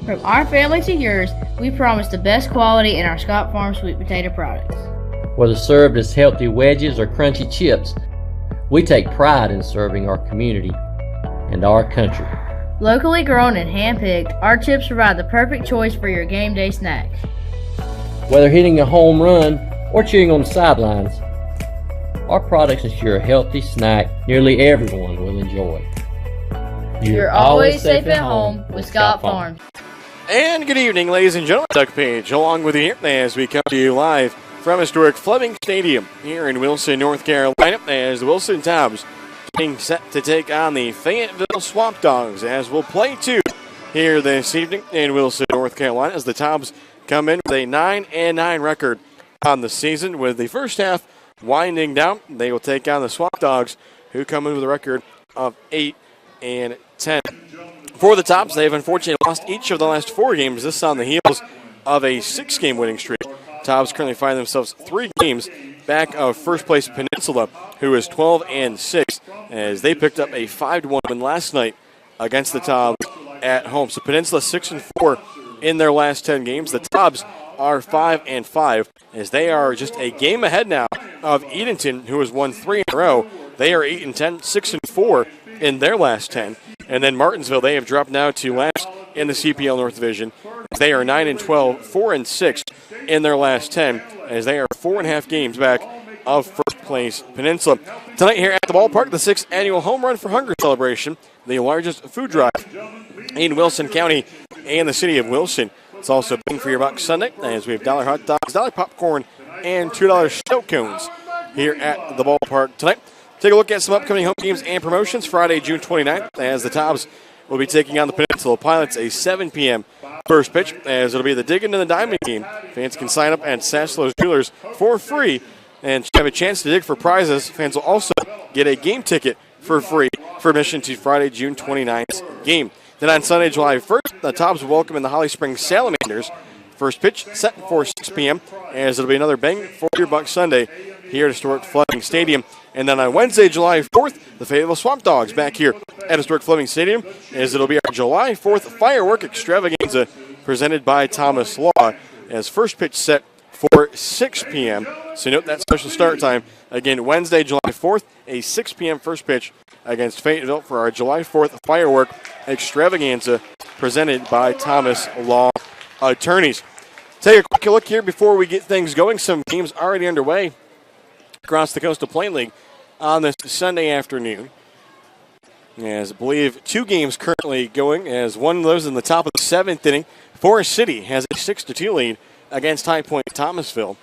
From our family to yours, we promise the best quality in our Scott Farm sweet potato products. Whether served as healthy wedges or crunchy chips, we take pride in serving our community and our country. Locally grown and hand-picked, our chips provide the perfect choice for your game day snack. Whether hitting a home run or cheering on the sidelines, our products ensure a healthy snack nearly everyone will enjoy. You're always safe at home with Scott Farms. And good evening, ladies and gentlemen. Doug Page along with you here as we come to you live from historic Fleming Stadium here in Wilson, North Carolina, as the Wilson Tobs being set to take on the Fayetteville Swamp Dogs, as we'll play two here this evening in Wilson, North Carolina, as the Tobs come in with a 9-9 record on the season. With the first half winding down, they will take on the Swamp Dogs, who come in with a record of 8-10. For the Tobs, they've unfortunately lost each of the last 4 games. This on the heels of a 6-game winning streak. Tobs currently find themselves 3 games back of first place Peninsula, who is 12-6, as they picked up a 5-1 win last night against the Tobs at home. So Peninsula 6-4 in their last 10 games. The Tobs are 5-5, as they are just a game ahead now of Edenton, who has won 3 in a row. They are 8-10, 6-4 in their last 10. And then Martinsville, they have dropped now to last in the CPL North Division. They are 9-12, 4-6 in their last 10, as they are 4.5 games back of first place Peninsula. Tonight here at the ballpark, the 6th annual Home Run for Hunger celebration, the largest food drive in Wilson County and the city of Wilson. It's also Bang for Your Buck Sunday, as we have $1 hot dogs, $1 popcorn, and $2 snow cones here at the ballpark tonight. Take a look at some upcoming home games and promotions. Friday, June 29th, as the Tobs will be taking on the Peninsula Pilots, a 7 p.m. first pitch, as it'll be the Dig into the Diamond game. Fans can sign up at Sasslow's Jewelers for free and have a chance to dig for prizes. Fans will also get a game ticket for free for admission to Friday, June 29th's game. Then on Sunday, July 1st, the Tobs will welcome in the Holly Springs Salamanders. First pitch set for 6 p.m., as it'll be another Bang for Your Buck Sunday here at historic Fleming Stadium. And then on Wednesday, July 4th, the Fayetteville Swamp Dogs back here at historic Fleming Stadium, as it'll be our July 4th firework extravaganza presented by Thomas Law, as first pitch set for 6 p.m. So note that special start time. Again, Wednesday, July 4th, a 6 p.m. first pitch against Fayetteville for our July 4th firework extravaganza presented by Thomas Law Attorneys. Take a quick look here before we get things going. Some games already underway across the Coastal Plain League on this Sunday afternoon. As I believe 2 games currently going, as one of those in the top of the 7th inning. Forest City has a 6-2 lead against High Point Thomasville.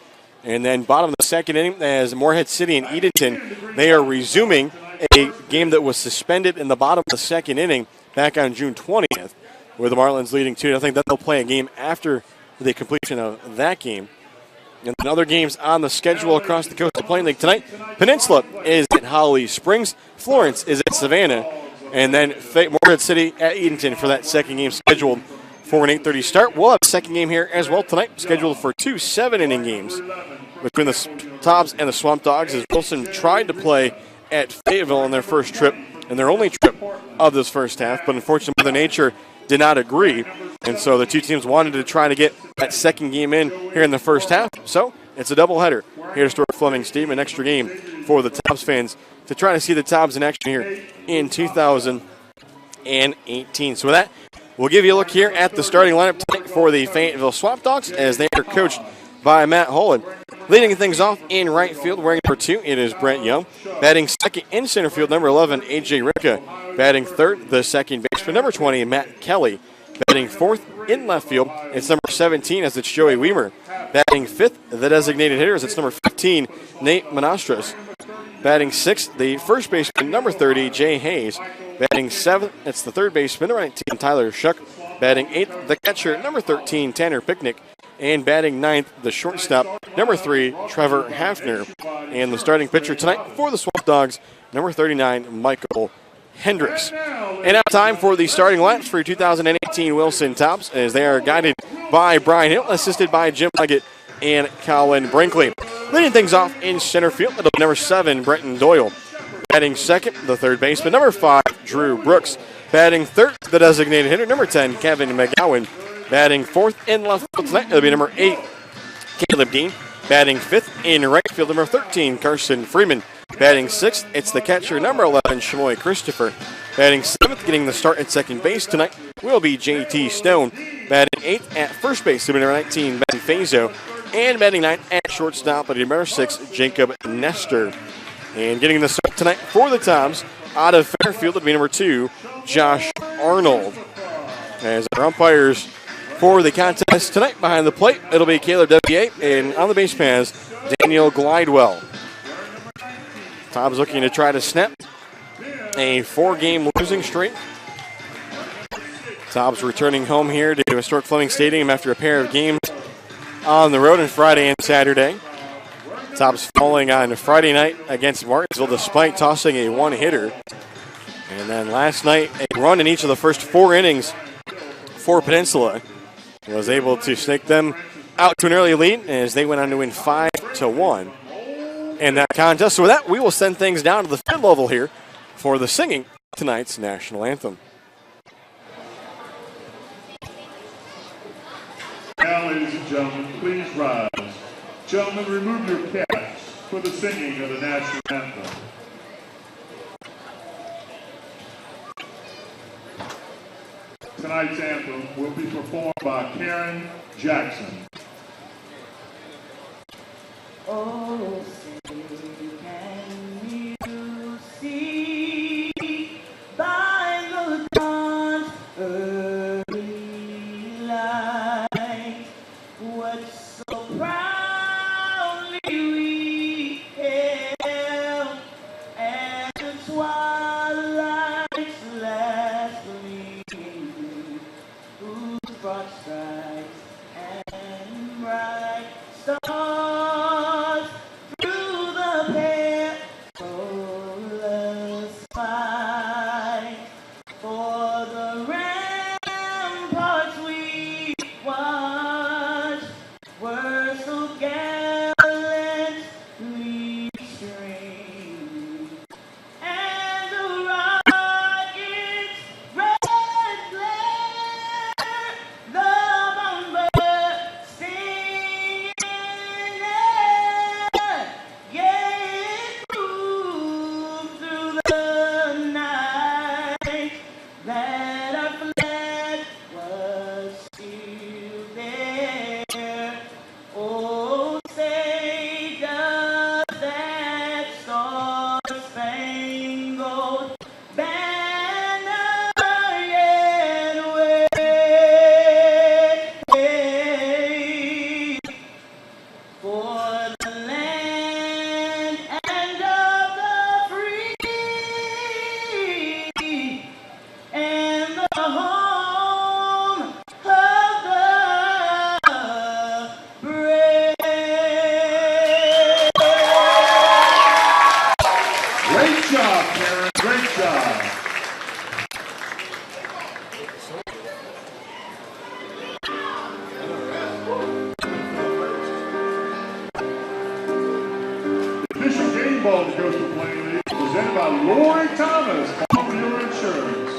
And then bottom of the 2nd inning, as Morehead City and Edenton, they are resuming a game that was suspended in the bottom of the 2nd inning back on June 20th, with the Marlins leading 2-0. Then they'll play a game after the completion of that game. And then other games on the schedule across the Coastal Plain League tonight. Peninsula is at Holly Springs. Florence is at Savannah. And then Morehead City at Edenton for that second game scheduled for an 8:30 start. We'll have a second game here as well tonight, scheduled for 2 7-inning games between the Tobs and the Swamp Dogs, as Wilson tried to play at Fayetteville on their first trip, and their only trip of this first half. But unfortunately, Mother Nature did not agree. And so the two teams wanted to try to get that second game in here in the first half. So it's a doubleheader here to historic Fleming Stadium, an extra game for the Tobs fans to try to see the Tobs in action here in 2018. So with that, we'll give you a look here at the starting lineup tonight for the Fayetteville Swamp Dogs, as they are coached by Matt Holland. Leading things off in right field, wearing number 2, it is Brent Young. Batting second in center field, number 11, A.J. Ricka. Batting third, the second baseman, number 20, Matt Kelly. Batting fourth in left field, it's number 17, as it's Joey Weimer. Batting fifth, the designated hitter, as it's number 15, Nate Monastros. Batting sixth, the first baseman, number 30, Jay Hayes. Batting seventh, it's the third baseman, number 19, Tyler Shuck. Batting eighth, the catcher, number 13, Tanner Picnic. And batting ninth, the shortstop, number 3, Trevor Hafner. And the starting pitcher tonight for the Swamp Dogs, number 39, Michael Hendricks. And now time for the starting lineups for 2018 Wilson Tobs, as they are guided by Brian Hill, assisted by Jim Leggett and Colin Brinkley. Leading things off in center field, it'll be number 7, Brenton Doyle. Batting second, the third baseman, number 5, Drew Brooks. Batting third, the designated hitter, number 10, Kevin McGowan. Batting fourth in left field tonight, it'll be number 8, Caleb Dean. Batting fifth in right field, number 13, Carson Freeman. Batting sixth, it's the catcher, number 11, Shamoy Christopher. Batting seventh, getting the start at second base tonight, will be J.T. Stone. Batting eighth at first base, number 19, Ben Fazo. And batting ninth at shortstop, number 6, Jacob Nestor. And getting the start tonight for the Tobs, out of Fairfield, it'll be number 2, Josh Arnold. As our umpires for the contest tonight behind the plate, it'll be Caleb W.A. and on the base paths, Daniel Glidewell. Tobs looking to try to snap a 4-game losing streak. Tobs returning home here to historic Fleming Stadium after a pair of games on the road on Friday and Saturday. Tobs falling on Friday night against Martinsville despite tossing a one-hitter. And then last night, a run in each of the first 4 innings for Peninsula was able to snake them out to an early lead as they went on to win 5-1 in that contest. So with that, we will send things down to the field level here for the singing of tonight's national anthem. Now, ladies and gentlemen, please rise. Gentlemen, remove your caps for the singing of the national anthem. Tonight's anthem will be performed by Karen Jackson. Oh, say, can you see by the dawn's early light what so proudly we hailed at the twilight's last gleam, whose broad stripes and bright stars through the perilous fight for the ramparts we watched were so gallantly streamed, and the rocket's red glare, the bombard singing there, yet proved through the night that our flag was still there. Oh, say does that star-spangled banner yet wave for the land and of the free and the home of the brave. Great job, Karen. Great job. The official game ball that goes to Plain League is presented by Lori Thomas, Popular Insurance.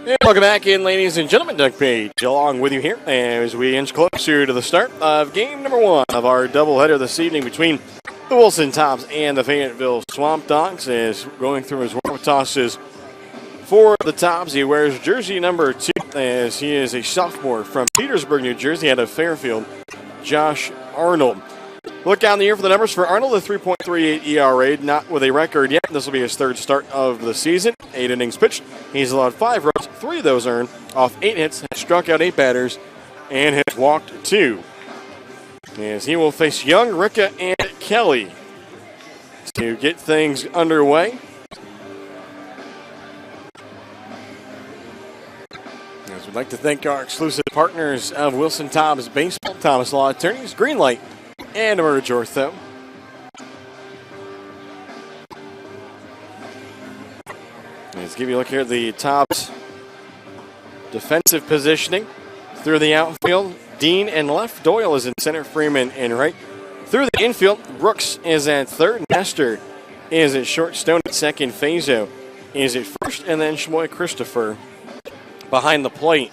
And welcome back in, ladies and gentlemen. Doug Page along with you here as we inch closer to the start of game number 1 of our doubleheader this evening between the Wilson Tobs and the Fayetteville Swamp Dogs. As going through his warm tosses for the Tobs, he wears jersey number 2 as he is a sophomore from Petersburg, New Jersey, out of Fairfield, Josh Arnold. Look down the year for the numbers for Arnold, a 3.38 ERA, not with a record yet. This will be his 3rd start of the season. 8 innings pitched. He's allowed 5 runs, 3 of those earned off 8 hits, has struck out 8 batters, and has walked 2. As he will face Young, Ricka, and Kelly to get things underway. As we'd like to thank our exclusive partners of Wilson Tobs Baseball, Thomas Law Attorneys, Greenlight, and Emerge Ortho. As Let's give you a look here at the Tobs defensive positioning. Through the outfield, Dean in left, Doyle is in center, Freeman in right. Through the infield, Brooks is at third, Nestor is at short, Stone at second, Fazo is at first, and then Shmoy Christopher behind the plate.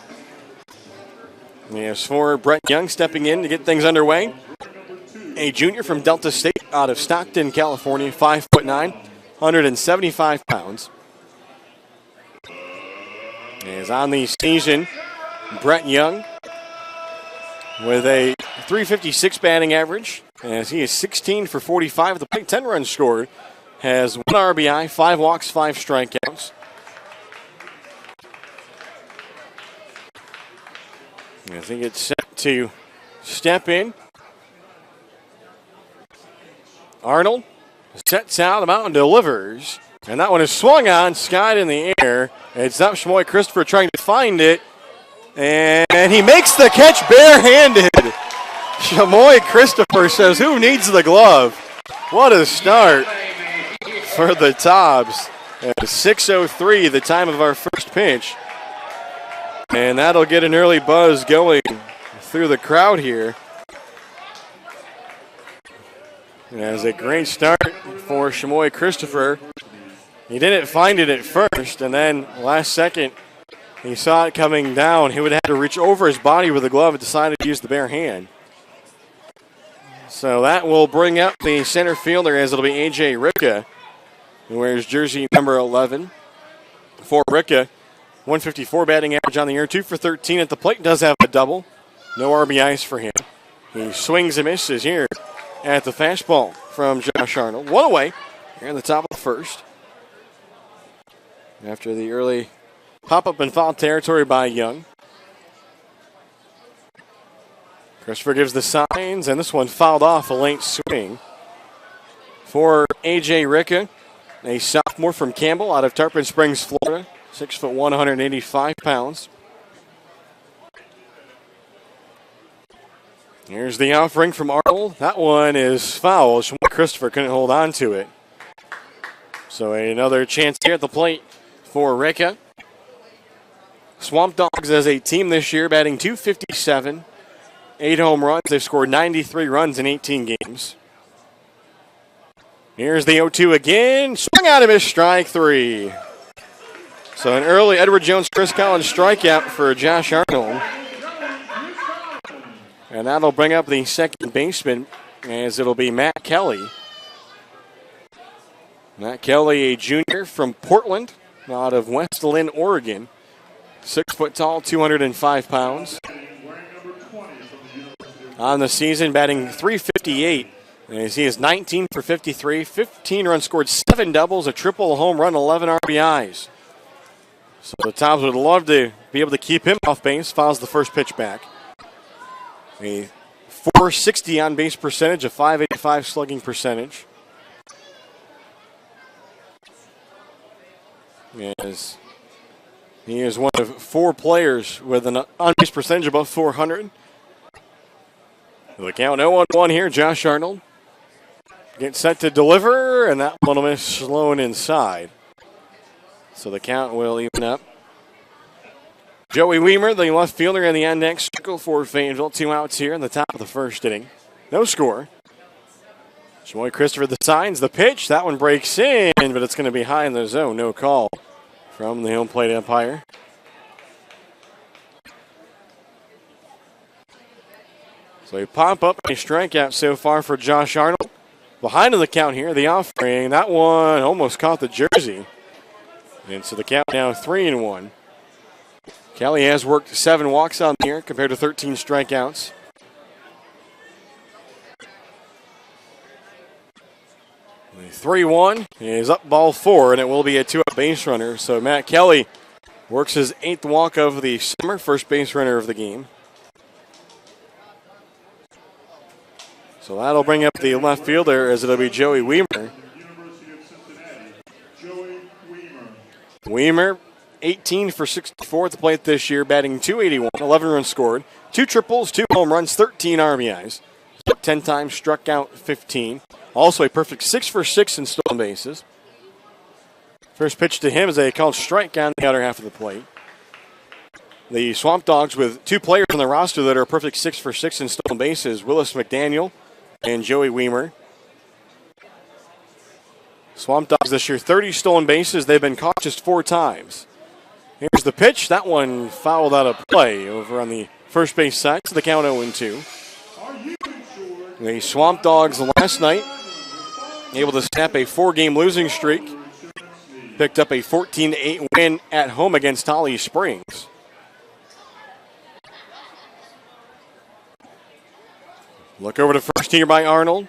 As for Brett Young stepping in to get things underway, a junior from Delta State out of Stockton, California, 5'9", 175 pounds. Is on the season, Brett Young with a .356 batting average, as he is 16 for 45 at the plate, 10 runs scored, has 1 RBI, 5 walks, 5 strikeouts. As he gets set to step in, Arnold sets out, the mountain delivers, and that one is swung on, skied in the air. It's up Shmoy Christopher trying to find it, and he makes the catch barehanded. Shmoy Christopher says, who needs the glove? What a start for the Tobs. At 6:03, the time of our first pitch. And that'll get an early buzz going through the crowd here. As a great start for Shmoy Christopher. He didn't find it at first, and then last second he saw it coming down. He would have to reach over his body with the glove and decided to use the bare hand. So that will bring up the center fielder, as it'll be A.J. Ricka, who wears jersey number 11. For Ricka, 154 batting average on the year, 2 for 13 at the plate, does have a double. No RBIs for him. He swings and misses here at the fastball from Josh Arnold. One away here in the top of the first. After the early pop-up in foul territory by Young. Christopher gives the signs, and this one fouled off a late swing. For A.J. Ricka, a sophomore from Campbell out of Tarpon Springs, Florida. 6'1", 185 pounds. Here's the offering from Arnold. That one is foul. Christopher couldn't hold on to it. So another chance here at the plate for Ricka. Swamp Dogs as a team this year, batting .257. 8 home runs. They've scored 93 runs in 18 games. Here's the 0-2 again. Swung out of his strike 3. So an early Edward Jones, Chris Collins strikeout for Josh Arnold. And that'll bring up the second baseman, as it'll be Matt Kelly. Matt Kelly, a junior from Portland, out of West Lynn, Oregon. 6 foot tall, 205 pounds. On the season, batting .358. As he is 19 for 53, 15 runs scored, 7 doubles, a triple, a home run, 11 RBIs. So the Tobs would love to be able to keep him off base. Fouls the first pitch back. A .460 on base percentage, a .585 slugging percentage. Yes. He is one of 4 players with an on base percentage above .400. The count 0-1 here, Josh Arnold. Gets set to deliver, and that one will miss slow and inside. So the count will even up. Joey Weimer, the left fielder in the on-deck circle for Fayetteville. 2 outs here in the top of the first inning. No score. Shmoy Christopher the signs, the pitch. That one breaks in, but it's going to be high in the zone. No call from the home plate umpire. So a pop-up and a strikeout so far for Josh Arnold. Behind in the count here, the offering. That one almost caught the jersey. And so the count now 3-1. Kelly has worked 7 walks on the year compared to 13 strikeouts. The 3-1 is up ball 4, and it will be a 2-out base runner. So Matt Kelly works his 8th walk of the summer, first base runner of the game. So that'll bring up the left fielder, as it'll be Joey Weimer. Weimer, 18 for 64 at the plate this year, batting .281, 11 runs scored, 2 triples, 2 home runs, 13 RBIs. 10 times, struck out 15. Also a perfect 6 for 6 in stolen bases. First pitch to him is a called strike on the outer half of the plate. The Swamp Dogs with two players on the roster that are a perfect 6 for 6 in stolen bases, Willis McDaniel and Joey Weimer. Swamp Dogs this year, 30 stolen bases. They've been caught just 4 times. Here's the pitch. That one fouled out of play over on the first base side. So the count 0-2. The Swamp Dogs last night able to snap a 4-game losing streak. Picked up a 14-8 win at home against Holly Springs. Look over to first here by Arnold.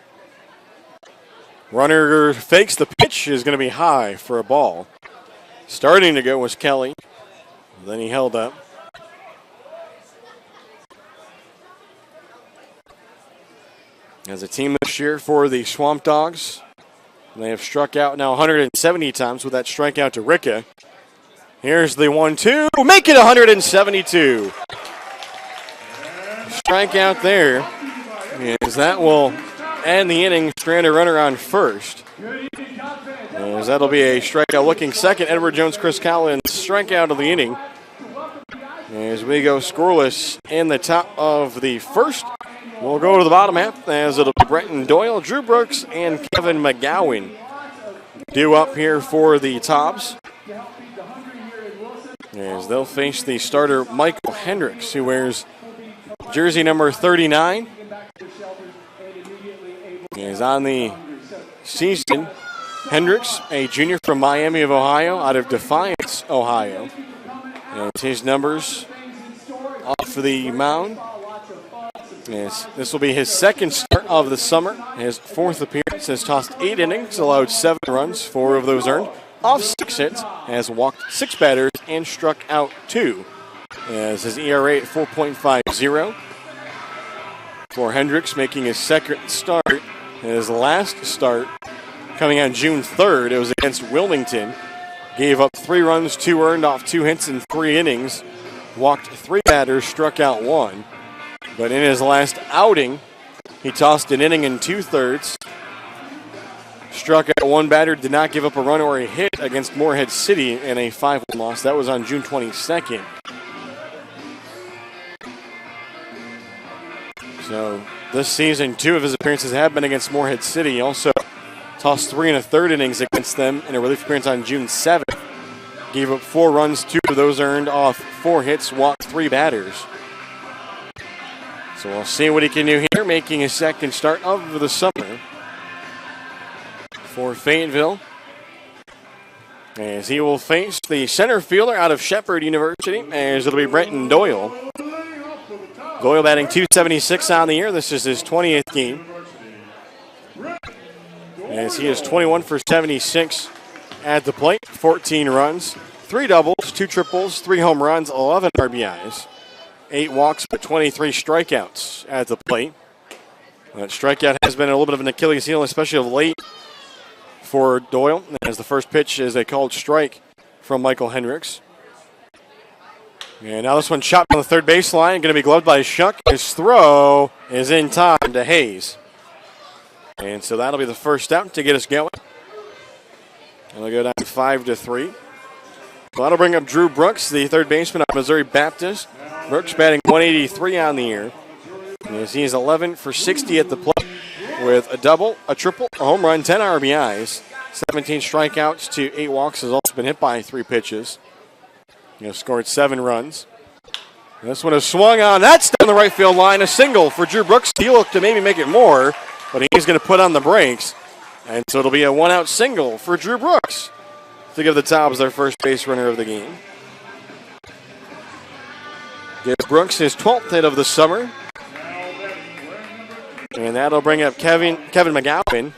Runner fakes the pitch, is going to be high for a ball. Starting to go was Kelly. Then he held up. As a team this year for the Swamp Dogs, they have struck out now 170 times with that strikeout to Ricka. Here's the 1-2. Make it 172. Strikeout there. As that will end the inning. Stranded runner on first. As that'll be a strikeout looking second. Edward Jones, Chris Collins, strikeout of the inning. As we go scoreless in the top of the first. We'll go to the bottom half as it'll be Brenton Doyle, Drew Brooks, and Kevin McGowan due up here for the Tobs. As they'll face the starter Michael Hendricks, who wears jersey number 39. Is on the season. Hendricks, a junior from Miami of Ohio, out of Defiance, Ohio. And his numbers off the mound. Yes, this will be his second start of the summer. His 4th appearance, has tossed 8 innings, allowed 7 runs, 4 of those earned, off 6 hits, has walked 6 batters, and struck out 2. As his ERA at 4.50. For Hendricks, making his second start. His last start coming on June 3rd, it was against Wilmington. Gave up 3 runs, 2 earned off 2 hits in 3 innings. Walked 3 batters, struck out 1. But in his last outing, he tossed an inning and 2/3. Struck out 1 batter, did not give up a run or a hit against Morehead City in a 5-1 loss. That was on June 22nd. So this season, 2 of his appearances have been against Morehead City. He also tossed 3 1/3 innings against them in a relief appearance on June 7th. Gave up 4 runs, 2 of those earned off 4 hits, walked 3 batters. So we'll see what he can do here, making his second start of the summer for Fayetteville. As he will face the center fielder out of Shepherd University, as it'll be Brenton Doyle. Doyle batting .276 on the year. This is his 20th game. As he is 21 for 76 at the plate, 14 runs, 3 doubles, 2 triples, 3 home runs, 11 RBIs. 8 walks, but 23 strikeouts at the plate. That strikeout has been a little bit of an Achilles heel, especially of late for Doyle, as the first pitch is a called strike from Michael Hendricks. And now this one shot on the third baseline, going to be gloved by Shuck. His throw is in time to Hayes. And so that'll be the first out to get us going. And they'll go down 5-3. So that'll bring up Drew Brooks, the third baseman of Missouri Baptist. Brooks batting .183 on the year. As he is 11 for 60 at the plate with a double, a triple, a home run, 10 RBIs, 17 strikeouts to 8 walks. Has also been hit by 3 pitches. He has scored 7 runs. And this one is swung on. That's down the right field line. A single for Drew Brooks. He looked to maybe make it more, but he's going to put on the brakes. And so it'll be a 1-out single for Drew Brooks to give the Tobs their first base runner of the game. Gives Brooks his 12th hit of the summer. And that'll bring up Kevin McGowan.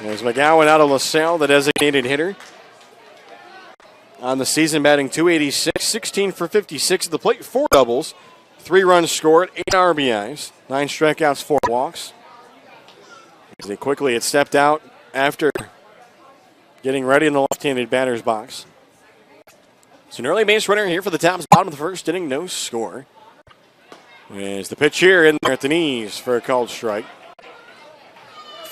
There's McGowan out of LaSalle, the designated hitter. On the season, batting .286, 16 for 56 at the plate, 4 doubles, 3 runs scored, 8 RBIs, 9 strikeouts, 4 walks. As he quickly had stepped out after getting ready in the left-handed batter's box. So an early base runner here for the Tobs, bottom of the first inning, no score. As the pitch here in there at the knees for a called strike.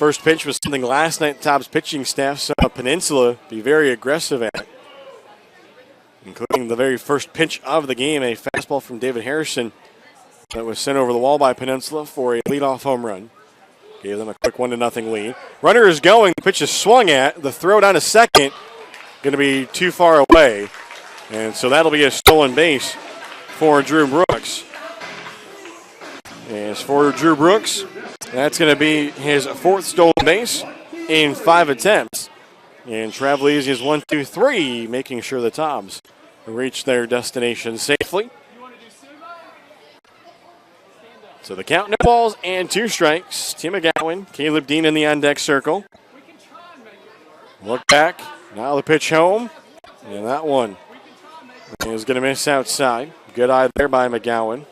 First pitch was something last night Tobs pitching staff saw Peninsula be very aggressive at, including the very first pitch of the game, a fastball from David Harrison that was sent over the wall by Peninsula for a leadoff home run. Gave them a quick 1-0 lead. Runner is going. The pitch is swung at. The throw down to second. Going to be too far away. And so that'll be a stolen base for Drew Brooks. As for Drew Brooks, that's going to be his 4th stolen base in 5 attempts. And Travellese is 1, 2, 3, making sure the Tobs reach their destination safely. So the count, no balls and 2 strikes. Tim McGowan, Caleb Dean in the on-deck circle. Look back. Now the pitch home. And that one is going to miss outside. Good eye there by McGowan.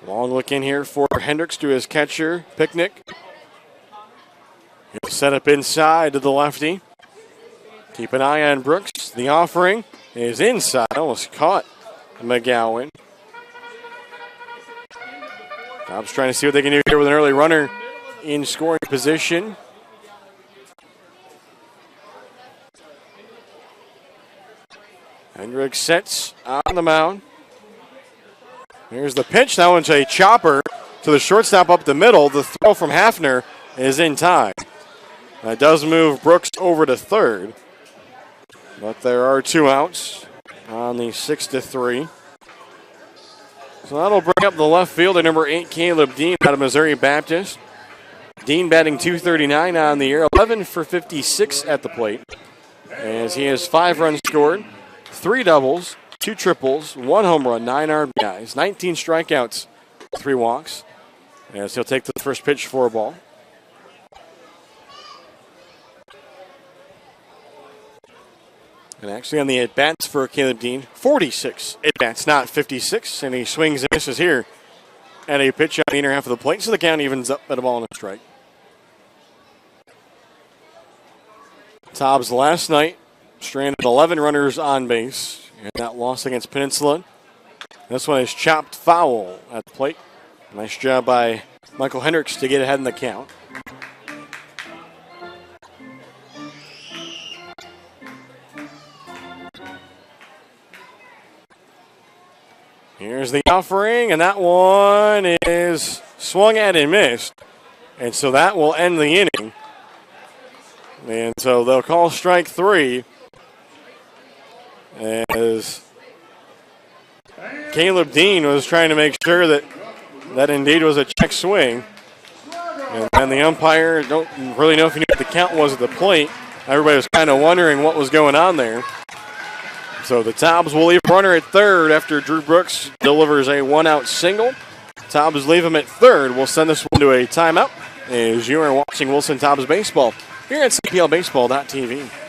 Long look in here for Hendricks to his catcher, Picnic. He'll set up inside to the lefty. Keep an eye on Brooks. The offering is inside. Almost caught McGowan. Tobs trying to see what they can do here with an early runner in scoring position. Hendricks sets on the mound. Here's the pitch. That one's a chopper to the shortstop up the middle. The throw from Hafner is in time. That does move Brooks over to third. But there are 2 outs on the 6-3. So that'll bring up the left fielder, number 8, Caleb Dean out of Missouri Baptist. Dean batting .239 on the year, 11 for 56 at the plate. As he has 5 runs scored, 3 doubles, 2 triples, 1 home run, 9 RBIs, 19 strikeouts, 3 walks. As he'll take the first pitch for a ball. And actually on the at-bats for Caleb Dean, 46 at-bats, not 56. And he swings and misses here at a pitch on the inner half of the plate. So the count evens up at a ball and a strike. Tobs last night stranded 11 runners on base. And that loss against Peninsula. This one is chopped foul at the plate. Nice job by Michael Hendricks to get ahead in the count. Here's the offering, and that one is swung at and missed. And so that will end the inning. And so they'll call strike 3. As Caleb Dean was trying to make sure that that indeed was a check swing. And then the umpire, don't really know if he knew what the count was at the plate. Everybody was kind of wondering what was going on there. So the Tobs will leave runner at third after Drew Brooks delivers a 1-out single. Tobs leave him at third. We'll send this one to a timeout as you are watching Wilson Tobs Baseball here at cplbaseball.tv.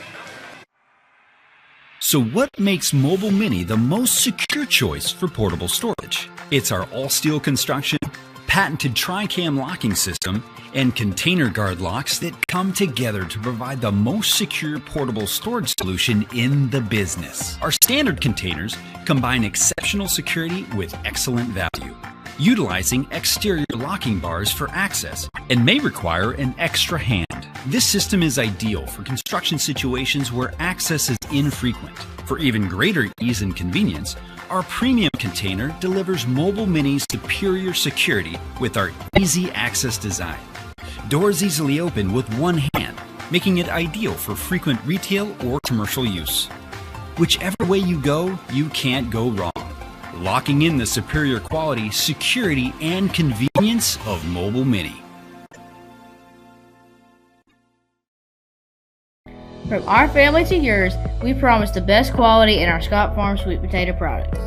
So what makes Mobile Mini the most secure choice for portable storage? It's our all-steel construction, patented tri-cam locking system, and container guard locks that come together to provide the most secure portable storage solution in the business. Our standard containers combine exceptional security with excellent value, utilizing exterior locking bars for access and may require an extra hand. This system is ideal for construction situations where access is infrequent. For even greater ease and convenience, our premium container delivers Mobile Mini's superior security with our easy access design. Doors easily open with one hand, making it ideal for frequent retail or commercial use. Whichever way you go, you can't go wrong. Locking in the superior quality, security, and convenience of Mobile Mini. From our family to yours, we promise the best quality in our Scott Farm sweet potato products.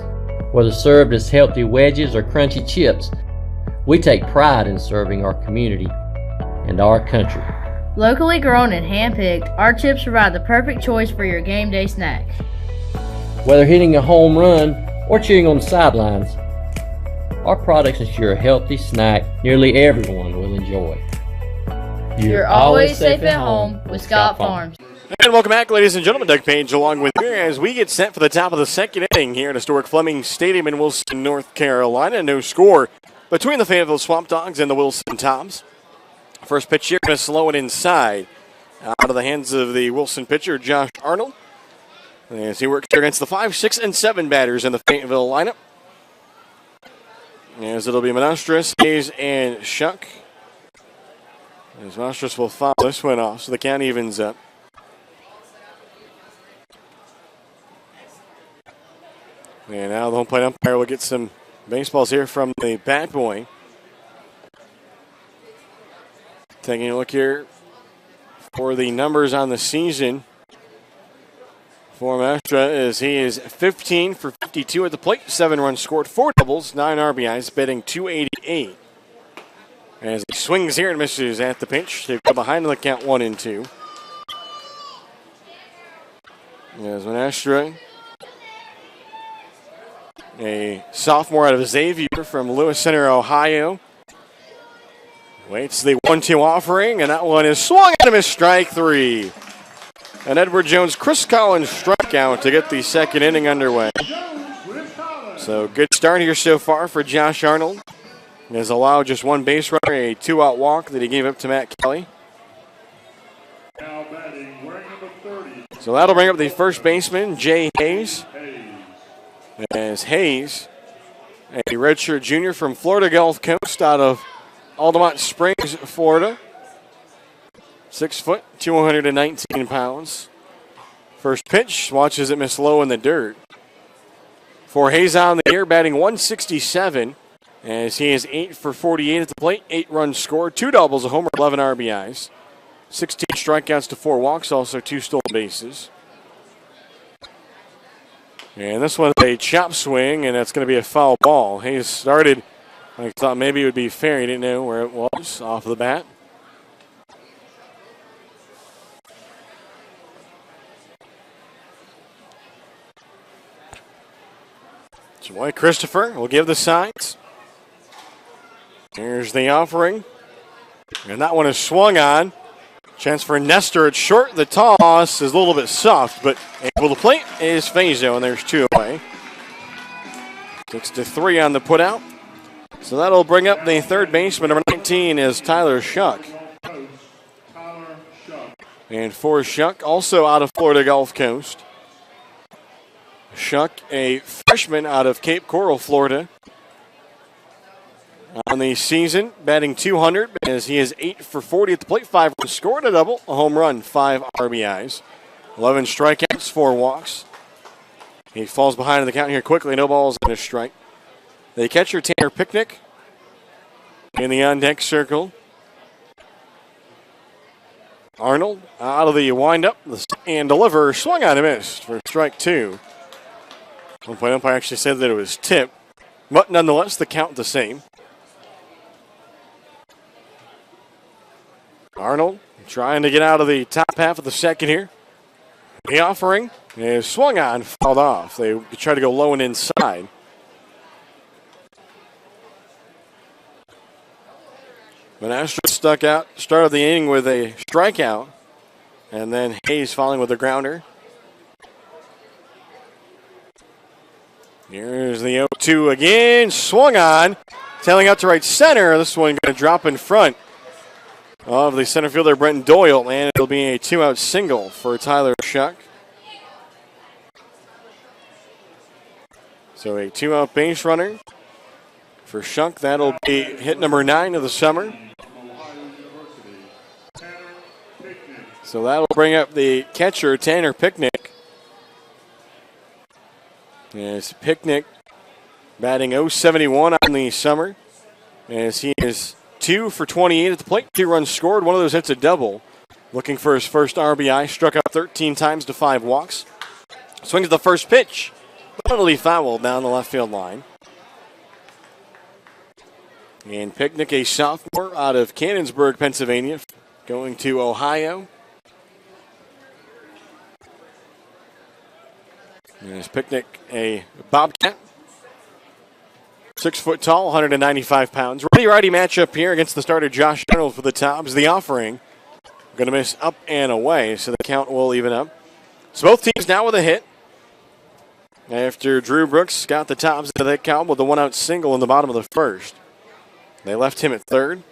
Whether served as healthy wedges or crunchy chips, we take pride in serving our community and our country. Locally grown and hand-picked, our chips provide the perfect choice for your game day snack. Whether hitting a home run or cheering on the sidelines, our products ensure a healthy snack nearly everyone will enjoy. You're always safe at home with Scott Farms. And welcome back, ladies and gentlemen. Doug Page along with you as we get set for the top of the second inning here at historic Fleming Stadium in Wilson, North Carolina. No score between the Fayetteville Swamp Dogs and the Wilson Tobs. First pitch here, going to slow it inside. Out of the hands of the Wilson pitcher, Josh Arnold. As he works here against the 5, 6, and 7 batters in the Fayetteville lineup. As it'll be Monastris, Hayes, and Shuck. As Monastris will foul this one off, so the count evens up. And now the home plate umpire will get some baseballs here from the bat boy. Taking a look here for the numbers on the season for Mastra as he is 15 for 52 at the plate, 7 runs scored, 4 doubles, 9 RBIs, batting .288. As he swings here and misses at the pinch, they go behind the count 1-2. As Mastra, a sophomore out of Xavier from Lewis Center, Ohio, waits the 1-2 offering, and that one is swung at him as strike 3. And Edward Jones, Chris Collins strikeout to get the second inning underway. So good start here so far for Josh Arnold. He has allowed just 1 base runner, a 2-out walk that he gave up to Matt Kelly. Now batting, wearing number 30. So that'll bring up the first baseman, Jay Hayes. As Hayes, a redshirt junior from Florida Gulf Coast out of Altamont Springs, Florida. 6 foot, 219 pounds. First pitch, watches it miss low in the dirt. For Hayes on the year, batting .167, as he is 8 for 48 at the plate, 8 runs scored, 2 doubles, a homer, 11 RBIs. 16 strikeouts to 4 walks, also 2 stolen bases. And this one's a chop swing, and it's going to be a foul ball. Hayes started, I thought maybe it would be fair. He didn't know where it was off the bat. Dwight Christopher will give the signs. Here's the offering. And that one is swung on. Chance for Nestor at short. The toss is a little bit soft, but able to plate is Fazo, and there's 2 away. 6-3 on the putout. So that'll bring up the third baseman, number 19, is Tyler Shuck. And for Shuck, also out of Florida Gulf Coast. Shuck, a freshman out of Cape Coral, Florida. On the season, batting .200 as he is 8 for 40 at the plate, 5 runs scored, a double, a home run, 5 RBIs, 11 strikeouts, 4 walks. He falls behind in the count here quickly, no balls and a strike. The catcher, Tanner Picnic, in the on-deck circle. Arnold out of the windup and deliver, swung on and missed for strike 2. One plate umpire actually said that it was tipped, but nonetheless, the count the same. Arnold trying to get out of the top half of the second here. The offering is swung on, fouled off. They try to go low and inside. Monastris stuck out, started the inning with a strikeout, and then Hayes following with a grounder. Here's the 0-2 again, swung on, tailing out to right center. This one going to drop in front of the center fielder, Brenton Doyle, and it'll be a 2-out single for Tyler Shuck. So a 2-out base runner for Shuck. That'll be hit number 9 of the summer. So that'll bring up the catcher, Tanner Picnic. As Picnic batting .071 on the summer, as he is 2 for 28 at the plate, 2 runs scored. One of those hits a double. Looking for his first RBI. Struck out 13 times to 5 walks. Swings at the first pitch. Totally fouled down the left field line. And Picnic, a sophomore out of Cannonsburg, Pennsylvania, going to Ohio. There's Picnic, a Bobcat. 6 foot tall, 195 pounds. Righty-righty matchup here against the starter Josh Arnold for the Tobs. The offering Going to miss up and away, so the count will even up. So both teams now with a hit. After Drew Brooks got the Tobs into that count with a one-out single in the bottom of the first. They left him at third.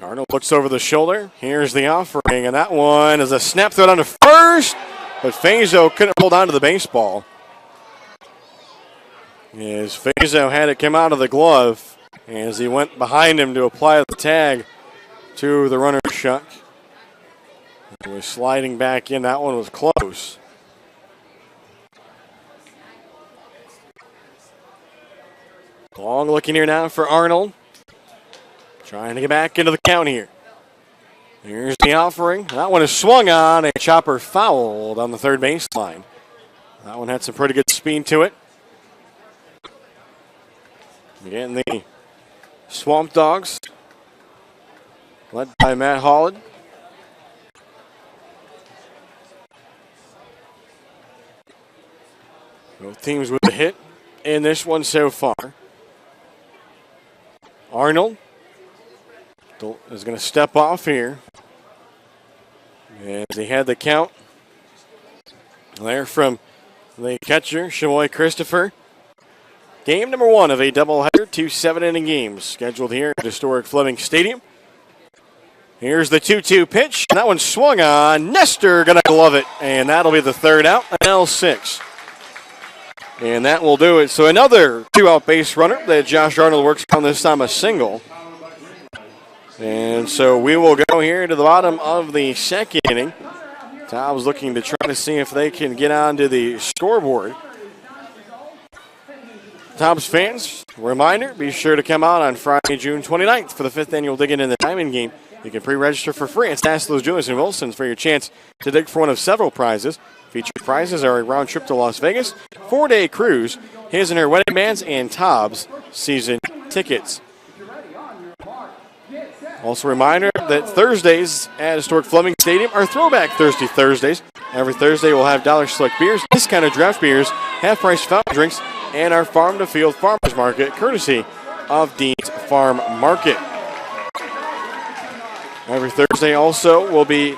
Arnold looks over the shoulder. Here's the offering, and that one is a snap throw down to first, but Fayetteville couldn't hold on to the baseball. As Fayetteville had it come out of the glove as he went behind him to apply the tag to the runner Shuck. He was sliding back in. That one was close. Long looking here now for Arnold. Trying to get back into the count here. Here's the offering. That one is swung on. A chopper fouled on the third baseline. That one had some pretty good speed to it. Again, the Swamp Dogs, led by Matt Holland. Both teams with a hit in this one so far. Arnold is going to step off here. As he had the count there from the catcher, Shamoy Christopher. Game number one of a doubleheader, 2 7-inning games scheduled here at historic Fleming Stadium. Here's the 2-2 pitch, and that one swung on. Nestor going to glove it, and that'll be the third out, an L6. And that will do it. So another 2-out base runner that Josh Arnold works on, this time a single. And so we will go here to the bottom of the second inning. Tobs looking to try to see if they can get onto the scoreboard. Tobs fans, reminder, be sure to come out on Friday, June 29th for the 5th annual Digging in the Diamond game. You can pre-register for free at Staslo's Jewelers and Wilson's for your chance to dig for one of several prizes. Featured prizes are a round trip to Las Vegas, 4-day cruise, his and her wedding bands, and Tobs season tickets. Also a reminder that Thursdays at historic Fleming Stadium are Throwback Thursdays. Every Thursday we'll have dollar select beers, discounted draft beers, half-price fountain drinks, and our farm-to-field farmers market, courtesy of Dean's Farm Market. Every Thursday also will be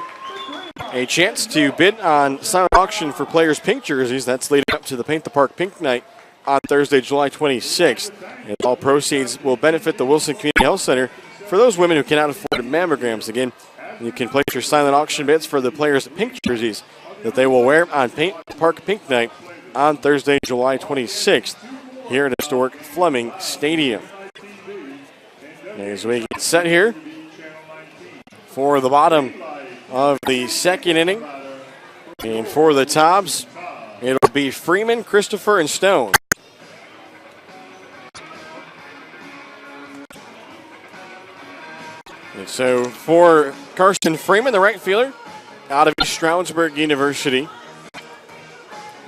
a chance to bid on silent auction for players' pink jerseys. That's leading up to the Paint the Park Pink Night on Thursday, July 26th. And all proceeds will benefit the Wilson Community Health Center for those women who cannot afford mammograms. Again, you can place your silent auction bids for the players' pink jerseys that they will wear on Paint the Park Pink Night on Thursday, July 26th here at historic Fleming Stadium. As we get set here for the bottom of the second inning, and for the Tobs, it'll be Freeman, Christopher, and Stone. And so for Carson Freeman, the right fielder, out of Stroudsburg University.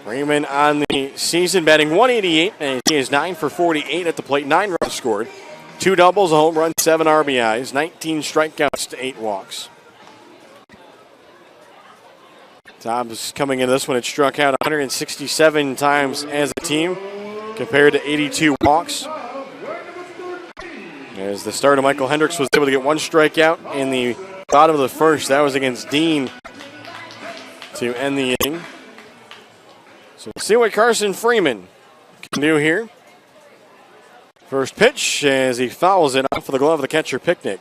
Freeman on the season batting .188, and he is 9 for 48 at the plate, 9 runs scored, 2 doubles, a home run, 7 RBIs, 19 strikeouts to 8 walks. Tobs coming into this one had struck out 167 times as a team compared to 82 walks. As the starter, Michael Hendricks, was able to get 1 strikeout in the bottom of the first. That was against Dean to end the inning. So we'll see what Carson Freeman can do here. First pitch as he fouls it off of the glove of the catcher, Picnic.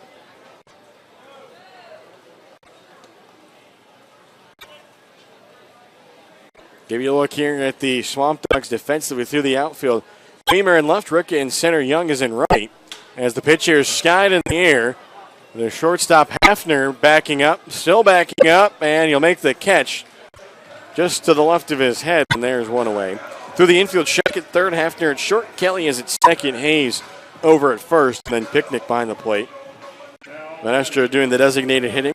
Give you a look here at the Swamp Dogs defensively through the outfield. Beamer in left, Ricka in center, Young is in right. As the pitcher is skied in the air, the shortstop Hafner backing up, still backing up, and he'll make the catch just to the left of his head, and there's one away. Through the infield, Shuck at third, Hafner at short, Kelly is at second, Hayes over at first, and then Picnic behind the plate. Maestro doing the designated hitting.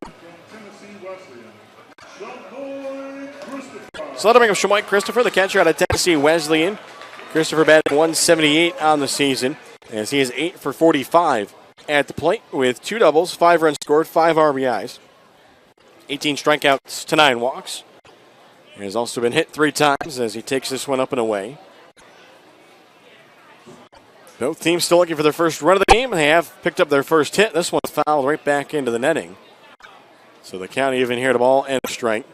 So that'll bring up Shamoy Christopher, the catcher out of Tennessee Wesleyan. Christopher batted .178 on the season, as he is 8 for 45 at the plate with 2 doubles, 5 runs scored, 5 RBIs, 18 strikeouts to 9 walks. He has also been hit 3 times as he takes this one up and away. Both teams still looking for their first run of the game. They have picked up their first hit. This one's fouled right back into the netting. So the count even here to ball and a strike.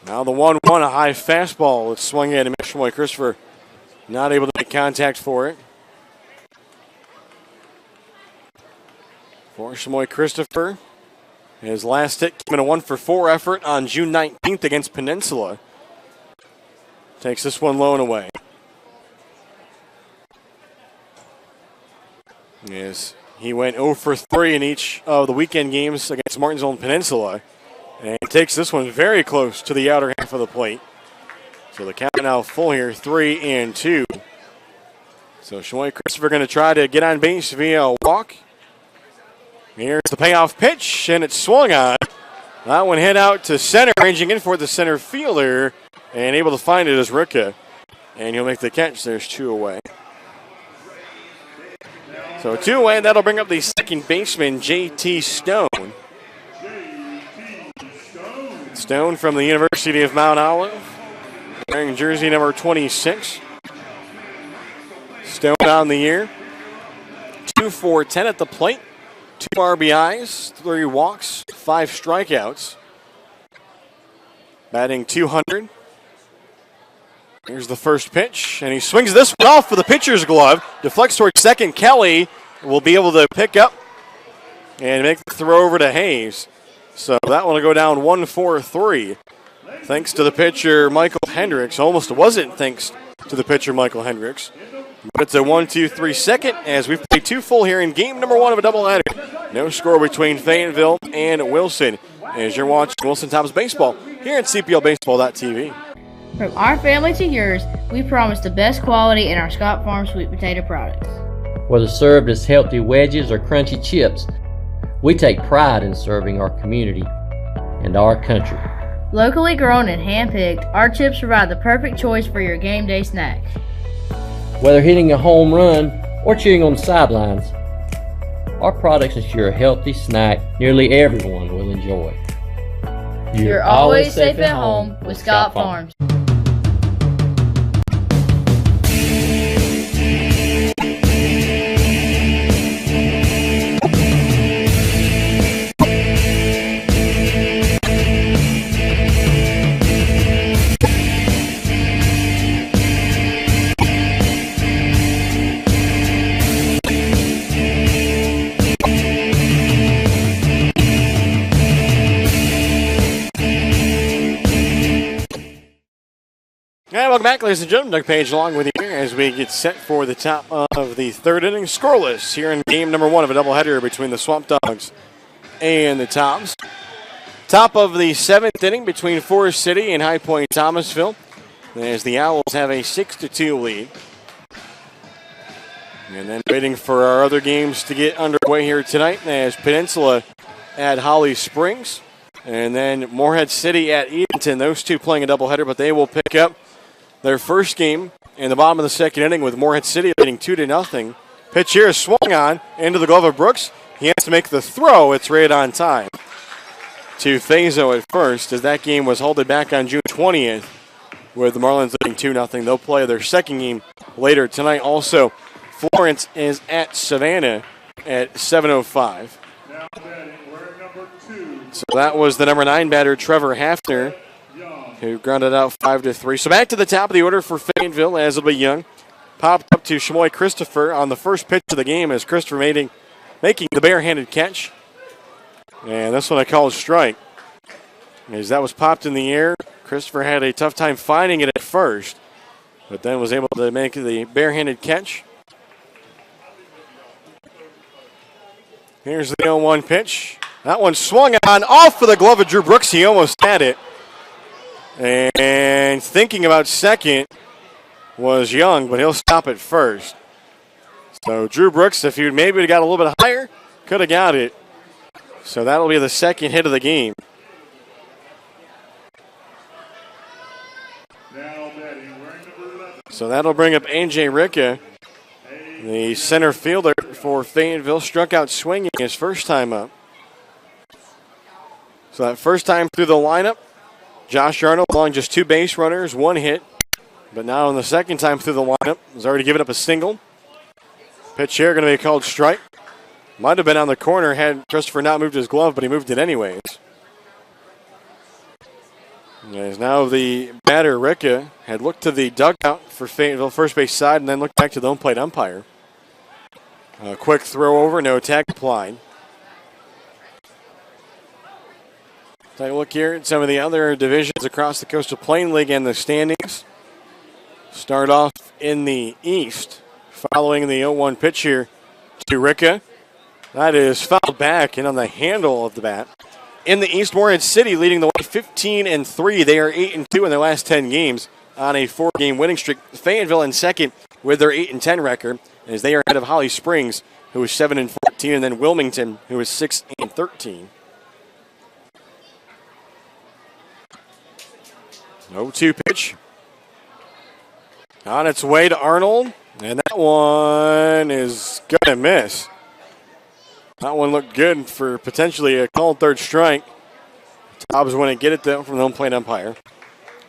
Now the 1-1, a high fastball. It's swung at him. Shamoy Christopher not able to make contact for it. For Shamoy Christopher, his last hit came in a 1-for-4 effort on June 19th against Peninsula. Takes this one low and away. Yes, he went 0-for-3 in each of the weekend games against Martinsville and Peninsula. And takes this one very close to the outer half of the plate. So the count now full here, 3-2. So Shamoy Christopher going to try to get on base via a walk. Here's the payoff pitch, and it's swung on. That one hit out to center, ranging in for the center fielder, and able to find it is Ricka. And he'll make the catch. There's 2 away. So 2 away, and that'll bring up the second baseman, J.T. Stone. Stone from the University of Mount Olive, wearing jersey number 26. Stone on the year. 2 for 10 at the plate. 2 RBIs, 3 walks, 5 strikeouts. Batting .200. Here's the first pitch, and he swings this one off for the pitcher's glove. Deflects towards second. Kelly will be able to pick up and make the throw over to Hayes. So that one will go down 1-4-3. Thanks to the pitcher, Michael Hendricks. Almost wasn't thanks to the pitcher, Michael Hendricks. But it's a 1-2-3 second as we've played 2 full here in game number 1 of a doubleheader. No score between Fayetteville and Wilson as you're watching Wilson Tobs baseball here at CPLBaseball.tv. From our family to yours, we promise the best quality in our Scott Farm sweet potato products. Whether served as healthy wedges or crunchy chips, we take pride in serving our community and our country. Locally grown and hand-picked, our chips provide the perfect choice for your game day snack. Whether hitting a home run or cheering on the sidelines, our products ensure a healthy snack nearly everyone will enjoy. You're always safe at home with Scott Farms. And welcome back, ladies and gentlemen. Doug Page along with you here as we get set for the top of the 3rd inning. Scoreless here in game number 1 of a doubleheader between the Swamp Dogs and the Tobs. Top of the 7th inning between Forest City and High Point Thomasville as the Owls have a 6-2 lead. And then waiting for our other games to get underway here tonight as Peninsula at Holly Springs. And then Morehead City at Edenton. Those 2 playing a doubleheader, but they will pick up their first game in the bottom of the 2nd inning with Morehead City leading 2-0. Pitch here is swung on into the glove of Brooks. He has to make the throw. It's right on time to Fayetteville at first as that game was halted back on June 20th with the Marlins leading 2-0. They'll play their second game later tonight. Also, Florence is at Savannah at 7:05. So that was the number 9 batter, Trevor Hafner, who grounded out 5-3. So back to the top of the order for Fayetteville as it'll be Young. Popped up to Shamoy Christopher on the first pitch of the game as Christopher making the barehanded catch. And this one I call a strike. As that was popped in the air, Christopher had a tough time finding it at first, but then was able to make the barehanded catch. Here's the 0-1 pitch. That one swung on off of the glove of Drew Brooks. He almost had it. And thinking about second was Young, but he'll stop at first. So Drew Brooks, if he maybe got a little bit higher, could have got it. So that'll be the second hit of the game. So that'll bring up A.J. Ricka, the center fielder for Fayetteville. Struck out swinging his first time up. So that first time through the lineup, Josh Arnold along just 2 base runners, 1 hit. But now in the second time through the lineup, he's already given up a single. Pitch here going to be called strike. Might have been on the corner had Christopher not moved his glove, but he moved it anyways. As now the batter, Ricka, had looked to the dugout for Fayetteville first base side and then looked back to the home plate umpire. A quick throw over, no tag applied. Take a look here at some of the other divisions across the Coastal Plain League and the standings. Start off in the East, following the 0-1 pitch here to Ricka. That is fouled back and on the handle of the bat. In the East, Morehead City leading the way 15-3. They are 8-2 in their last 10 games on a 4-game winning streak. Fayetteville in second with their 8-10 record, as they are ahead of Holly Springs, who is 7-14, and then Wilmington, who is 6-13. 0-2 pitch. On its way to Arnold, and that one is going to miss. That one looked good for potentially a called third strike. Tobs wouldn't get it though from the home plate umpire.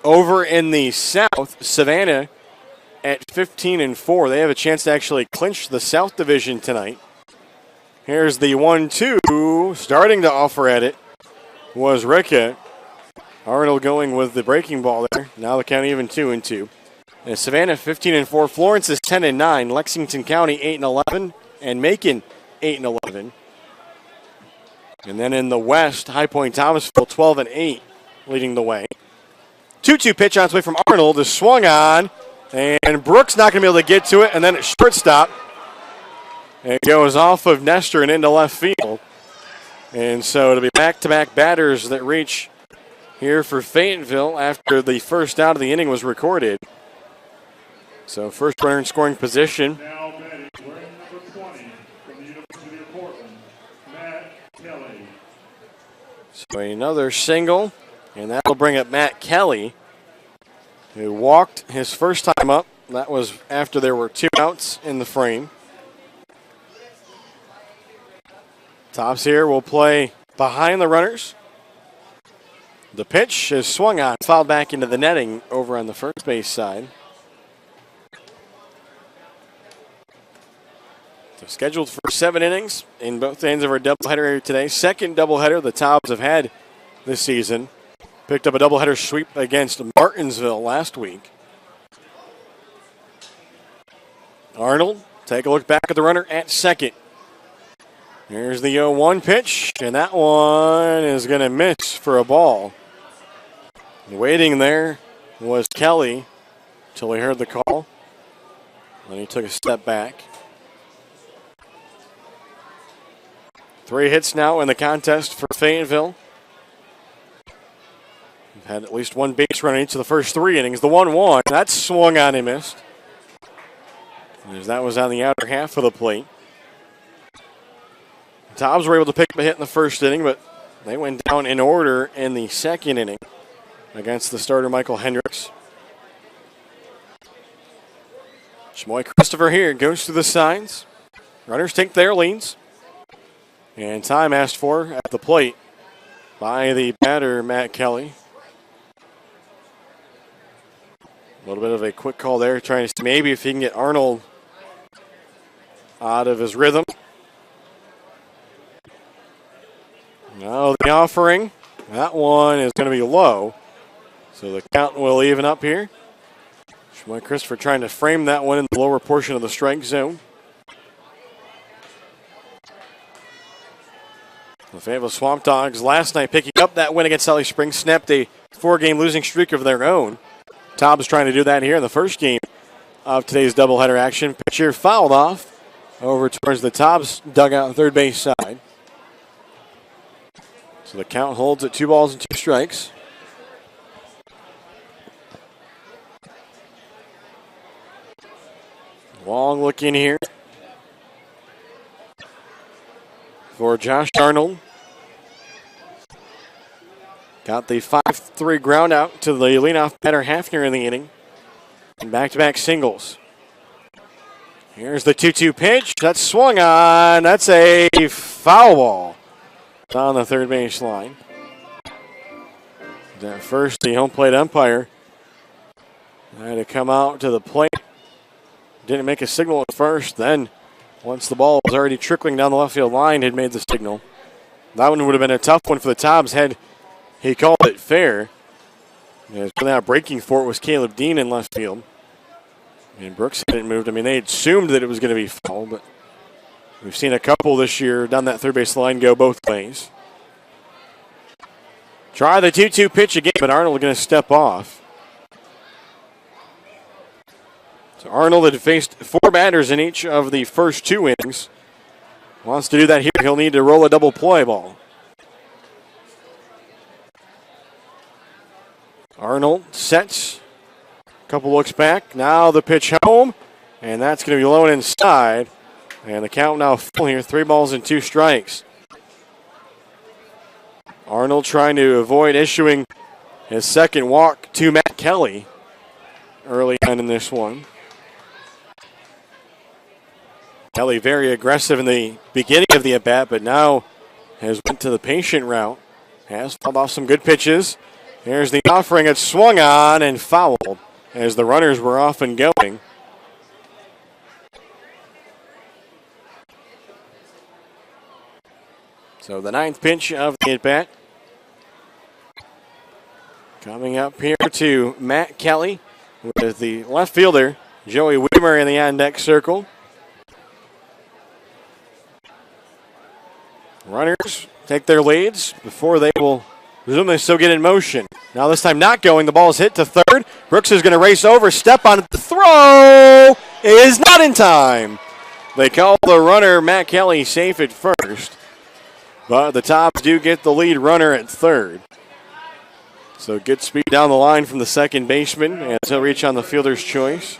Over in the South, Savannah at 15-4. They have a chance to actually clinch the South Division tonight. Here's the 1-2. Starting to offer at it was Ricka. Arnold going with the breaking ball there. Now the count even 2-2. And Savannah 15-4. Florence is 10-9. Lexington County 8-11. And Macon 8-11. And then in the West, High Point Thomasville 12-8 leading the way. 2-2 pitch on its way from Arnold is swung on. And Brooks not going to be able to get to it. And then at shortstop, it goes off of Nestor and into left field. And so it'll be back-to-back batters that reach here for Fayetteville after the first out of the inning was recorded. So first runner in scoring position. Now batting, wearing number 20 from the University of Portland, Matt Kelly. So another single, and that'll bring up Matt Kelly, who walked his first time up. That was after there were 2 outs in the frame. Tobs here will play behind the runners. The pitch is swung on, fouled back into the netting over on the first base side. So scheduled for 7 innings in both ends of our doubleheader today. Second doubleheader the Tobs have had this season. Picked up a doubleheader sweep against Martinsville last week. Arnold, take a look back at the runner at second. Here's the 0-1 pitch, and that one is going to miss for a ball. Waiting there was Kelly until he heard the call. Then he took a step back. 3 hits now in the contest for Fayetteville. We've had at least 1 base run in each of the first 3 innings. The 1-1, that swung on and missed. As that was on the outer half of the plate. Tobs were able to pick up a hit in the first inning, but they went down in order in the second inning against the starter Michael Hendricks. Shmoy Christopher here goes through the signs. Runners take their leads. And time asked for at the plate by the batter, Matt Kelly. A little bit of a quick call there, trying to see maybe if he can get Arnold out of his rhythm. Now the offering, that one is going to be low. So the count will even up here. Shmoy Christopher trying to frame that one in the lower portion of the strike zone. The Fayetteville Swamp Dogs last night picking up that win against Holly Springs, snapped a 4-game losing streak of their own. Tobs trying to do that here in the first game of today's doubleheader action. Pitcher fouled off over towards the Tobs dugout third base side. So the count holds at 2 balls and 2 strikes. Long look in here for Josh Arnold. Got the 5-3 ground out to the leadoff batter Hafner in the inning. And back-to-back singles. Here's the 2-2 pitch. That's swung on. That's a foul ball on the third base line. At first, the home plate umpire had to come out to the plate. Didn't make a signal at first. Then, once the ball was already trickling down the left field line, had made the signal. That one would have been a tough one for the Tobs had he called it fair. As now breaking for it was Caleb Dean in left field. And Brooks hadn't moved. I mean, they assumed that it was going to be foul, but we've seen a couple this year down that third base line go both ways. Try the 2-2 pitch again, but Arnold going to step off. So Arnold had faced 4 batters in each of the first 2 innings. Wants to do that here. He'll need to roll a double play ball. Arnold sets. Couple looks back. Now the pitch home. And that's going to be low and inside. And the count now full here. 3 balls and 2 strikes. Arnold trying to avoid issuing his second walk to Matt Kelly early on in this one. Kelly very aggressive in the beginning of the at-bat, but now has went to the patient route. Has fouled off some good pitches. Here's the offering. It's swung on and fouled as the runners were off and going. So the 9th pitch of the at-bat. Coming up here to Matt Kelly with the left fielder, Joey Weimer, in the on-deck circle. Runners take their leads before they will presumably still get in motion. Now this time not going. The ball is hit to third. Brooks is going to race over, step on it. The throw is not in time. They call the runner, Matt Kelly, safe at first. But the Tobs do get the lead runner at third. So good speed down the line from the second baseman, and he'll reach on the fielder's choice.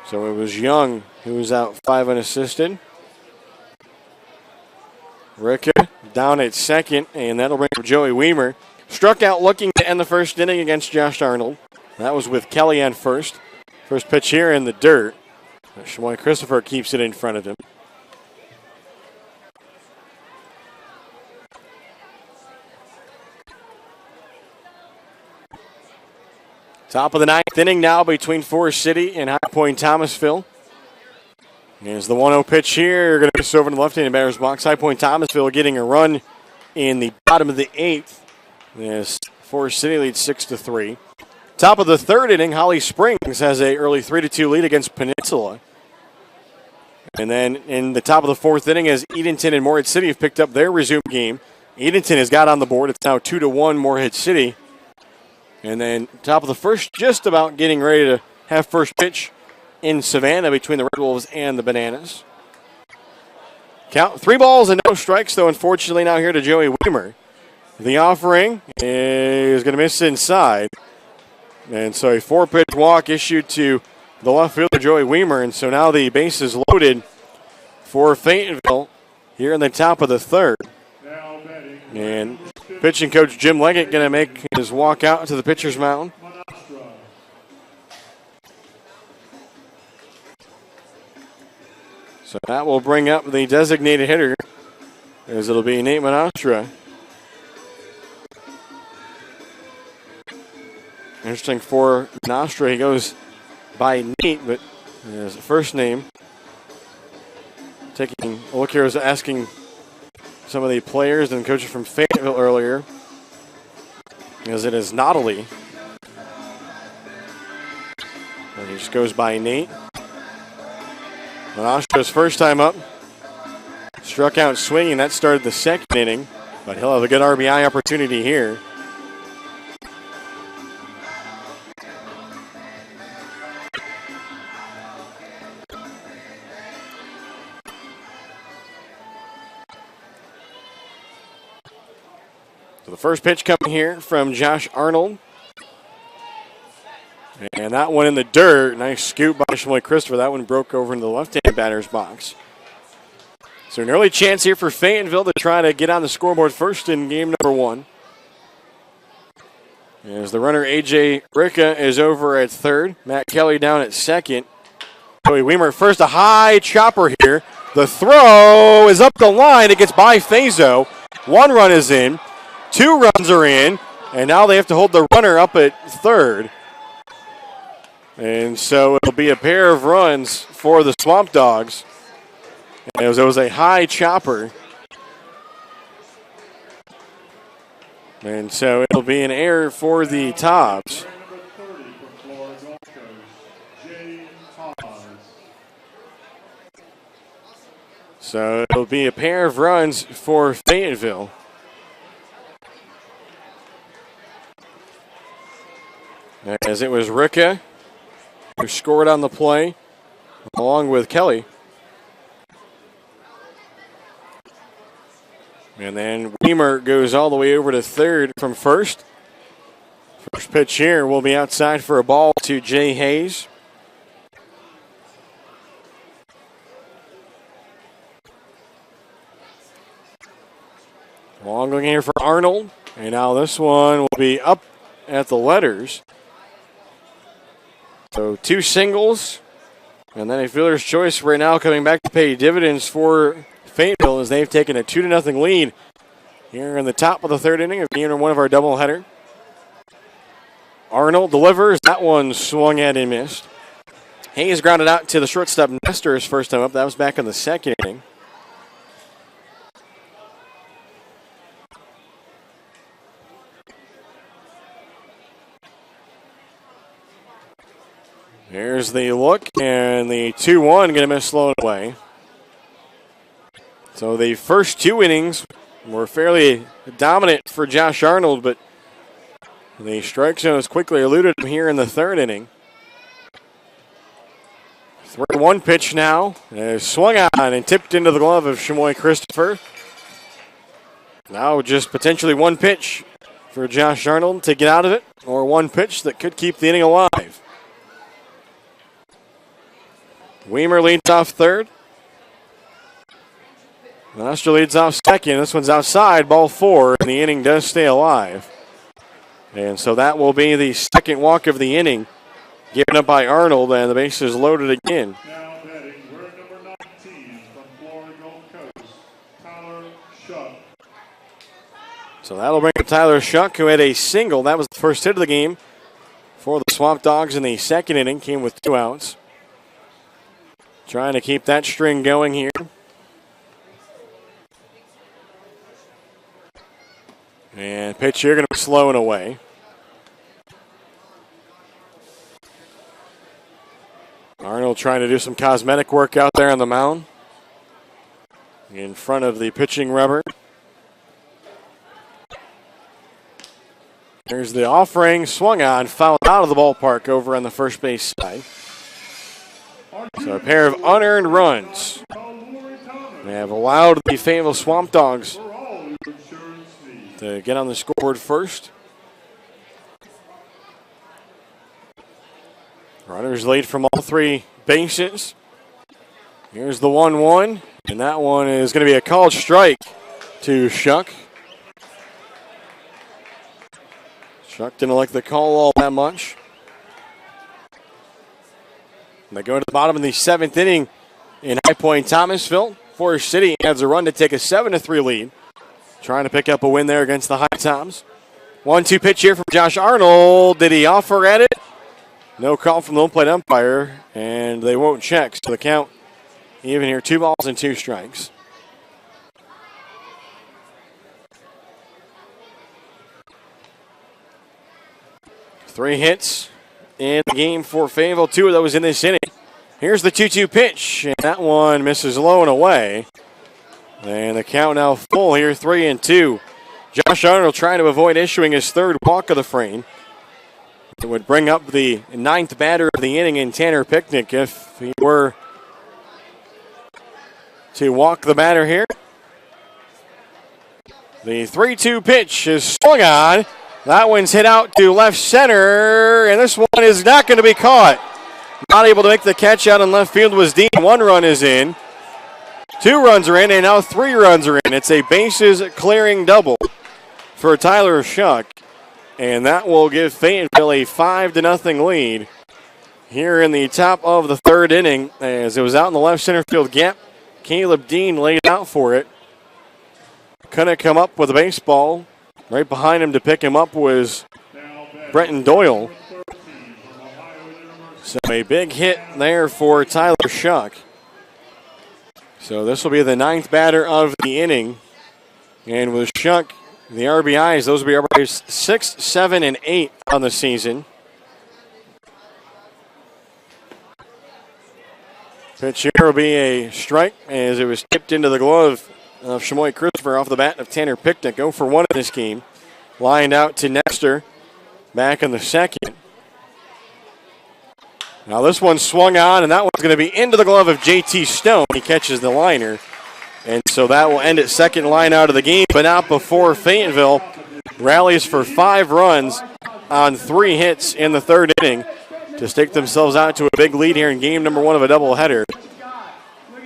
So it was Young who was out 5 unassisted. Ricka down at second, and that'll bring up Joey Weimer. Struck out looking to end the first inning against Josh Arnold. That was with Kelly on first. First pitch here in the dirt. Shimoy Christopher keeps it in front of him. Top of the 9th inning now between Forest City and High Point Thomasville. Here's the 1-0 pitch here. Going to miss over in the left-handed batter's box. High Point Thomasville getting a run in the bottom of the 8th. As Forest City leads 6-3. Top of the 3rd inning, Holly Springs has a early 3-2 lead against Peninsula. And then in the top of the 4th inning, as Edenton and Morehead City have picked up their resumed game, Edenton has got on the board. It's now 2-1 Morehead City. And then top of the first, just about getting ready to have first pitch in Savannah between the Red Wolves and the Bananas. Count 3 balls and no strikes, though, unfortunately, now here to Joey Weimer. The offering is going to miss inside. And so a 4-pitch walk issued to the left fielder, Joey Weimer. And so now the base is loaded for Fayetteville here in the top of the 3rd. And pitching coach Jim Leggett going to make his walk out to the pitcher's mound. So that will bring up the designated hitter, as it'll be Nate Monastra. Interesting for Monastra, he goes by Nate, but his first name. Taking a look here, I was asking some of the players and coaches from Fayetteville earlier, as it is Notley. And he just goes by Nate. Monastra's first time up. Struck out swinging. That started the 2nd inning, but he'll have a good RBI opportunity here. So the first pitch coming here from Josh Arnold. And that one in the dirt. Nice scoop by Shimoy Christopher. That one broke over into the left-handed batter's box. So an early chance here for Fayetteville to try to get on the scoreboard first in game number 1. As the runner A.J. Ricka is over at third. Matt Kelly down at second. Joey Weimer first, a high chopper here. The throw is up the line. It gets by Fayetteville. 1 run is in. 2 runs are in. And now they have to hold the runner up at third. And so it'll be a pair of runs for the Swamp Dogs. It was a high chopper. And so it'll be an error for the Tobs. So it'll be a pair of runs for Fayetteville. As it was Ricka who scored on the play, along with Kelly. And then Weimer goes all the way over to third from first. First pitch here will be outside for a ball to Jay Hayes. Long looking here for Arnold. And now this one will be up at the letters. So 2 singles. And then a fielder's choice right now coming back to pay dividends for Fayetteville as they've taken a 2-0 lead here in the top of the third inning of game one of our doubleheader. Arnold delivers. That one swung at and missed. Hayes grounded out to the shortstop Nestor his first time up. That was back in the second inning. Here's the look, and the 2-1 going to miss slow away. So the first 2 innings were fairly dominant for Josh Arnold, but the strike zone has quickly eluded him here in the third inning. 3-1 pitch now. Swung on and tipped into the glove of Chamoy Christopher. Now just potentially 1 pitch for Josh Arnold to get out of it, or 1 pitch that could keep the inning alive. Weimer leads off third. Nestor leads off second. This one's outside, ball 4, and the inning does stay alive. And so that will be the second walk of the inning, given up by Arnold, and the base is loaded again. Now batting, we're number 19 from Florida Gulf Coast, Tyler Shuck. So that'll bring up Tyler Shuck, who had a single. That was the first hit of the game for the Swamp Dogs in the second inning. Came with 2 outs. Trying to keep that string going here. And pitch here going to be slow and away. Arnold trying to do some cosmetic work out there on the mound in front of the pitching rubber. There's the offering, swung on, fouled out of the ballpark over on the first base side. So a pair of unearned runs. They have allowed the Fayetteville Swamp Dogs to get on the scoreboard first. Runners lead from all 3 bases. Here's the 1-1, and that one is going to be a called strike to Shuck. Shuck didn't like the call all that much. They go to the bottom of the 7th inning in High Point, Thomasville. Forest City adds a run to take a 7-3 lead. Trying to pick up a win there against the High Toms. 1-2 pitch here from Josh Arnold. Did he offer at it? No call from the home plate umpire, and they won't check. So the count even here, 2 balls and 2 strikes. Three hits in the game for Fayetteville, 2 of those in this inning. Here's the 2-2 pitch, and that one misses low and away. And the count now full here, 3-2. Josh Arnold trying to avoid issuing his 3rd walk of the frame. It would bring up the 9th batter of the inning in Tanner Picnic if he were to walk the batter here. The 3-2 pitch is swung on. That one's hit out to left center, and this one is not going to be caught. Not able to make the catch out in left field was Dean. 1 run is in. 2 runs are in, and now 3 runs are in. It's a bases-clearing double for Tyler Shuck, and that will give Fayetteville a 5-0 lead here in the top of the 3rd inning as it was out in the left center field gap. Caleb Dean laid out for it. Couldn't come up with a baseball. Right behind him to pick him up was Brenton Doyle. So a big hit there for Tyler Shuck. So this will be the 9th batter of the inning. And with Shuck, the RBIs, those will be RBIs 6, 7, and 8 on the season. Pitch here will be a strike as it was tipped into the glove of Shamoy Christopher off the bat of Tanner Picnic. 0 for 1 in this game. Lined out to Nestor back in the second. Now this one swung on, and that one's going to be into the glove of JT Stone. He catches the liner. And so that will end it second line out of the game, but not before Fayetteville rallies for 5 runs on 3 hits in the 3rd inning to stick themselves out to a big lead here in game number 1 of a doubleheader.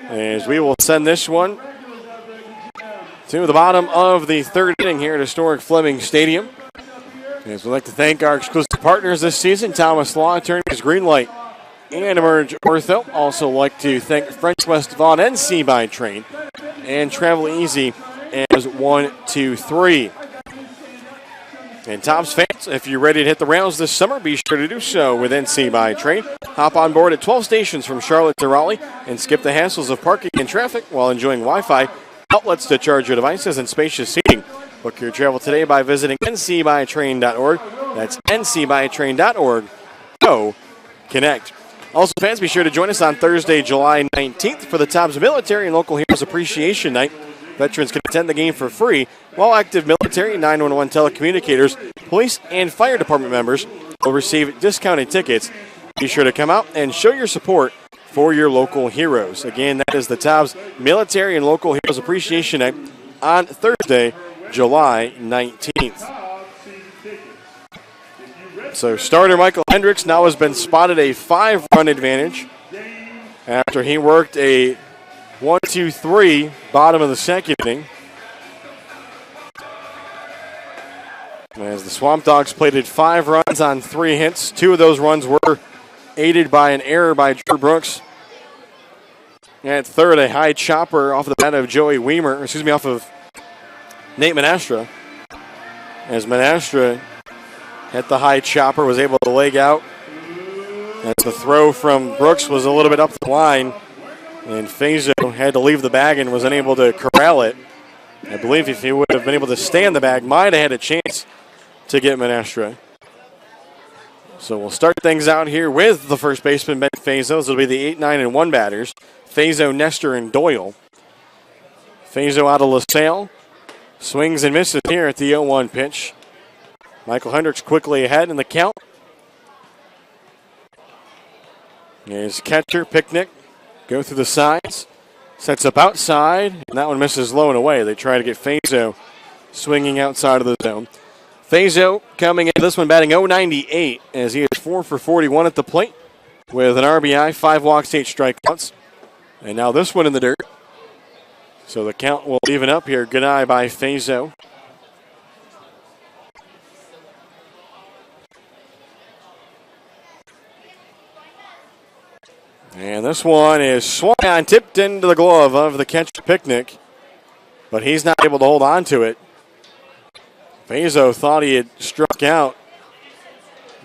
As we will send this one to the bottom of the 3rd inning here at historic Fleming Stadium. As we'd like to thank our exclusive partners this season, Thomas Law Attorneys, Greenlight, and Emerge Ortho. Also like to thank French West Vaughn and C by Train and Travel Easy as 1, 2, 3. And Tobs fans, if you're ready to hit the rails this summer, be sure to do so with NC by Train. Hop on board at 12 stations from Charlotte to Raleigh and skip the hassles of parking and traffic while enjoying Wi-Fi, outlets to charge your devices, and spacious seating. Book your travel today by visiting ncbytrain.org. That's ncbytrain.org. Go Connect. Also, fans, be sure to join us on Thursday, July 19th for the Tobs Military and Local Heroes Appreciation Night. Veterans can attend the game for free, while active military, 911 telecommunicators, police, and fire department members will receive discounted tickets. Be sure to come out and show your support for your local heroes. Again, that is the Tobs Military and Local Heroes Appreciation Night on Thursday, July 19th. So starter Michael Hendricks now has been spotted a 5-run advantage after he worked a 1-2-3 bottom of the second inning. As the Swamp Dogs plated 5 runs on 3 hits, 2 of those runs were aided by an error by Drew Brooks. At third, a high chopper off the bat of off of Nate Menastra. As Menastra hit the high chopper, was able to leg out. As the throw from Brooks was a little bit up the line, and Fazo had to leave the bag and was unable to corral it. I believe if he would have been able to stay in the bag, might have had a chance to get Menastra. So we'll start things out here with the first baseman, Ben Fazo. This will be the 8, 9, and 1 batters. Fazo, Nestor, and Doyle. Fazo out of LaSalle. Swings and misses here at the 0-1 pitch. Michael Hendricks quickly ahead in the count. Here's catcher, Picnic. Go through the sides. Sets up outside, and that one misses low and away. They try to get Fazo swinging outside of the zone. Fazo coming into this one batting .098 as he is 4 for 41 at the plate with an RBI, 5 walks, 8 strikeouts. And now this one in the dirt. So the count will even up here. Good eye by Fazo. And this one is swung on, tipped into the glove of the catcher, Picnic, but he's not able to hold on to it. Fazo thought he had struck out,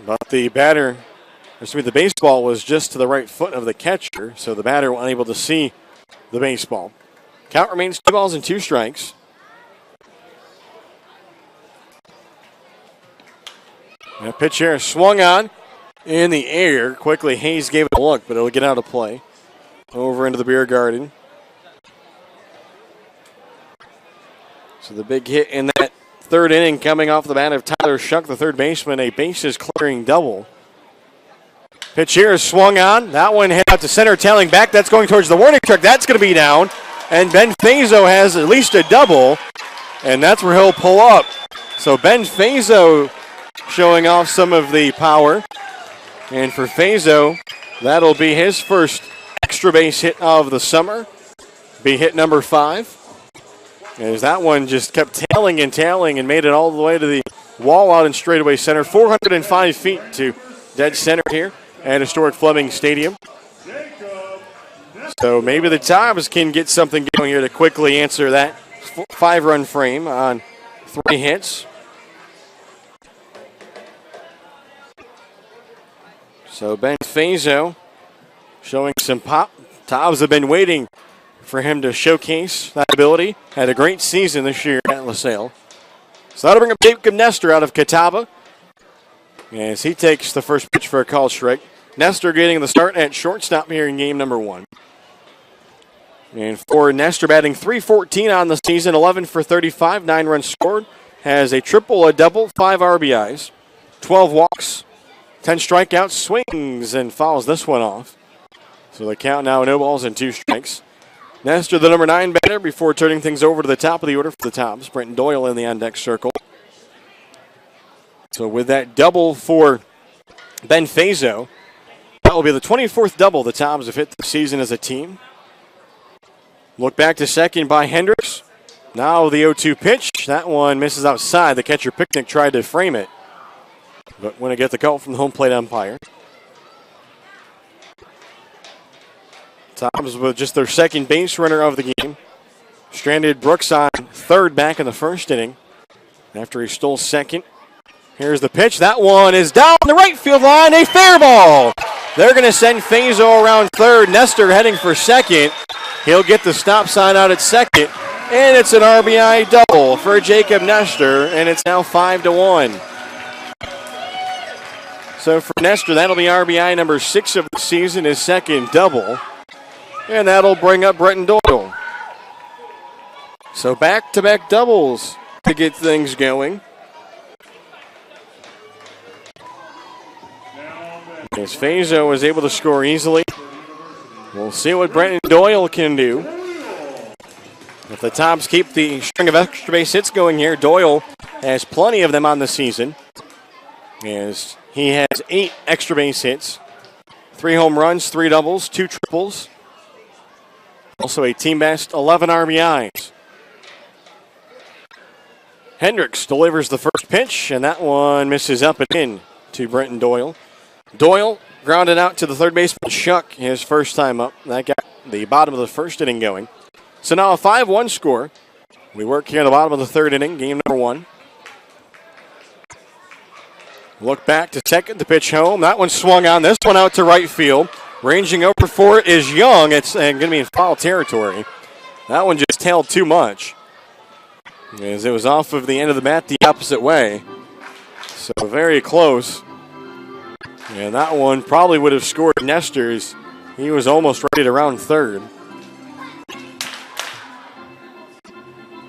but the baseball was just to the right foot of the catcher, so the batter was unable to see the baseball. Count remains 2 balls and 2 strikes. And a pitch here swung on. In the air, quickly Hayes gave it a look, but it'll get out of play. Over into the beer garden. So the big hit in that 3rd inning coming off the bat of Tyler Shuck, the 3rd baseman, a bases clearing double. Pitch here is swung on. That one hit out to center, tailing back. That's going towards the warning track. That's going to be down. And Ben Fazo has at least a double, and that's where he'll pull up. So Ben Fazo showing off some of the power. And for Fazo, that'll be his first extra base hit of the summer. Be hit number 5. As that one just kept tailing and made it all the way to the wall out in straightaway center. 405 feet to dead center here at historic Fleming Stadium. So maybe the Tobs can get something going here to quickly answer that 5-run frame on 3 hits. So Ben Fayetteville showing some pop. Tobs have been waiting for him to showcase that ability. Had a great season this year at LaSalle. So that'll bring up Jacob Nestor out of Catawba as he takes the first pitch for a called strike. Nestor getting the start at shortstop here in game number 1. And for Nestor, batting .314 on the season, 11 for 35, 9 runs scored. Has a triple, a double, 5 RBIs, 12 walks, 10 strikeouts, swings, and fouls this one off. So the count now, no balls and 2 strikes. Nestor, the number 9 batter, before turning things over to the top of the order for the Tobs. Brenton Doyle in the on-deck circle. So with that double for Ben Fayetteville, that will be the 24th double the Tobs have hit this season as a team. Look back to second by Hendricks. Now the 0-2 pitch. That one misses outside. The catcher Picnic tried to frame it, but when I get the call from the home plate umpire. Tobs with just their second base runner of the game. Stranded Brooks on third back in the first inning after he stole second. Here's the pitch. That one is down the right field line. A fair ball. They're going to send Fayetteville around third. Nestor heading for second. He'll get the stop sign out at second. And it's an RBI double for Jacob Nestor. And it's now 5-1. So for Nestor, that'll be RBI number 6 of the season, his second double. And that'll bring up Brenton Doyle. So back-to-back doubles to get things going. As Fayetteville was able to score easily. We'll see what Brenton Doyle can do. If the Tobs keep the string of extra base hits going here, Doyle has plenty of them on the season. As he has 8 extra base hits, 3 home runs, 3 doubles, 2 triples. Also a team best 11 RBIs. Hendricks delivers the first pitch, and that one misses up and in to Brenton Doyle. Doyle grounded out to the third baseman Shuck his first time up. That got the bottom of the first inning going. So now a 5-1 score. We work here at the bottom of the third inning, game number 1. Look back to second, the pitch home. That one swung on. This one out to right field. Ranging over for it is Young. It's going to be in foul territory. That one just tailed too much, as it was off of the end of the bat the opposite way. So very close. And that one probably would have scored Nestor's. He was almost ready to round third.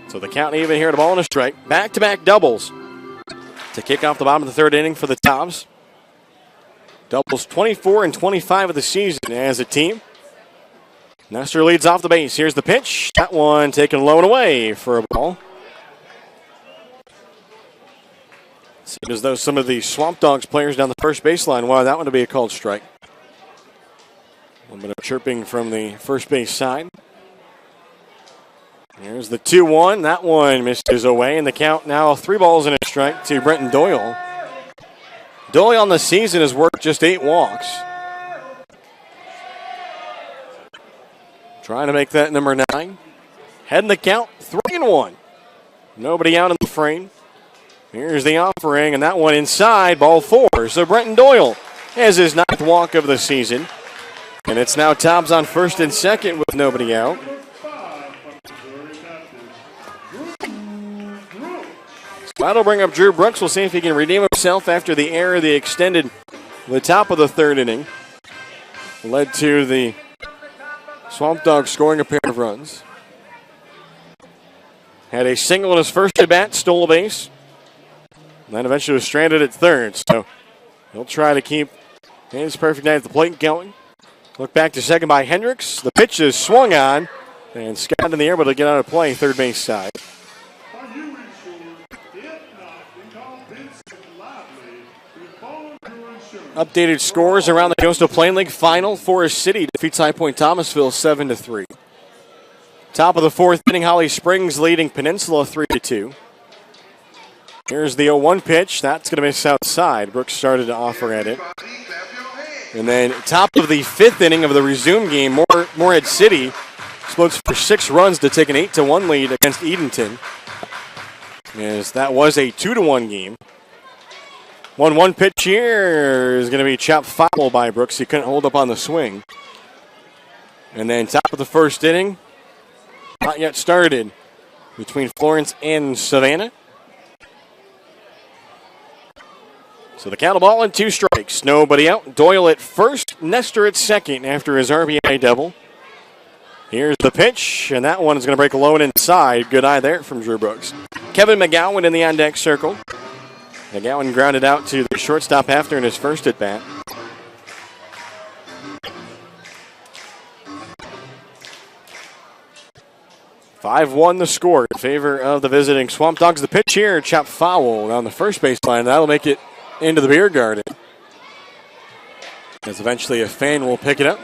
So the count even here at a ball and a strike. Back-to-back doubles to kick off the bottom of the third inning for the Tobs. Doubles 24 and 25 of the season as a team. Nestor leads off the base. Here's the pitch. That one taken low and away for a ball. Seems as though some of the Swamp Dogs players down the first baseline wanted that one to be a called strike. A little bit of chirping from the first base side. Here's the 2-1. That one misses away, and the count now 3 balls and a strike to Brenton Doyle. Doyle on the season has worked just 8 walks. Trying to make that number 9. Heading the count 3-1. Nobody out in the frame. Here's the offering, and that one inside, ball 4. So Brenton Doyle has his 9th walk of the season. And it's now Tobs on first and second with nobody out. So that'll bring up Drew Brooks. We'll see if he can redeem himself after the error they extended the top of the third inning. Led to the Swamp Dogs scoring a pair of runs. Had a single in his first at-bat, stole a base. And then eventually was stranded at third. So he'll try to keep his perfect night at the plate going. Look back to second by Hendricks. The pitch is swung on. And Scott in the air, but to get out of play, third base side. Updated scores around the Coastal Plain League final. Forest City defeats High Point Thomasville 7-3. Top of the fourth inning, Holly Springs leading Peninsula 3-2. Here's the 0-1 pitch. That's going to miss outside. Brooks started to offer at it. And then top of the 5th inning of the resume game, Morehead City explodes for 6 runs to take an 8-1 lead against Edenton. As that was a 2-1 game. 1-1 pitch here is going to be chopped foul by Brooks. He couldn't hold up on the swing. And then top of the 1st inning, not yet started, between Florence and Savannah. So the count of ball and 2 strikes. Nobody out. Doyle at first, Nestor at second after his RBI double. Here's the pitch, and that one is going to break low and inside. Good eye there from Drew Brooks. Kevin McGowan in the on-deck circle. McGowan grounded out to the shortstop after in his first at-bat. (5-1) the score in favor of the visiting Swamp Dogs. The pitch here, chopped foul down the first baseline. That'll make it into the beer garden, as eventually a fan will pick it up.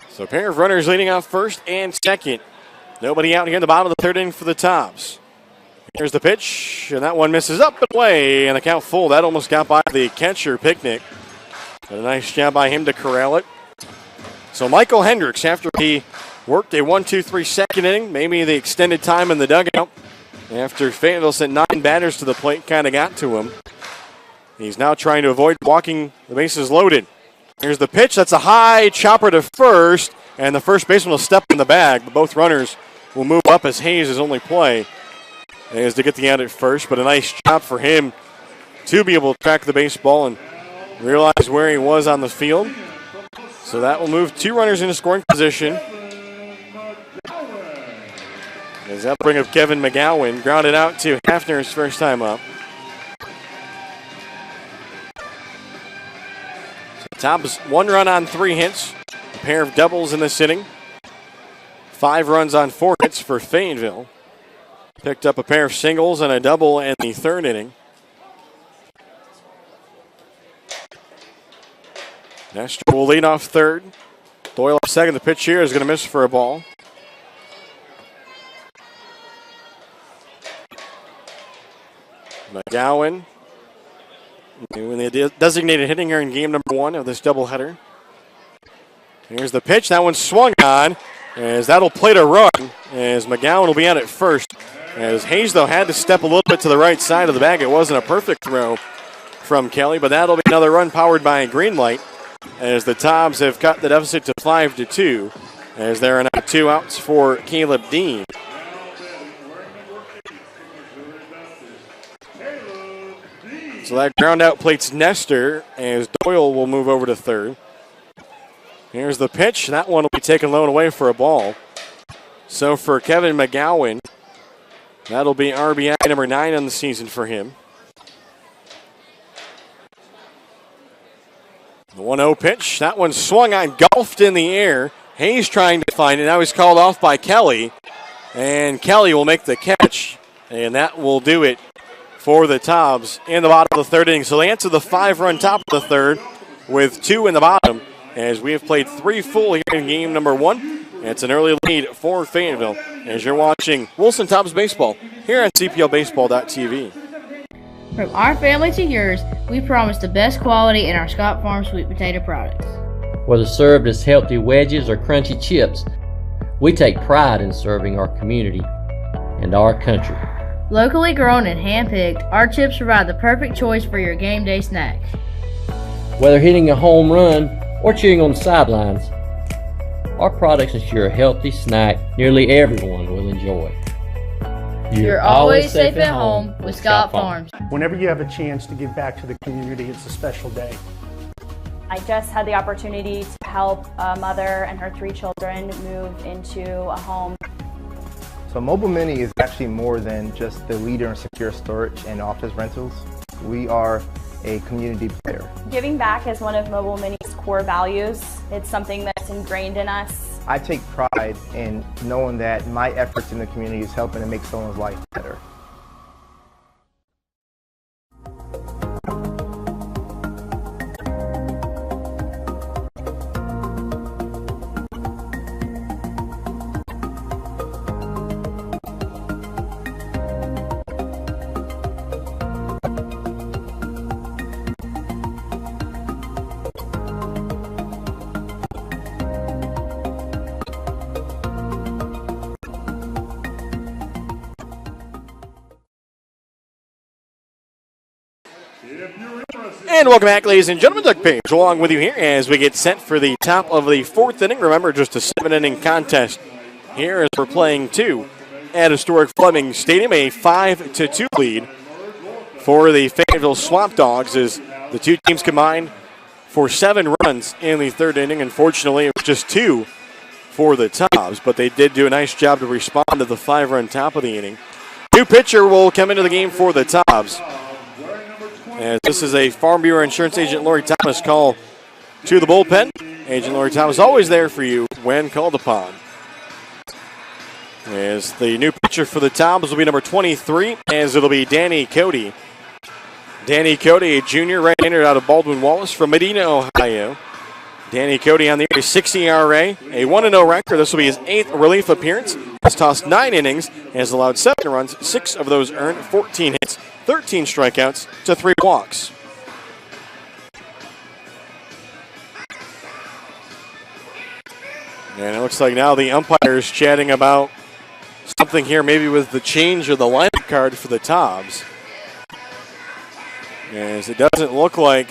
So a pair of runners leading off first and second. Nobody out here in the bottom of the 3rd inning for the Tobs. Here's the pitch, and that one misses up and away, and the count full. That almost got by the catcher, Picnic. But a nice job by him to corral it. So Michael Hendricks, after he worked a 1-2-3 second inning, maybe the extended time in the dugout, after Fayetteville sent 9 batters to the plate, kind of got to him. He's now trying to avoid walking the bases loaded. Here's the pitch. That's a high chopper to first, and the first baseman will step in the bag, but both runners will move up as Hayes' only play is to get the out at first, but a nice job for him to be able to track the baseball and realize where he was on the field. So that will move 2 runners into scoring position. As that bring up Kevin McGowan, grounded out to Hafner his first time up. So Tobs 1 run on 3 hits, a pair of doubles in this inning. 5 runs on 4 hits for Fayetteville. Picked up a pair of singles and a double in the 3rd inning. Nestor will lead off 3rd. Doyle off 2nd. The pitch here is going to miss for a ball. McGowan doing the designated hitting here in game number 1 of this doubleheader. Here's the pitch. That one swung on, as that'll play to run, as McGowan will be out at first. As Hayes, though, had to step a little bit to the right side of the bag. It wasn't a perfect throw from Kelly, but that'll be another run powered by a green light, as the Tobs have cut the deficit to 5-2, as there are now 2 outs for Caleb Dean. So that ground out plates Nestor, as Doyle will move over to 3rd. Here's the pitch. That one will be taken low and away for a ball. So for Kevin McGowan, that'll be RBI number 9 on the season for him. The 1-0 pitch. That one swung on, golfed in the air. Hayes trying to find it. Now he's called off by Kelly. And Kelly will make the catch. And that will do it for the Tobs in the bottom of the 3rd inning. So they answer the 5-run top of the 3rd with 2 in the bottom, as we have played 3 full here in game number 1. It's an early lead for Fayetteville, as you're watching Wilson Tobs Baseball here on CPLBaseball.tv. From our family to yours, we promise the best quality in our Scott Farm sweet potato products. Whether served as healthy wedges or crunchy chips, we take pride in serving our community and our country. Locally grown and hand-picked, our chips provide the perfect choice for your game day snack. Whether hitting a home run or cheering on the sidelines, our products ensure a healthy snack nearly everyone will enjoy. You're always safe at home with Scott Farms. Whenever you have a chance to give back to the community, it's a special day. I just had the opportunity to help a mother and her 3 children move into a home. So Mobile Mini is actually more than just the leader in secure storage and office rentals. We are a community player. Giving back is one of Mobile Mini's core values. It's something that's ingrained in us. I take pride in knowing that my efforts in the community is helping to make someone's life better. If you're interested, And welcome back, ladies and gentlemen. Doug Page along with you here as we get set for the top of the fourth inning. Remember, just a 7-inning contest here as we're playing two at historic Fleming Stadium. A 5-2 lead for the Fayetteville Swamp Dogs as the two teams combined for 7 runs in the third inning. Unfortunately, it was just 2 for the Tobs, but they did do a nice job to respond to the 5-run top of the inning. New pitcher will come into the game for the Tobs. As this is a Farm Bureau Insurance Agent Lori Thomas call to the bullpen. Agent Lori Thomas always there for you when called upon. As the new pitcher for the Tobs will be number 23, as it'll be Danny Cody. Danny Cody, a junior, right-hander out of Baldwin Wallace from Medina, Ohio. Danny Cody on the year, 60 ERA, a 1-0 record. This will be his 8th relief appearance. Has tossed 9 innings, has allowed 7 runs, 6 of those earned, 14 hits, 13 strikeouts to 3 walks. And it looks like now the umpires chatting about something here, maybe with the change of the lineup card for the Tobs. As it doesn't look like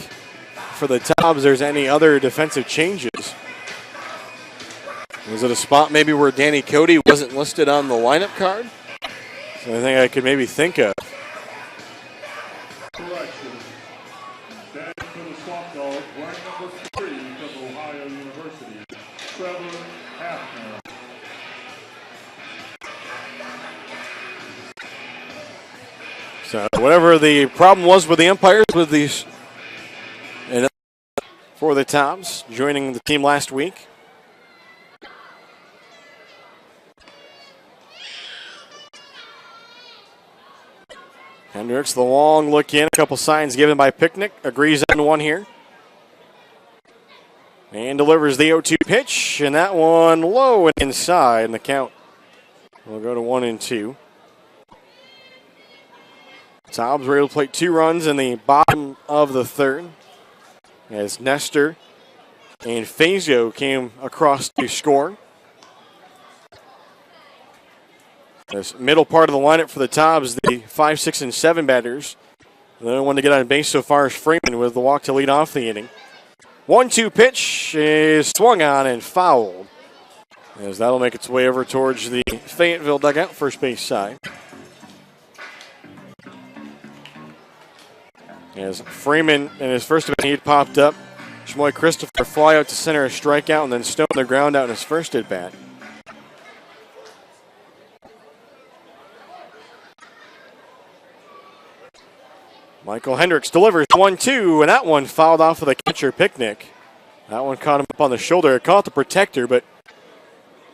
for the Tobs there's any other defensive changes. Was it a spot maybe where Danny Cody wasn't listed on the lineup card? So I think I could maybe think of. correction. Then for the Swamp Dogs, wearing number 3 from Ohio University, Trevor Hafner. So whatever the problem was with the umpires with these, and for the Tobs joining the team last week. Hendricks, the long look in, a couple signs given by Picnic, agrees on one here. And delivers the 0-2 pitch, and that one low and inside, and the count will go to 1-2. Tobs were able to play 2 runs in the bottom of the third as Nestor and Fazio came across to score. This middle part of the lineup for the Tobs, the 5, 6, and 7 batters. The only one to get on base so far is Freeman with the walk to lead off the inning. 1-2 pitch is swung on and fouled, as that'll make its way over towards the Fayetteville dugout, first base side. As Freeman in his first at bat, he had popped up. Shmoy Christopher fly out to center, a strikeout, and then Stone the ground out in his first at bat. Michael Hendricks delivers 1-2, and that one fouled off of the catcher, Picnic. That one caught him up on the shoulder. It caught the protector, but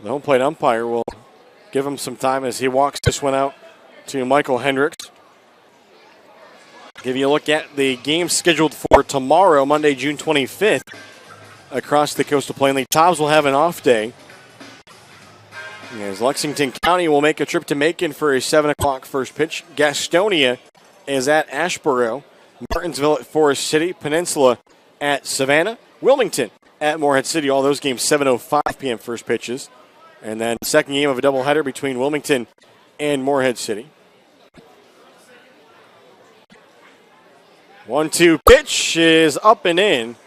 the home plate umpire will give him some time as he walks this one out to Michael Hendricks. Give you a look at the game scheduled for tomorrow, Monday, June 25th, across the Coastal Plain League. Tobs will have an off day, as Lexington County will make a trip to Macon for a 7 o'clock first pitch. Gastonia is at Ashboro, Martinsville at Forest City, Peninsula at Savannah, Wilmington at Morehead City. All those games 7:05 p.m. first pitches. And then second game of a doubleheader between Wilmington and Morehead City. 1-2 pitch is up and in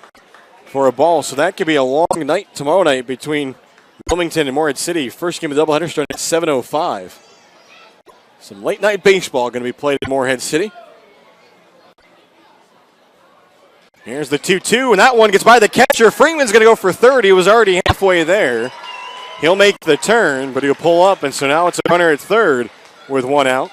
for a ball. So that could be a long night tomorrow night between Wilmington and Morehead City. First game of the doubleheader starting at 7:05. Some late night baseball going to be played at Morehead City. Here's the 2-2, and that one gets by the catcher. Freeman's going to go for third. He was already halfway there. He'll make the turn, but he'll pull up, and so now it's a runner at third with 1 out.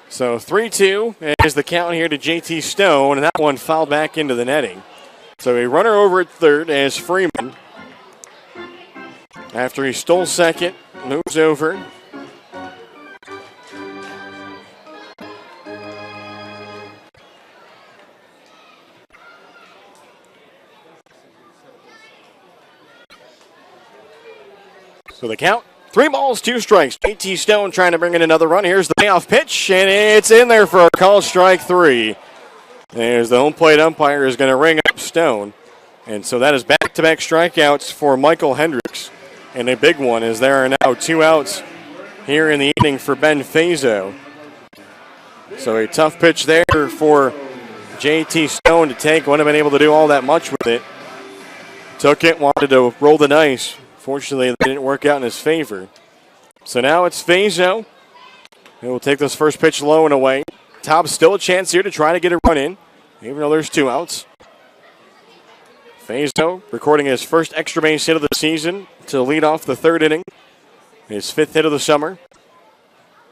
So 3-2 is the count here to JT Stone, and that one fouled back into the netting. So a runner over at third as Freeman, after he stole second, moves over. So the count, 3 balls, 2 strikes. JT Stone trying to bring in another run. Here's the payoff pitch, and it's in there for a called strike 3. There's the home plate umpire is going to ring up Stone. And so that is back-to-back strikeouts for Michael Hendricks. And a big one as there are now 2 outs here in the inning for Ben Fayetteville. So a tough pitch there for JT Stone to take. Wouldn't have been able to do all that much with it. Took it, wanted to roll the dice. Fortunately, that didn't work out in his favor. So now it's Fayetteville. He will take this first pitch low and away. Tobs still a chance here to try to get a run in, even though there's 2 outs. Fayetteville recording his first extra base hit of the season to lead off the 3rd inning. His 5th hit of the summer.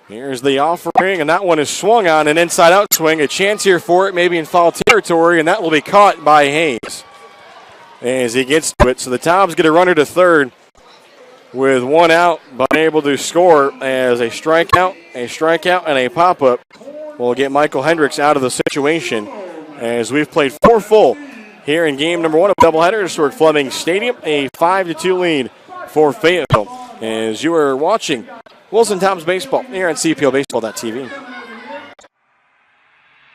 Here's the offering, and that one is swung on an inside-out swing. A chance here for it, maybe in foul territory, and that will be caught by Hayes as he gets to it. So the Tobs get a runner to 3rd with 1 out, but able to score as a strikeout, and a pop-up will get Michael Hendricks out of the situation as we've played 4 full here in game number 1 of doubleheader at Historic Fleming Stadium. A 5-2 lead for Fayetteville as you are watching Wilson Tobs Baseball here on CPOBaseball.tv.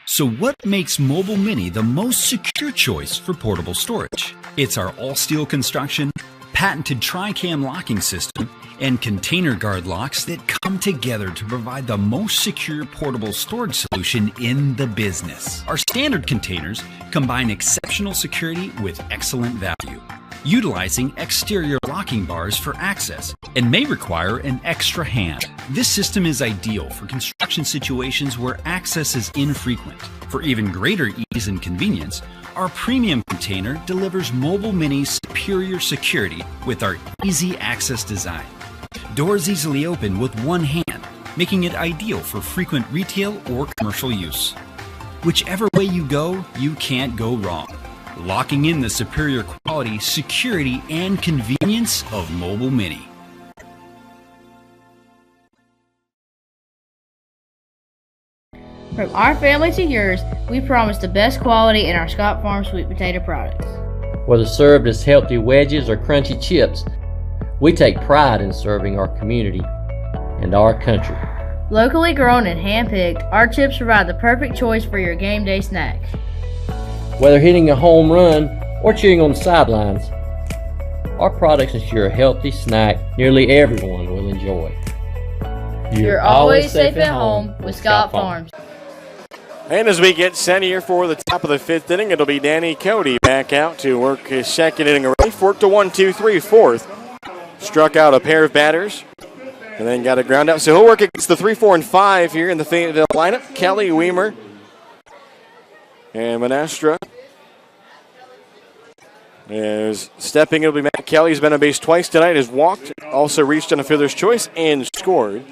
So what makes Mobile Mini the most secure choice for portable storage? It's our all-steel construction, patented tri-cam locking system, and container guard locks that come together to provide the most secure portable storage solution in the business. Our standard containers combine exceptional security with excellent value, utilizing exterior locking bars for access and may require an extra hand. This system is ideal for construction situations where access is infrequent. For even greater ease and convenience, our premium container delivers Mobile Mini's superior security with our easy access design. Doors easily open with 1 hand, making it ideal for frequent retail or commercial use. Whichever way you go, you can't go wrong. Locking in the superior quality, security, and convenience of Mobile Mini. From our family to yours, we promise the best quality in our Scott Farm sweet potato products. Whether served as healthy wedges or crunchy chips, we take pride in serving our community and our country. Locally grown and hand-picked, our chips provide the perfect choice for your game day snack. Whether hitting a home run or cheering on the sidelines, our products ensure a healthy snack nearly everyone will enjoy. You're always safe at home with Scott Farms. And as we get set here for the top of the 5th inning, it'll be Danny Cody back out to work his 2nd inning of relief. Worked a 1-2-3 4th. Struck out a pair of batters and then got a ground out. So he'll work against the 3, 4, and 5 here in the Fayetteville lineup. Kelly, Weimer, and Monastra. Is stepping, it'll be Matt Kelly. He's been on base twice tonight, has walked, also reached on a fielder's choice, and scored.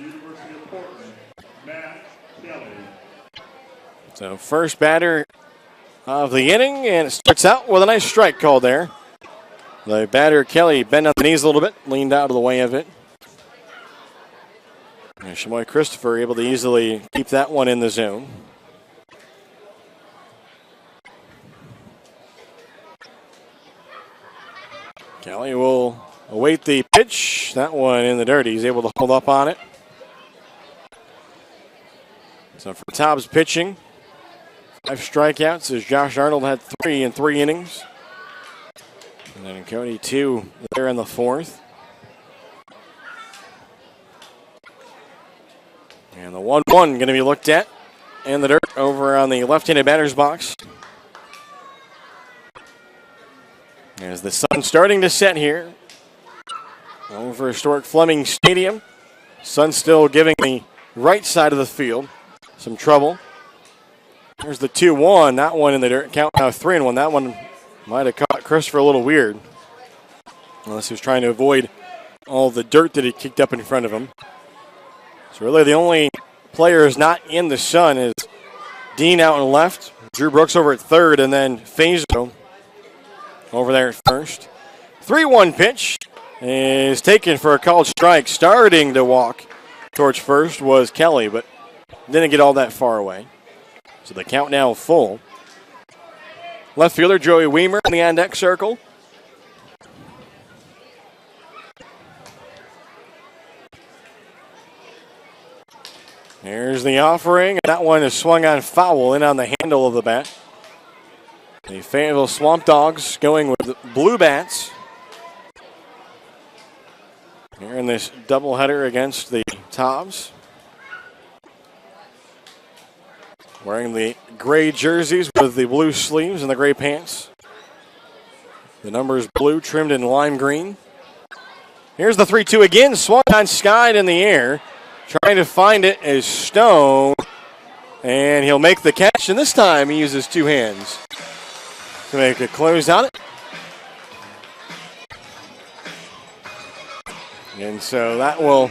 So first batter of the inning, and it starts out with a nice strike call there. The batter, Kelly, bent on the knees a little bit, leaned out of the way of it. And Shamoy Christopher able to easily keep that one in the zone. Kelly will await the pitch. That one in the dirt. He's able to hold up on it. So for Tobs pitching, 5 strikeouts as Josh Arnold had 3 in 3 innings. And then Cody 2 there in the 4th. And the 1-1 going to be looked at in the dirt over on the left-handed batter's box. As the sun's starting to set here over Historic Fleming Stadium. Sun still giving the right side of the field some trouble. Here's the 2-1. That one in the dirt. Count now 3-1. That one might have caught Christopher a little weird, unless he was trying to avoid all the dirt that he kicked up in front of him. So really the only players not in the sun is Dean out and left, Drew Brooks over at 3rd, and then Fayetteville over there at 1st. 3-1 pitch is taken for a called strike. Starting to walk towards 1st was Kelly, but didn't get all that far away. So the count now full. Left fielder Joey Weimer in the on-deck circle. Here's the offering. That one is swung on foul in on the handle of the bat. The Fayetteville Swamp Dogs going with blue bats here in this doubleheader against the Tobs. Wearing the gray jerseys with the blue sleeves and the gray pants. The numbers blue trimmed in lime green. Here's the 3-2 again. Swung on, skied in the air. Trying to find it is Stone. And he'll make the catch. And this time he uses two hands to make a close on it. And so that will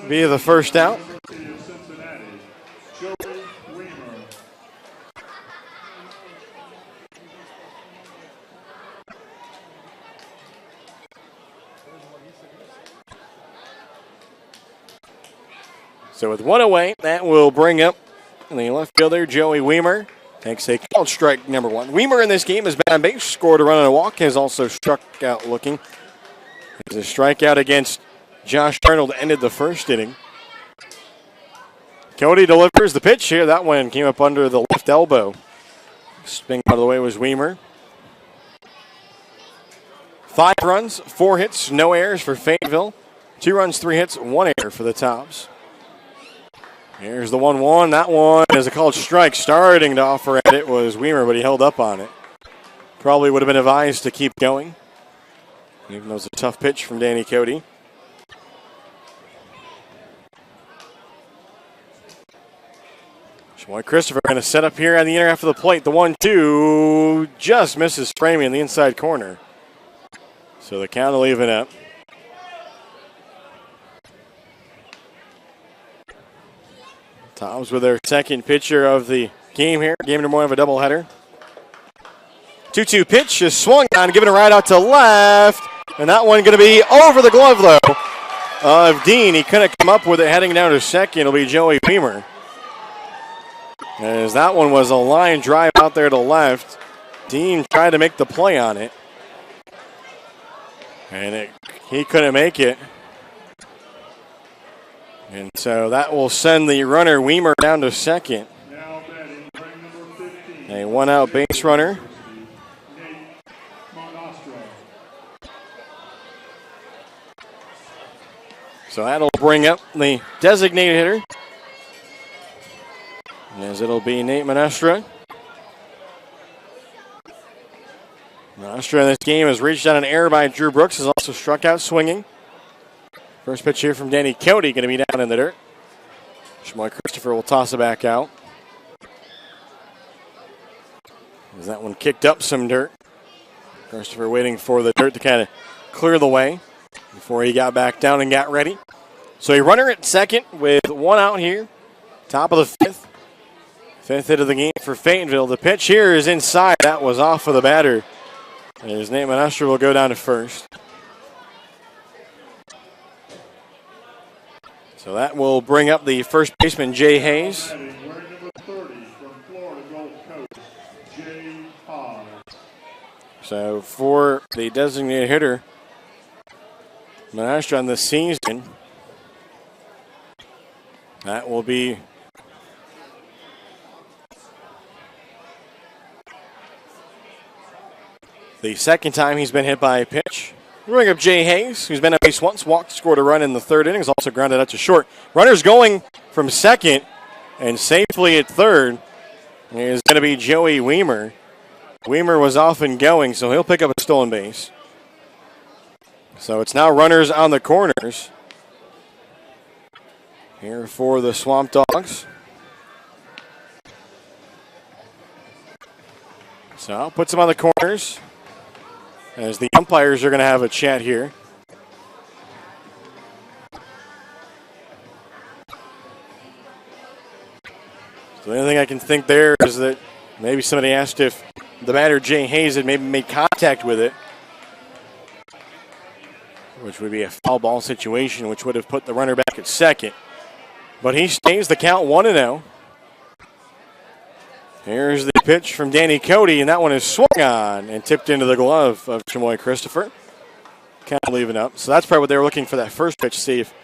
be the first out. So with one away, that will bring up the left fielder, Joey Weimer. Takes a called strike number one. Weimer in this game has been on base, scored a run and a walk, has also struck out looking. There's a strikeout against Josh Arnold, ended the first inning. Cody delivers the pitch here. That one came up under the left elbow. Spin out of the way was Weimer. 5 runs, 4 hits, no errors for Fayetteville. 2 runs, 3 hits, 1 error for the Tobs. Here's the 1-1. That one is a called strike. Starting to offer at it was Weimer, but he held up on it. Probably would have been advised to keep going, even though it was a tough pitch from Danny Cody. Shmoy Christopher going to set up here on the inner half of the plate. The 1-2 just misses framing in the inside corner. So the count will leave it up. Tobs with their second pitcher of the game here. Game number 1 of a doubleheader. 2-2 pitch is swung on, giving a right out to left. And that one going to be over the glove, though, of Dean. He couldn't come up with it heading down to second. It'll be Joey Weimer. As that one was a line drive out there to left. Dean tried to make the play on it. And he couldn't make it. And so that will send the runner Weimer down to second. A one-out base runner. So that'll bring up the designated hitter, as it'll be Nate Monestra. Monestra in this game has reached out an error by Drew Brooks, has also struck out swinging. First pitch here from Danny Cody, going to be down in the dirt. Shmoy Christopher will toss it back out. As that one kicked up some dirt. Christopher waiting for the dirt to kind of clear the way before he got back down and got ready. So a runner at second with 1 out here. Top of the 5th. 5th hit of the game for Fayetteville. The pitch here is inside. That was off of the batter. And his name Monestra will go down to first. So that will bring up the first baseman, Jay Hayes. So for the designated hitter, Monestra on the season, that will be the second time he's been hit by a pitch. We bring up Jay Hayes, who's been on base once, walked, scored a run in the 3rd inning, is also grounded out to short. Runners going from second and safely at third is going to be Joey Weimer. Weimer was off and going, so he'll pick up a stolen base. So it's now runners on the corners here for the Swamp Dogs. So I'll put some on the corners as the umpires are going to have a chat here. So the only thing I can think there is that maybe somebody asked if the batter, Jay Hayes, had maybe made contact with it, which would be a foul ball situation, which would have put the runner back at second. But he stays the count 1-0. Here's the pitch from Danny Cody, and that one is swung on and tipped into the glove of Shmoy Christopher. Kind of leaving up. So that's probably what they were looking for that first pitch, to see if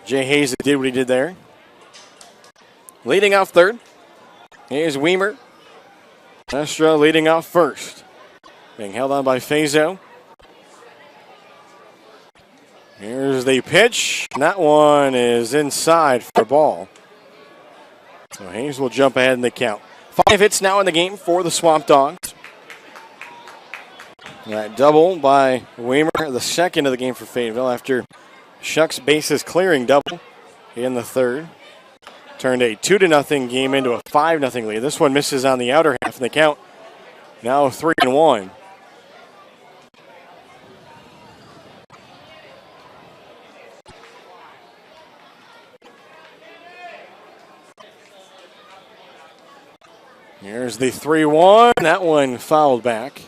Jay Hayes did what he did there. leading off third. Here's Weimer. Manestra leading off first. Being held on by Fayetteville. Here's the pitch. And that one is inside for a ball. So Hayes will jump ahead in the count. 5 hits now in the game for the Swamp Dogs. That double by Weimer, the second of the game for Fayetteville after Shuck's bases clearing double in the third. Turned a 2-0 game into a 5-0 lead. This one misses on the outer half in the count. Now 3-1. Here's the 3-1. That one fouled back.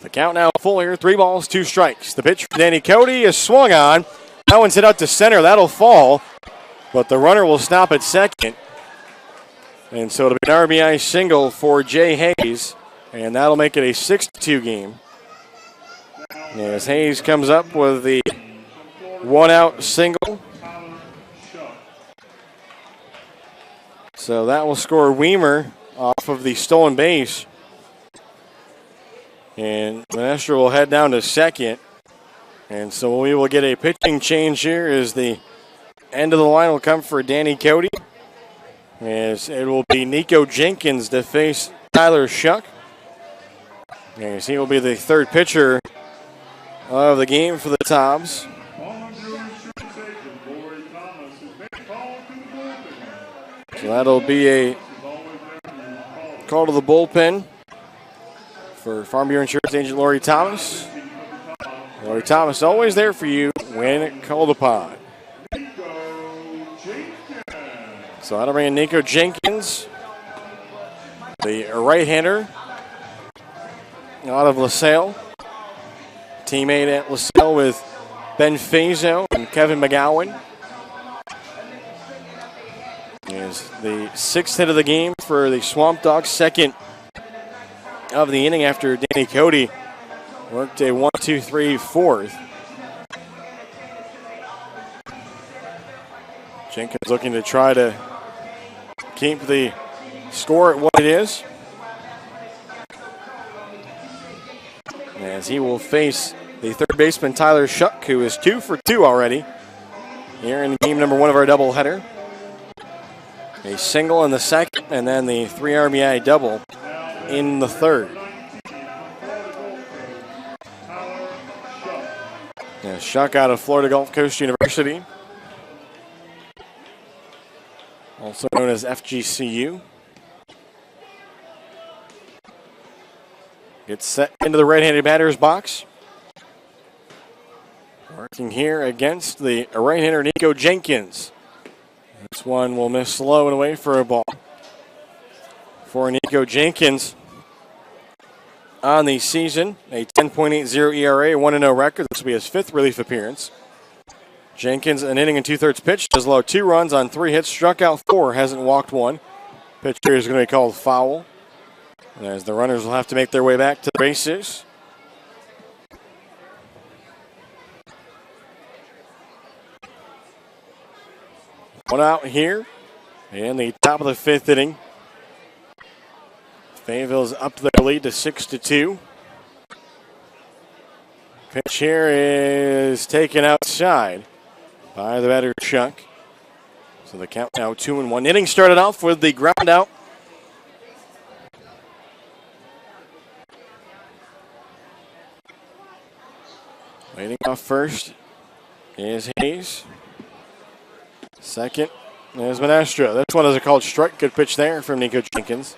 The count now full here. 3 balls, 2 strikes. The pitch for Danny Cody is swung on. That one's hit out to center. That'll fall. But the runner will stop at second. And so it'll be an RBI single for Jay Hayes. And that'll make it a 6-2 game. As Hayes comes up with the 1-out single. So that will score Weimer off of the stolen base. And Manestra will head down to second. And so we will get a pitching change here as the end of the line will come for Danny Cody. As it will be Nico Jenkins to face Tyler Shuck. As he will be the third pitcher of the game for the Tobs. So that'll be a call to the bullpen for Farm Bureau Insurance agent Lori Thomas. Lori Thomas always there for you when called upon. So that'll bring in Nico Jenkins, the right-hander out of LaSalle. Teammate at LaSalle with Ben Fazo and Kevin McGowan. Is the 6th hit of the game for the Swamp Dogs, second of the inning after Danny Cody worked a 1-2-3 fourth. Jenkins looking to try to keep the score at what it is, as he will face the third baseman Tyler Shuck, who is 2 for 2 already here in game number 1 of our doubleheader. A single in the second, and then the 3 RBI double in the third. Yeah, Shuck out of Florida Gulf Coast University, also known as FGCU. Gets set into the right-handed batter's box. Working here against the right-hander Nico Jenkins. This one will miss low and away for a ball. For Nico Jenkins on the season, a 10.80 ERA, 1-0 record. This will be his 5th relief appearance. Jenkins, an inning and 2/3 pitch, does allow 2 runs on 3 hits, struck out 4, hasn't walked 1. Pitch here is going to be called foul, as the runners will have to make their way back to the bases. One out here in the top of the 5th inning. Fayetteville's up their lead to 6-2. Pitch here is taken outside by the batter Shuck. So the count now 2-1. Inning started off with the ground out. Leading off first is Hayes. Second is Manestra. This one is a called strike. Good pitch there from Nico Jenkins.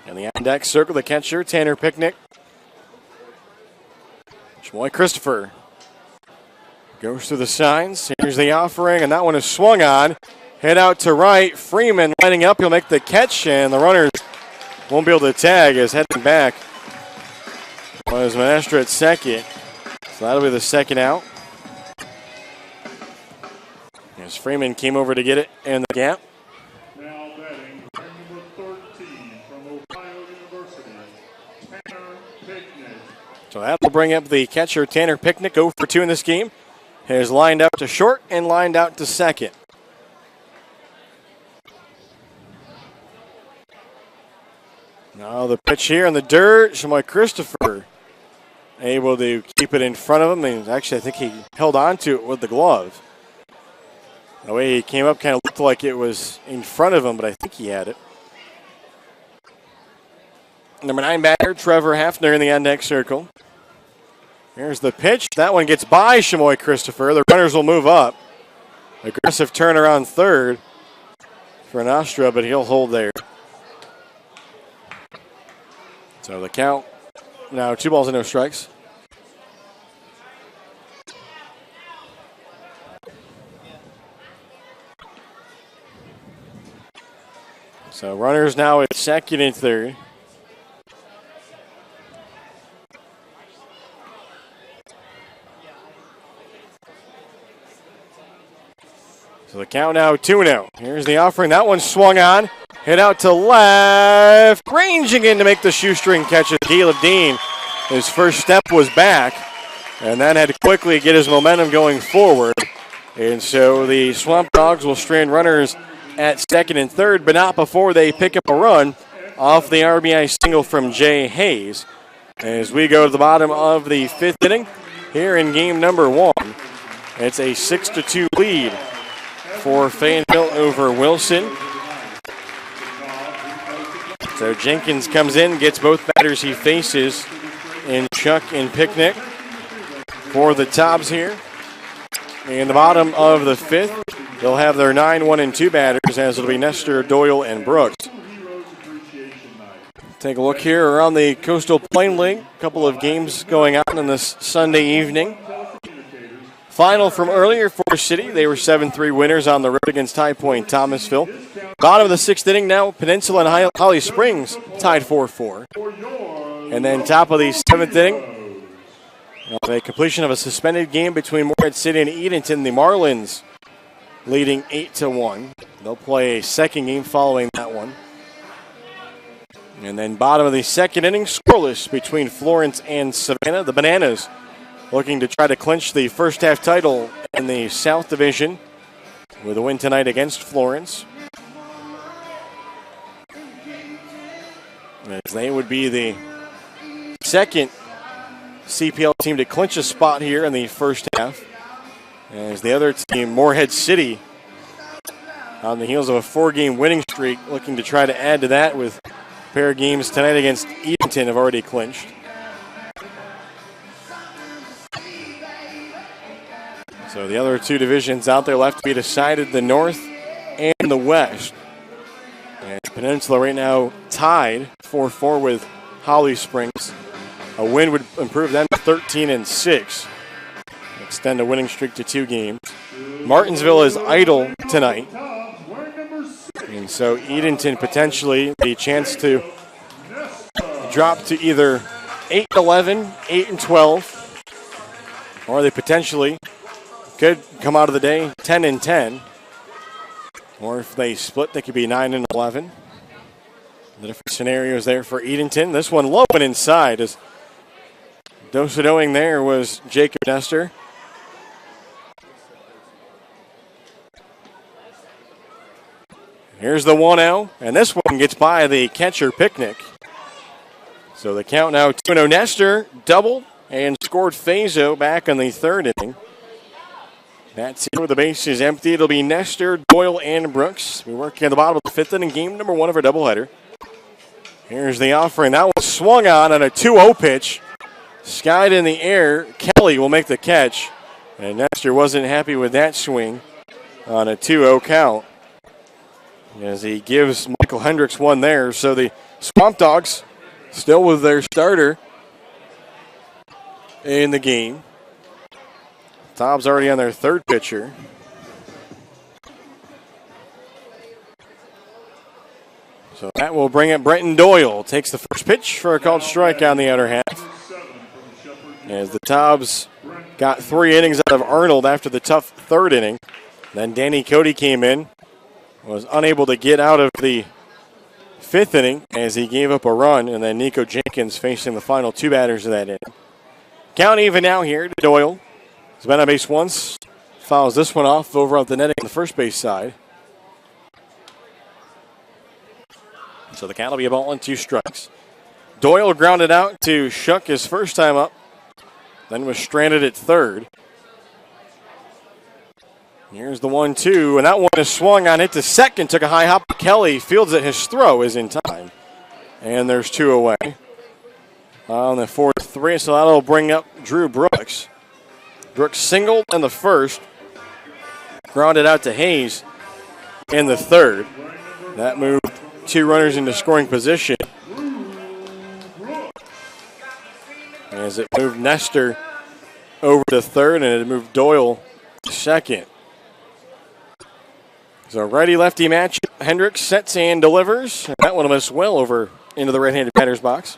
And the on-deck circle, the catcher, Tanner Picnic. Shmoy Christopher goes through the signs. Here's the offering, and that one is swung on. Head out to right. Freeman lining up. He'll make the catch, and the runners won't be able to tag as heading back was Manestra at second. So that'll be the second out. As Freeman came over to get it in the gap. Now batting, number 13 from Ohio University, Tanner Picnic. So that will bring up the catcher, Tanner Picnic, 0 for 2 in this game. Has lined out to short and lined out to second. Now the pitch here in the dirt. Shamoy Christopher able to keep it in front of him. And actually, I think he held on to it with the glove. The way he came up kind of looked like it was in front of him, but I think he had it. Number 9 batter, Trevor Hafner in the on-deck circle. Here's the pitch. That one gets by Shamoy Christopher. The runners will move up. Aggressive turnaround third for Nostra, but he'll hold there. So the count now 2 balls and no strikes. So runners now at second and third. So the count now 2-0. Here's the offering. That one swung on. Hit out to left. Ranging in to make the shoestring catch of Caleb Dean. His first step was back. And then had to quickly get his momentum going forward. And so the Swamp Dogs will strand runners at second and third, but not before they pick up a run off the RBI single from Jay Hayes. As we go to the bottom of the 5th inning here in game number 1. It's a 6-2 lead for Fayetteville over Wilson. So Jenkins comes in, gets both batters he faces in Chuck and Picnic for the Tobs here. In the bottom of the 5th, they'll have their 9, 1, and 2 batters, as it'll be Nestor, Doyle, and Brooks. Take a look here around the Coastal Plain League. A couple of games going on this Sunday evening. Final from earlier, Forest City. They were 7-3 winners on the road against High Point Thomasville. Bottom of the 6th inning now, Peninsula and Holly Springs tied 4-4. And then top of the 7th inning, a completion of a suspended game between Morehead City and Edenton. The Marlins leading 8-1. They'll play a second game following that one. And then bottom of the 2nd inning, scoreless between Florence and Savannah. The Bananas looking to try to clinch the first half title in the South Division with a win tonight against Florence. As they would be the second CPL team to clinch a spot here in the first half. As the other team, Morehead City, on the heels of a 4-game winning streak, looking to try to add to that with a pair of games tonight against Edenton have already clinched. So the other 2 divisions out there left to be decided, the North and the West. And Peninsula right now tied 4-4 with Holly Springs. A win would improve them to 13-6. Extend a winning streak to 2 games. Martinsville is idle tonight. And so Edenton potentially the chance to drop to either 8-11, 8-12, or they potentially could come out of the day 10-10. Or if they split, they could be 9-11. The different scenarios there for Edenton. This one low and inside as Dosadoing there was Jacob Nestor. Here's the 1-0, and this one gets by the catcher Picnic. So the count now 2-0. Nestor doubled and scored Fazo back in the 3rd inning. That's it with the bases empty. It'll be Nestor, Doyle, and Brooks. We're working at the bottom of the 5th inning, game number 1 of our doubleheader. Here's the offering. That was swung on a 2-0 pitch. Skied in the air. Kelly will make the catch. And Nestor wasn't happy with that swing on a 2-0 count, as he gives Michael Hendricks one there. So the Swamp Dogs still with their starter in the game. Tobs already on their 3rd pitcher. So that will bring up Brenton Doyle. Takes the first pitch for a called strike on the outer half. as the Tobs got 3 innings out of Arnold after the tough 3rd inning. Then Danny Cody came in, was unable to get out of the 5th inning as he gave up a run, and then Nico Jenkins facing the final 2 batters of that inning. Count even now here to Doyle. He's been on base once, fouls this one off over at the netting on the first base side. So the count will be a ball and 2 strikes. Doyle grounded out to Shuck his first time up, then was stranded at 3rd. Here's the 1-2, and that one is swung on, hit to second, took a high hop. Kelly fields it, his throw is in time. And there's 2 away. On the 4-3, so that'll bring up Drew Brooks. Brooks singled in the 1st, grounded out to Hayes in the 3rd. That moved 2 runners into scoring position. As it moved Nestor over to 3rd, and it moved Doyle to 2nd. So righty-lefty match. Hendricks sets and delivers. That one will miss well over into the right-handed batter's box.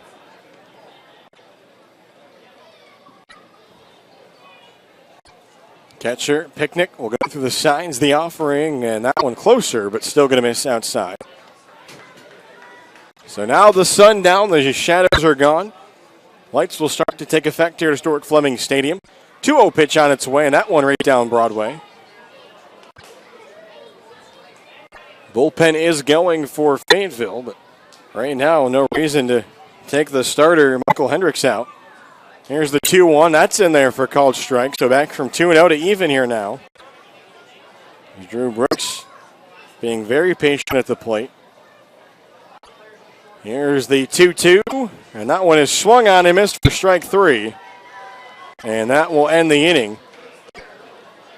Catcher, Picnic, will go through the signs, the offering, and that one closer, but still going to miss outside. So now the sun down, the shadows are gone. Lights will start to take effect here at historic Fleming Stadium. 2-0 pitch on its way, and that one right down Broadway. Bullpen is going for Fayetteville, but right now no reason to take the starter, Michael Hendricks, out. Here's the 2-1. That's in there for a called strike. So back from 2-0 to even here now. Drew Brooks being very patient at the plate. Here's the 2-2. And that one is swung on and missed for strike 3. And that will end the inning.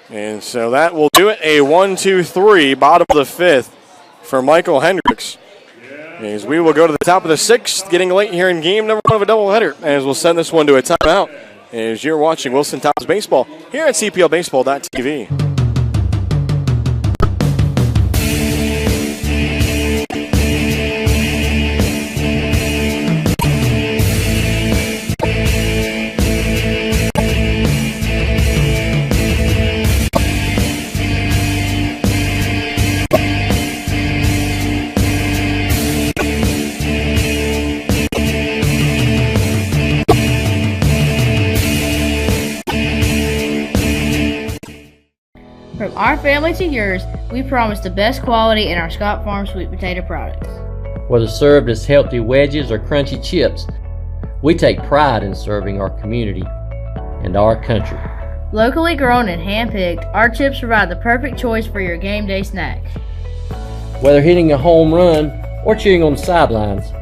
And so that will do it. A 1-2-3, bottom of the 5th for Michael Hendricks. As we will go to the top of the 6th, getting late here in game number 1 of a doubleheader. As we'll send this one to a timeout. As you're watching Wilson Tobs Baseball here at CPLBaseball.tv. From our family to yours, we promise the best quality in our Scott Farm sweet potato products. Whether served as healthy wedges or crunchy chips, we take pride in serving our community and our country. Locally grown and hand-picked, our chips provide the perfect choice for your game day snacks. Whether hitting a home run or cheering on the sidelines,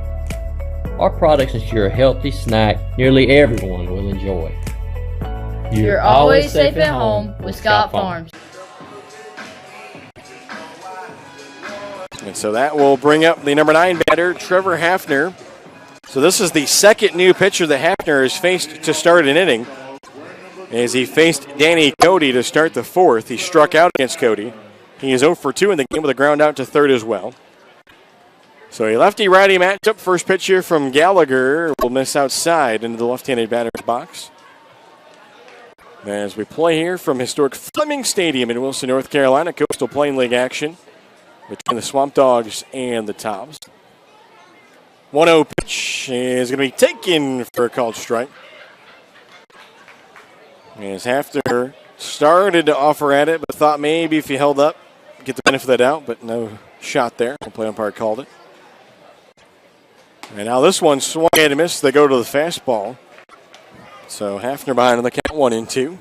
our products ensure a healthy snack nearly everyone will enjoy. You're always safe at home with Scott Farms. And so that will bring up the number 9 batter, Trevor Hafner. So this is the second new pitcher that Hafner has faced to start an inning. As he faced Danny Cody to start the 4th. He struck out against Cody. He is 0 for 2 in the game with a ground out to 3rd as well. So a lefty-righty matchup. First pitch here from Gallagher will miss outside into the left-handed batter's box. As we play here from historic Fleming Stadium in Wilson, North Carolina, Coastal Plain League action between the Swamp Dogs and the Tobs. 1-0 pitch is going to be taken for a called strike. As Hafner started to offer at it, but thought maybe if he held up, get the benefit of the doubt, but no shot there. The play umpire called it. And now this one swung and missed. They go to the fastball. So Hafner behind on the count, 1-2.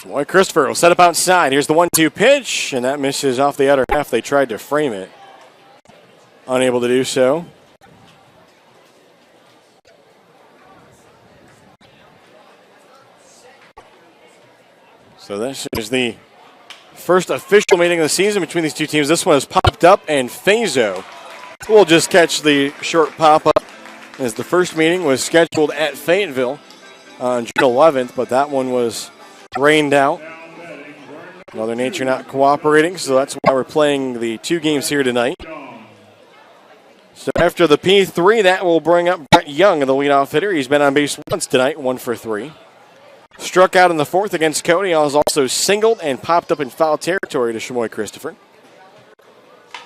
Boy, Christopher will set up outside. Here's the 1-2 pitch, and that misses off the outer half. They tried to frame it. Unable to do so. So this is the first official meeting of the season between these two teams. This one has popped up, and Fazo will just catch the short pop-up as the first meeting was scheduled at Fayetteville on June 11th, but that one was rained out. Mother Nature not cooperating, so that's why we're playing the 2 games here tonight. So after the P3, that will bring up Brett Young, the leadoff hitter. He's been on base once tonight, 1 for 3. Struck out in the 4th against Cody. He was also singled and popped up in foul territory to Shamoy Christopher.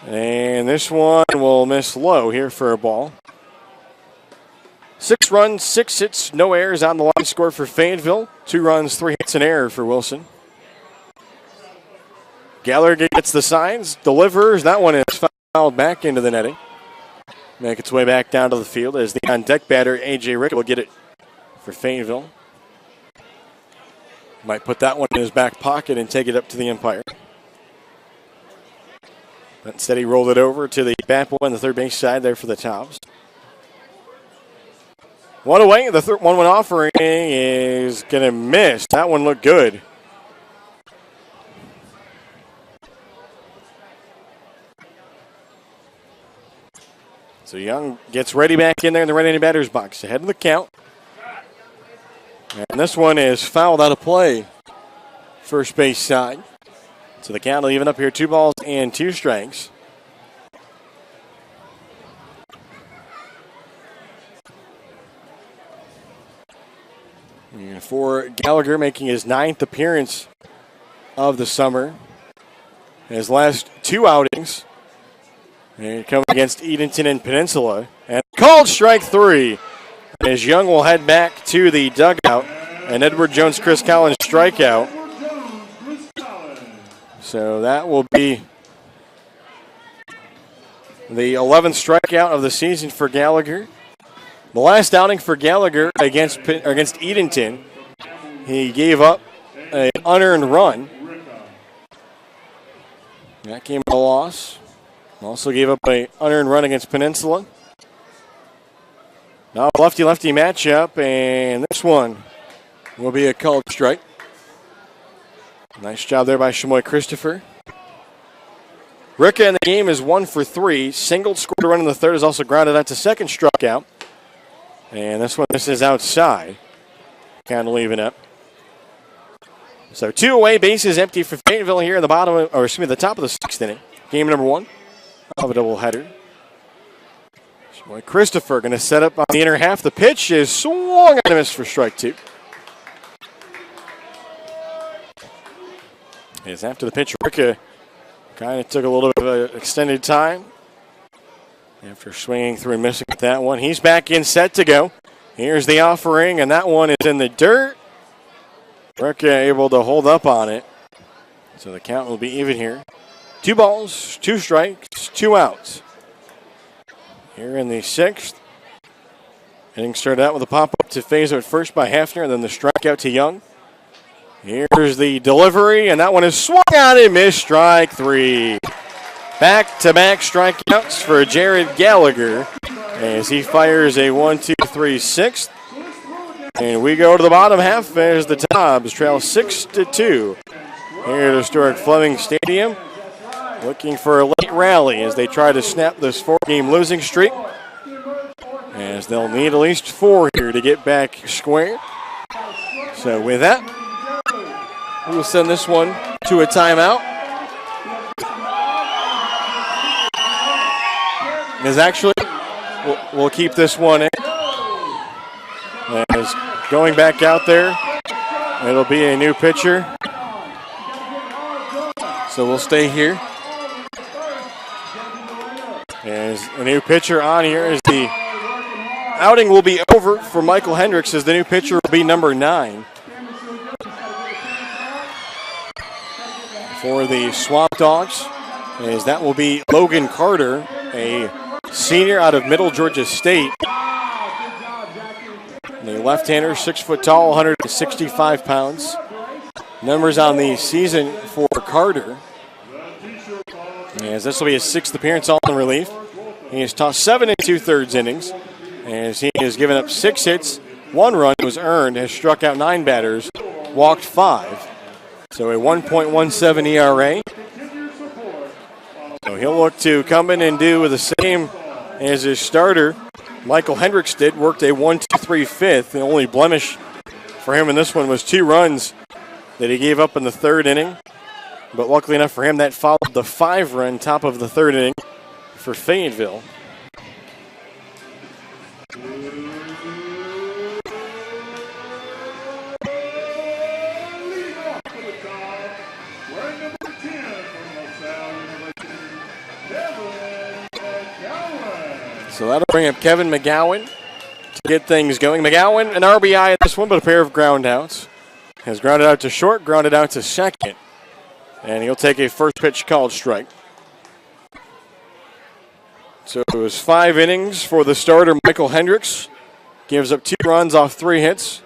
And this one will miss low here for a ball. 6 runs, 6 hits, no errors on the line score for Fayetteville. 2 runs, 3 hits, and error for Wilson. Gallagher gets the signs, delivers. That one is fouled back into the netting. Make its way back down to the field as the on-deck batter, A.J. Rick, will get it for Fayetteville. Might put that one in his back pocket and take it up to the umpire. But instead he rolled it over to the bat boy on the third base side there for the Tobs. 1 away, the 1-1 offering is going to miss. That one looked good. So Young gets ready back in there in the right-handed batter's box. Ahead of the count. And this one is fouled out of play. First base side. So the count will even up here, 2 balls and 2 strikes. And for Gallagher, making his 9th appearance of the summer. His last 2 outings. And coming against Edenton and Peninsula. And called strike 3. As Young will head back to the dugout. And Edward Jones, Chris Collins strikeout. So that will be the 11th strikeout of the season for Gallagher. The last outing for Gallagher against Edenton, he gave up an unearned run. That came at a loss. Also gave up an unearned run against Peninsula. Now a lefty-lefty matchup, and this one will be a called strike. Nice job there by Shamoy Christopher. Ricka in the game is 1 for 3. Singled, scored a run in the 3rd, is also grounded out to second, struck out. And this one is outside. Kind of leaving up. So 2 away, bases empty for Fayetteville here in the top of the 6th inning. Game number 1 of a doubleheader. Shamoy Christopher going to set up on the inner half. The pitch is swung and a miss for strike 2. As after the pitch, Ricka kind of took a little bit of an extended time after swinging through and missing with that one. He's back in, set to go. Here's the offering, and that one is in the dirt. Ricka able to hold up on it. So the count will be even here. 2 balls, 2 strikes, 2 outs. Here in the 6th. Inning started out with a pop-up to Fazo at first by Hafner, and then the strikeout to Young. Here's the delivery, and that one is swung out and missed, strike 3. Back-to-back strikeouts for Jared Gallagher as he fires a 1-2-3-6. And we go to the bottom half as the Tobs trail 6-2 here at historic Fleming Stadium. Looking for a late rally as they try to snap this 4-game losing streak. As they'll need at least 4 here to get back square. So with that, we'll send this one to a timeout. As actually, we'll keep this one in. As going back out there, it'll be a new pitcher. So we'll stay here. As a new pitcher on here as the outing will be over for Michael Hendricks as the new pitcher will be number 9. For the Swamp Dogs, as that will be Logan Carter, a senior out of Middle Georgia State. The left-hander, 6 foot tall, 165 pounds. Numbers on the season for Carter. As this will be his 6th appearance all in relief. He has tossed 7 2/3 innings. As he has given up 6 hits, 1 run was earned, has struck out 9 batters, walked 5. So a 1.17 ERA. So he'll look to come in and do the same as his starter, Michael Hendricks did, worked a 1-2-3 fifth. The only blemish for him in this one was 2 runs that he gave up in the 3rd inning. But luckily enough for him, that followed the 5-run top of the 3rd inning for Fayetteville. So that'll bring up Kevin McGowan to get things going. McGowan, an RBI at this one, but a pair of ground outs. Has grounded out to short, grounded out to second. And he'll take a first pitch called strike. So it was 5 innings for the starter, Michael Hendricks. Gives up 2 runs off 3 hits.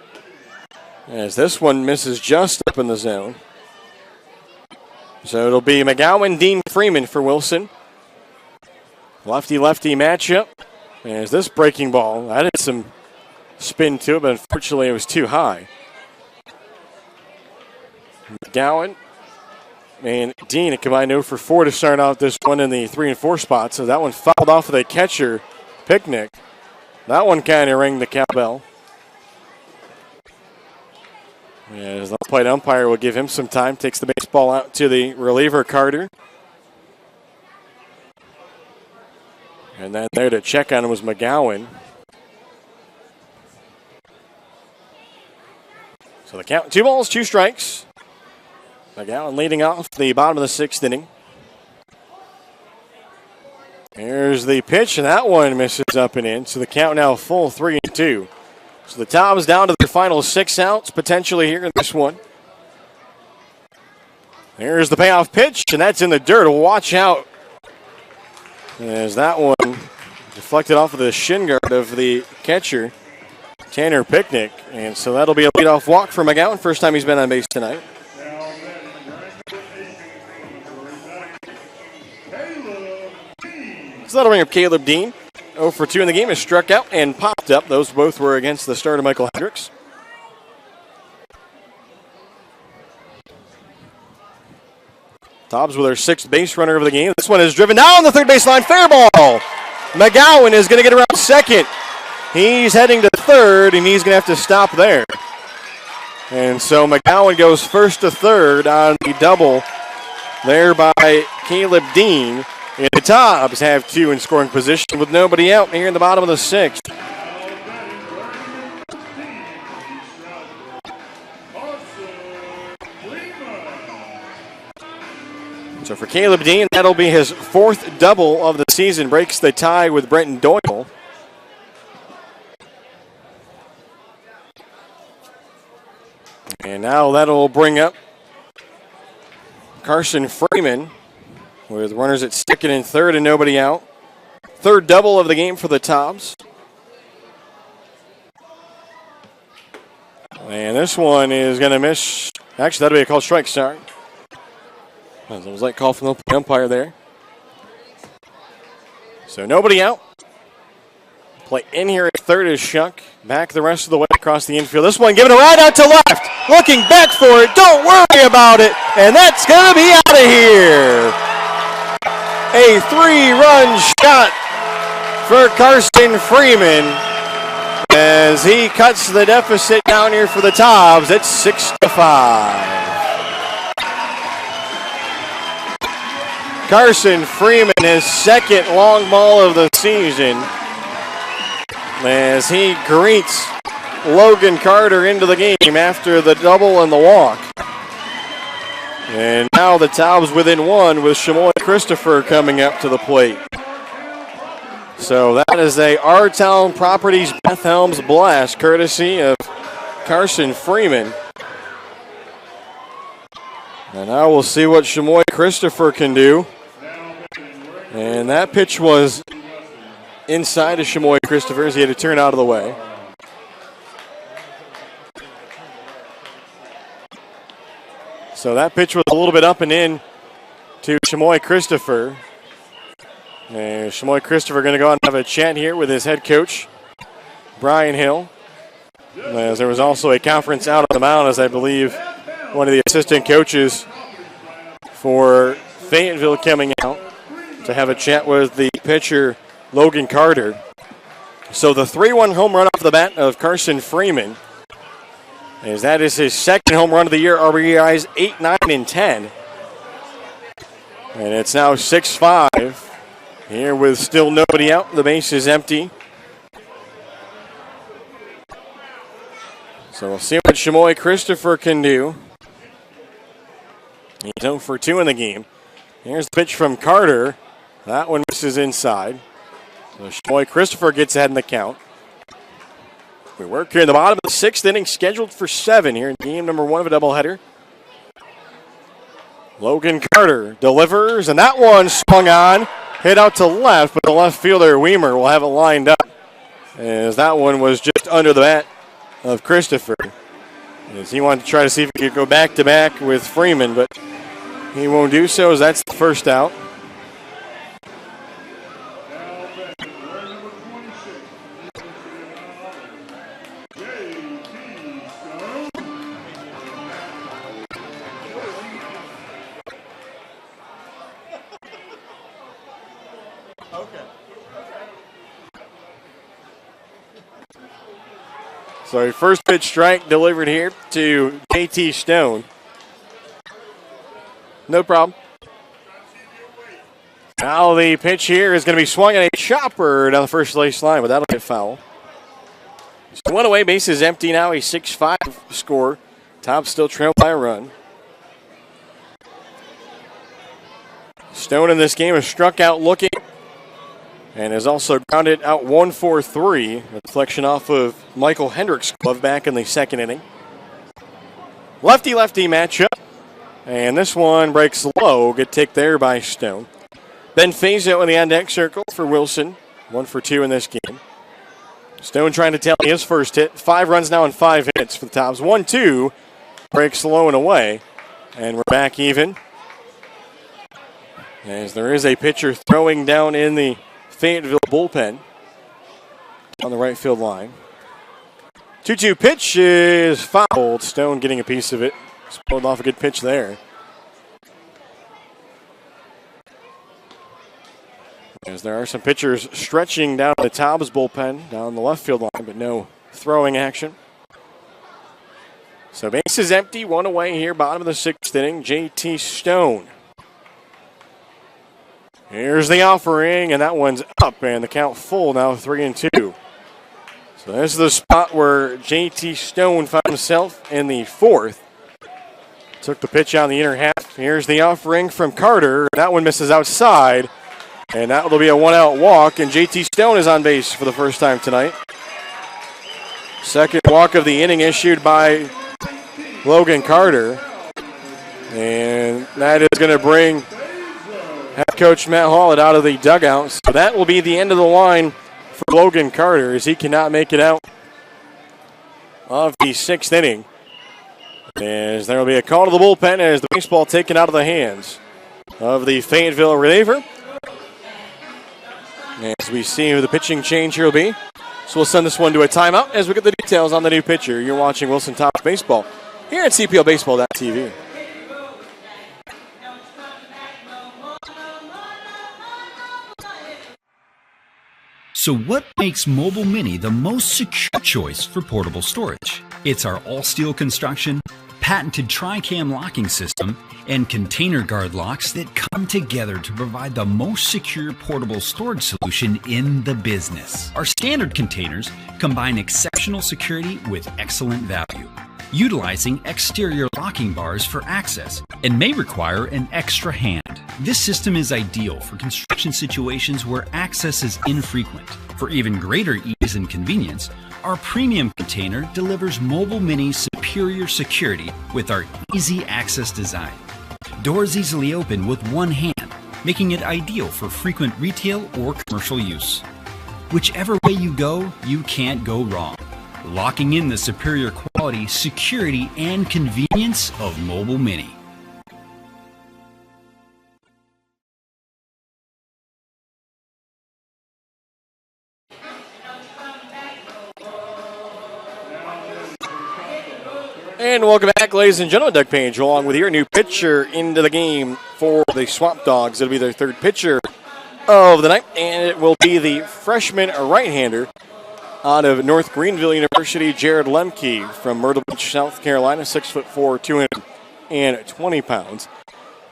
As this one misses just up in the zone. So it'll be McGowan, Dean Freeman for Wilson. Lefty-lefty matchup. As this breaking ball added some spin to it, but unfortunately it was too high. McGowan and Dean, a combined 0 for 4 to start out this one in the 3 and 4 spot. So that one fouled off with a catcher picnic. That one kind of rang the cowbell. As the plate umpire will give him some time, takes the baseball out to the reliever, Carter. And then there to check on him was McGowan. So the count, 2 balls, 2 strikes. McGowan leading off the bottom of the 6th inning. Here's the pitch, and that one misses up and in. So the count now full 3-2. So the Tobs down to their final 6 outs potentially here in this one. Here's the payoff pitch, and that's in the dirt. Watch out. As that one deflected off of the shin guard of the catcher, Tanner Picnic. And so that'll be a leadoff walk for McGowan. First time he's been on base tonight. So that'll bring up Caleb Dean. 0 for 2 in the game, is struck out and popped up. Those both were against the starter, Michael Hendricks. Tobs with our 6th base runner of the game. This one is driven down the 3rd baseline. Fair ball. McGowan is going to get around 2nd. He's heading to 3rd, and he's going to have to stop there. And so McGowan goes 1st to 3rd on the double there by Caleb Dean. And the Tobs have 2 in scoring position with nobody out here in the bottom of the 6th. So for Caleb Dean, that'll be his 4th double of the season. Breaks the tie with Brenton Doyle. And now that'll bring up Carson Freeman with runners at 2nd and 3rd and nobody out. 3rd double of the game for the Tobs. And this one is going to miss. Actually, that'll be a called strike, sorry. It was like call from the umpire there. So nobody out. Play in here at 3rd is Shuck. Back the rest of the way across the infield. This one given a right out to left. Looking back for it. Don't worry about it. And that's going to be out of here. A 3-run shot for Carson Freeman as he cuts the deficit down here for the Tobs. It's 6-5. Carson Freeman, his 2nd long ball of the season, as he greets Logan Carter into the game after the double and the walk. And now the Tobs within 1 with Shamoy Christopher coming up to the plate. So that is a R-Town Properties Beth Helms blast, courtesy of Carson Freeman. And now we'll see what Shamoy Christopher can do. And that pitch was inside of Shamoy Christopher as he had to turn out of the way. So that pitch was a little bit up and in to Shamoy Christopher. And Shamoy Christopher going to go out and have a chat here with his head coach, Brian Hill. As there was also a conference out on the mound, as I believe one of the assistant coaches for Fayetteville coming out to have a chat with the pitcher, Logan Carter. So the 3-1 home run off the bat of Carson Freeman, as that is his 2nd home run of the year, RBIs 8, 9, and 10. And it's now 6-5. Here with still nobody out. The base is empty. So we'll see what Chamoy Christopher can do. He's 0 for 2 in the game. Here's the pitch from Carter. That one misses inside. So Chamoy Christopher gets ahead in the count. We work here in the bottom of the 6th inning, scheduled for 7 here in game number 1 of a doubleheader. Logan Carter delivers, and that one swung on. Hit out to left, but the left fielder, Weimer, will have it lined up. As that one was just under the bat of Christopher. As he wanted to try to see if he could go back-to-back with Freeman, but he won't do so, as that's the first out. So first pitch strike delivered here to JT Stone. No problem. Now the pitch here is going to be swung at a chopper down the first base line, but that'll get foul. So 1 away, base is empty now, a 6-5 score. Tobs still trailed by a run. Stone in this game has struck out looking and has also grounded out 1-4-3. A deflection off of Michael Hendricks' glove back in the 2nd inning. Lefty-lefty matchup. And this one breaks low. Good take there by Stone. Ben Fayetteville in the on-deck circle for Wilson. 1 for 2 in this game. Stone trying to tally his first hit. 5 runs now in 5 hits for the Tobs. 1-2. Breaks low and away. And we're back even. As there is a pitcher throwing down in the Fayetteville bullpen on the right field line. 2-2 pitch is fouled. Stone getting a piece of it. Pulled off a good pitch there. As there are some pitchers stretching down the Tobs bullpen down the left field line, but no throwing action. So base is empty, 1 away here, bottom of the 6th inning. JT Stone. Here's the offering, and that one's up, and the count full now, 3-2. So this is the spot where JT Stone found himself in the 4th. Took the pitch on the inner half. Here's the offering from Carter. That one misses outside, and that will be a 1-out walk, and JT Stone is on base for the first time tonight. Second walk of the inning issued by Logan Carter, and that is going to bring head coach Matt Hall out of the dugout. So that will be the end of the line for Logan Carter as he cannot make it out of the 6th inning. As there will be a call to the bullpen as the baseball taken out of the hands of the Fayetteville reliever. As we see who the pitching change here will be. So we'll send this one to a timeout as we get the details on the new pitcher. You're watching Wilson Tobs Baseball here at CPLBaseball.tv. So what makes Mobile Mini the most secure choice for portable storage? It's our all-steel construction, patented tri-cam locking system, and container guard locks that come together to provide the most secure portable storage solution in the business. Our standard containers combine exceptional security with excellent value, utilizing exterior locking bars for access and may require an extra hand. This system is ideal for construction situations where access is infrequent. For even greater ease and convenience, our premium container delivers Mobile Mini's superior security with our easy access design. Doors easily open with one hand, making it ideal for frequent retail or commercial use. Whichever way you go, you can't go wrong. Locking in the superior quality, security, and convenience of Mobile Mini. And welcome back, ladies and gentlemen. Doug Page along with your new pitcher into the game for the Swamp Dogs. It'll be their 3rd pitcher of the night, and it will be the freshman right-hander out of North Greenville University, Jared Lemke from Myrtle Beach, South Carolina, 6'4", 220 pounds.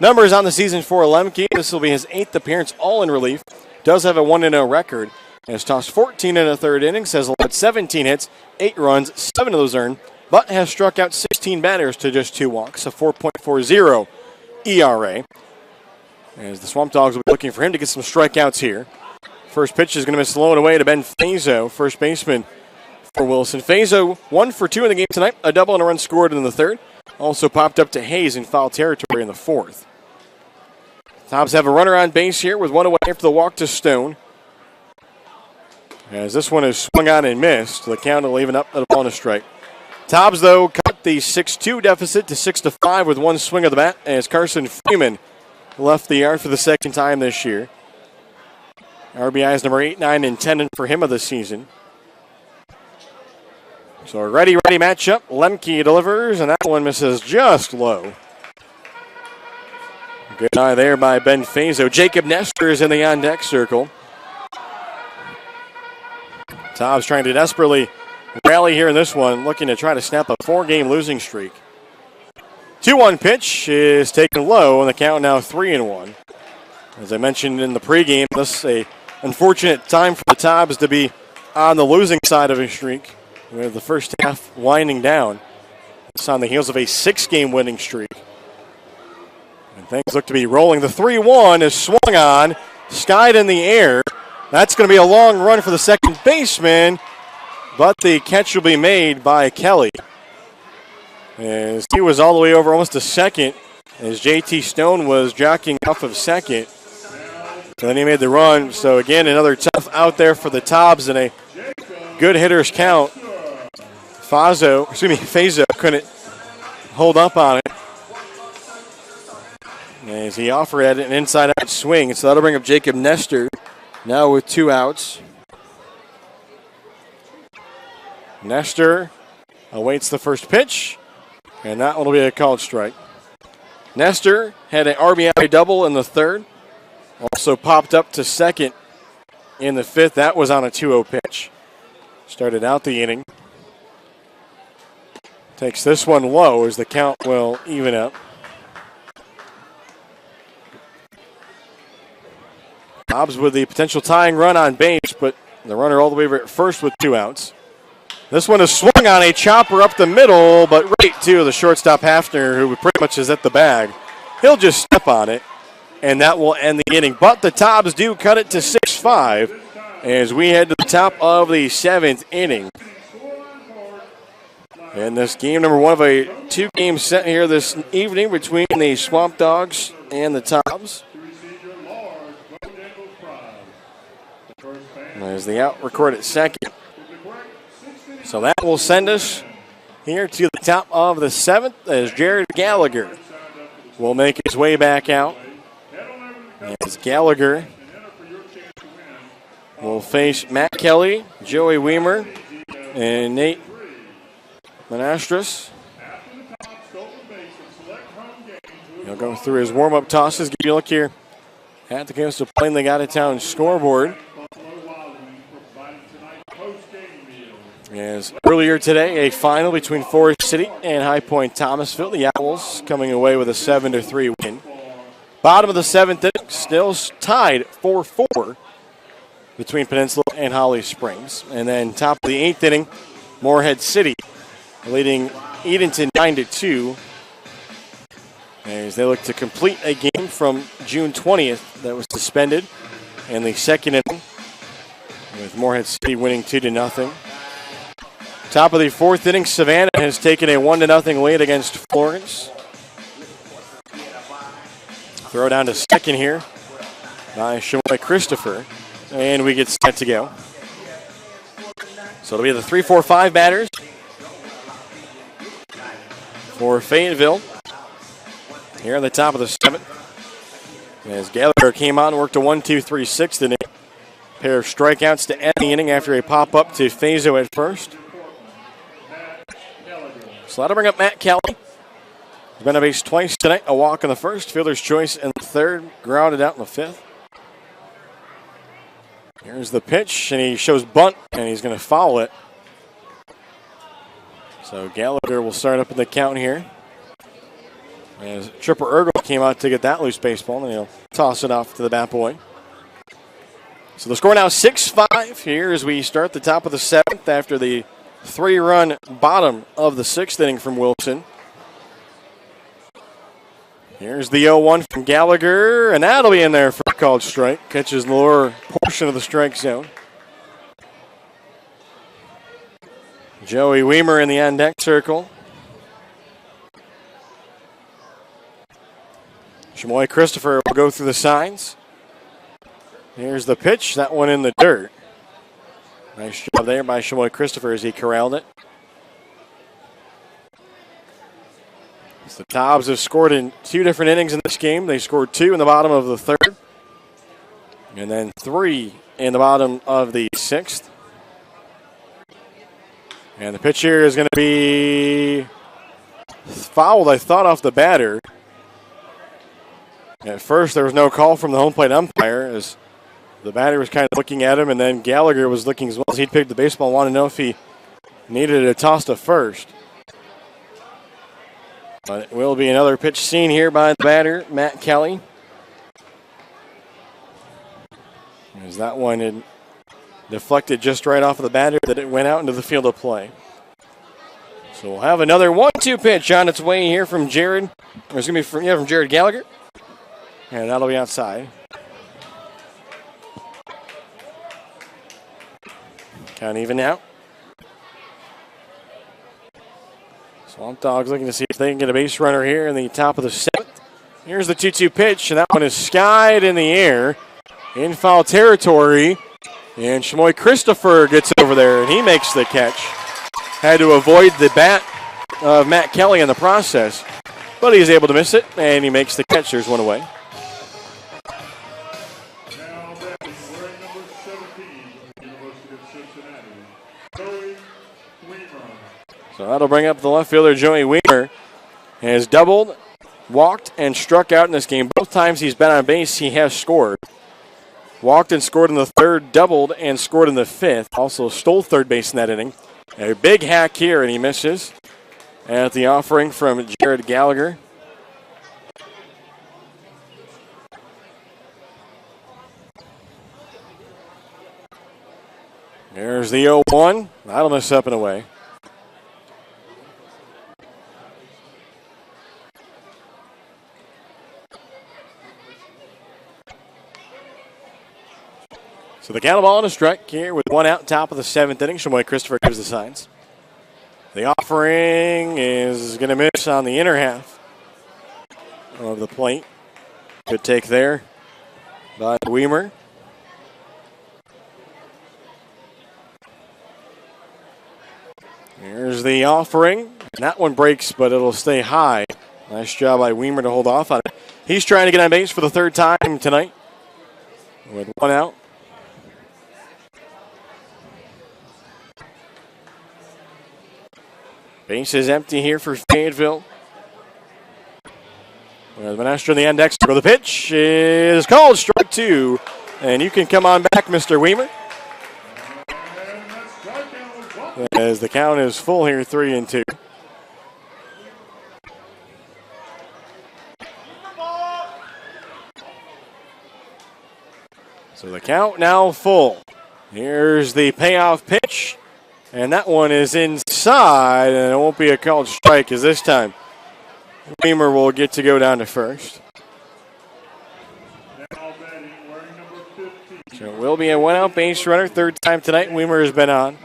Numbers on the season for Lemke. This will be his 8th appearance, all in relief. Does have a 1-0 record. Has tossed 14 in the third innings, has allowed 17 hits, 8 runs, 7 of those earned, but has struck out 16 batters to just 2 walks, a 4.40 ERA. As the Swamp Dogs will be looking for him to get some strikeouts here. First pitch is going to be slowed away to Ben Fayetteville, first baseman for Wilson. Fayetteville 1 for 2 in the game tonight, a double and a run scored in the third. Also popped up to Hayes in foul territory in the fourth. Tobs have a runner on base here with 1 away after the walk to Stone. As this one is swung on and missed, the count will even up at a ball and a strike. Tobs, though, cut the 6-2 deficit to 6-5 with 1 swing of the bat as Carson Freeman left the yard for the second time this year. RBIs number 8, 9, and 10 for him of the season. So a ready matchup. Lemke delivers, and that one misses just low. Good eye there by Ben Fazo. Jacob Nestor is in the on-deck circle. Tobs trying to desperately rally here in this one, looking to try to snap a 4-game losing streak. 2-1 pitch is taken low, and the count now 3-1. As I mentioned in the pregame, this is an unfortunate time for the Tobs to be on the losing side of a streak. We have the first half winding down. It's on the heels of a 6-game winning streak. And things look to be rolling. The 3-1 is swung on, skied in the air. That's going to be a long run for the second baseman, but the catch will be made by Kelly. As he was all the way over almost to second, as J.T. Stone was jockeying off of second. So then he made the run. So again, another tough out there for the Tobs and a good hitter's count. Fazo couldn't hold up on it. As he offered at an inside-out swing. So that'll bring up Jacob Nestor. Now with 2 outs. Nestor awaits the first pitch, and that one will be a called strike. Nestor had an RBI double in the third. Also popped up to second in the fifth. That was on a 2-0 pitch. Started out the inning. Takes this one low as the count will even up. Tobs with the potential tying run on base, but the runner all the way over at first with 2 outs. This one is swung on a chopper up the middle, but right to the shortstop Hafner, who pretty much is at the bag. He'll just step on it, and that will end the inning. But the Tobs do cut it to 6-5 as we head to the top of the 7th inning. And this game number 1 of a 2-game set here this evening between the Swamp Dogs and the Tobs. As the out record at second. So that will send us here to the top of the 7th as Jared Gallagher will make his way back out. As Gallagher will face Matt Kelly, Joey Weimer, and Nate Monastris. He'll go through his warm-up tosses. Give you a look here at the Coastal Plainly Out-of-Town scoreboard. As earlier today, a final between Forest City and High Point Thomasville. The Owls coming away with a 7-3 win. Bottom of the 7th inning, still tied 4-4 between Peninsula and Holly Springs. And then top of the 8th inning, Moorhead City leading Edenton 9-2 as they look to complete a game from June 20th that was suspended in the 2nd inning with Moorhead City winning 2-0. Top of the 4th inning, Savannah has taken a 1-0 lead against Florence. Throw down to second here by Shamoy Christopher, and we get set to go. So it'll be the 3-4-5 batters for Fayetteville here on the top of the 7th. As Gallagher came out and worked a 1-2-3 6th inning. Pair of strikeouts to end the inning after a pop-up to Fazo at first. So that'll bring up Matt Kelly. He's been on base twice tonight. A walk in the first, fielder's choice in the third, grounded out in the 5th. Here's the pitch, and he shows bunt, and he's going to foul it. So Gallagher will start up in the count here. As Tripper Ergel came out to get that loose baseball, and he'll toss it off to the bat boy. So the score now 6-5 here as we start the top of the 7th after the 3-run bottom of the 6th inning from Wilson. Here's the 0-1 from Gallagher, and that'll be in there for a called strike. Catches the lower portion of the strike zone. Joey Weimer in the on-deck circle. Shamoy Christopher will go through the signs. Here's the pitch. That one in the dirt. Nice job there by Shamoy Christopher as he corralled it. So the Tobs have scored in 2 different innings in this game. They scored 2 in the bottom of the 3rd. And then 3 in the bottom of the 6th. And the pitch here is going to be fouled, I thought, off the batter. At first, there was no call from the home plate umpire as the batter was kind of looking at him, and then Gallagher was looking as well as he'd picked the baseball and wanted to know if he needed a toss to first. But it will be another pitch seen here by the batter, Matt Kelly. As that one had deflected just right off of the batter that it went out into the field of play. So we'll have another 1-2 pitch on its way here from Jared. Or it's going to be from Jared Gallagher. And that'll be outside. Count even now. Swamp Dogs looking to see if they can get a base runner here in the top of the 7th. Here's the 2-2 pitch, and that one is skied in the air in foul territory. And Shamoy Christopher gets over there, and he makes the catch. Had to avoid the bat of Matt Kelly in the process, but he's able to miss it, and he makes the catch. There's one away. Now batting, wearing number 17, University of Cincinnati, Joey Weimer. So that'll bring up the left fielder, Joey Weimer. Has doubled, walked, and struck out in this game. Both times he's been on base, he has scored. Walked and scored in the 3rd, doubled and scored in the 5th. Also stole third base in that inning. A big hack here, and he misses at the offering from Jared Gallagher. There's the 0-1. That'll miss up and away. So the count of ball and a strike here with 1 out, top of the 7th inning. Shamoy Christopher gives the signs. The offering is going to miss on the inner half of the plate. Good take there by Weimer. Here's the offering. And that one breaks, but it'll stay high. Nice job by Weimer to hold off on it. He's trying to get on base for the 3rd time tonight with 1 out. Base is empty here for Fayetteville. With Monastra in the end next. The pitch is called strike 2. And you can come on back, Mr. Weimer. As the count is full here, 3-2. So the count now full. Here's the payoff pitch. And that one is inside, and it won't be a called strike as this time Weimer will get to go down to first. So it will be a 1-out base runner, 3rd time tonight Weimer has been on.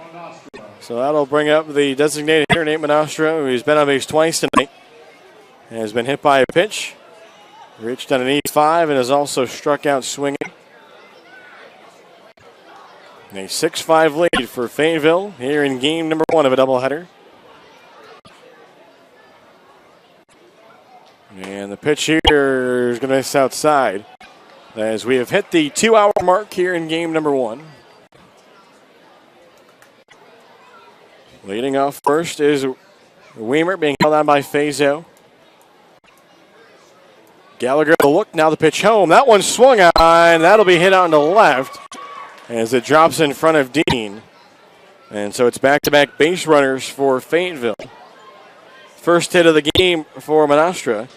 So that'll bring up the designated hitter, Nate Monastra, who's been on base twice tonight. And has been hit by a pitch. Reached on an E5 and has also struck out swinging. A 6-5 lead for Fayetteville here in game number 1 of a doubleheader. And the pitch here is going to miss outside as we have hit the 2-hour mark here in game number 1. Leading off first is Weimer being held on by Fazo. Gallagher the look, now the pitch home. That one swung on, that'll be hit out into left as it drops in front of Dean. And so it's back-to-back base runners for Fayetteville. First hit of the game for Monastra.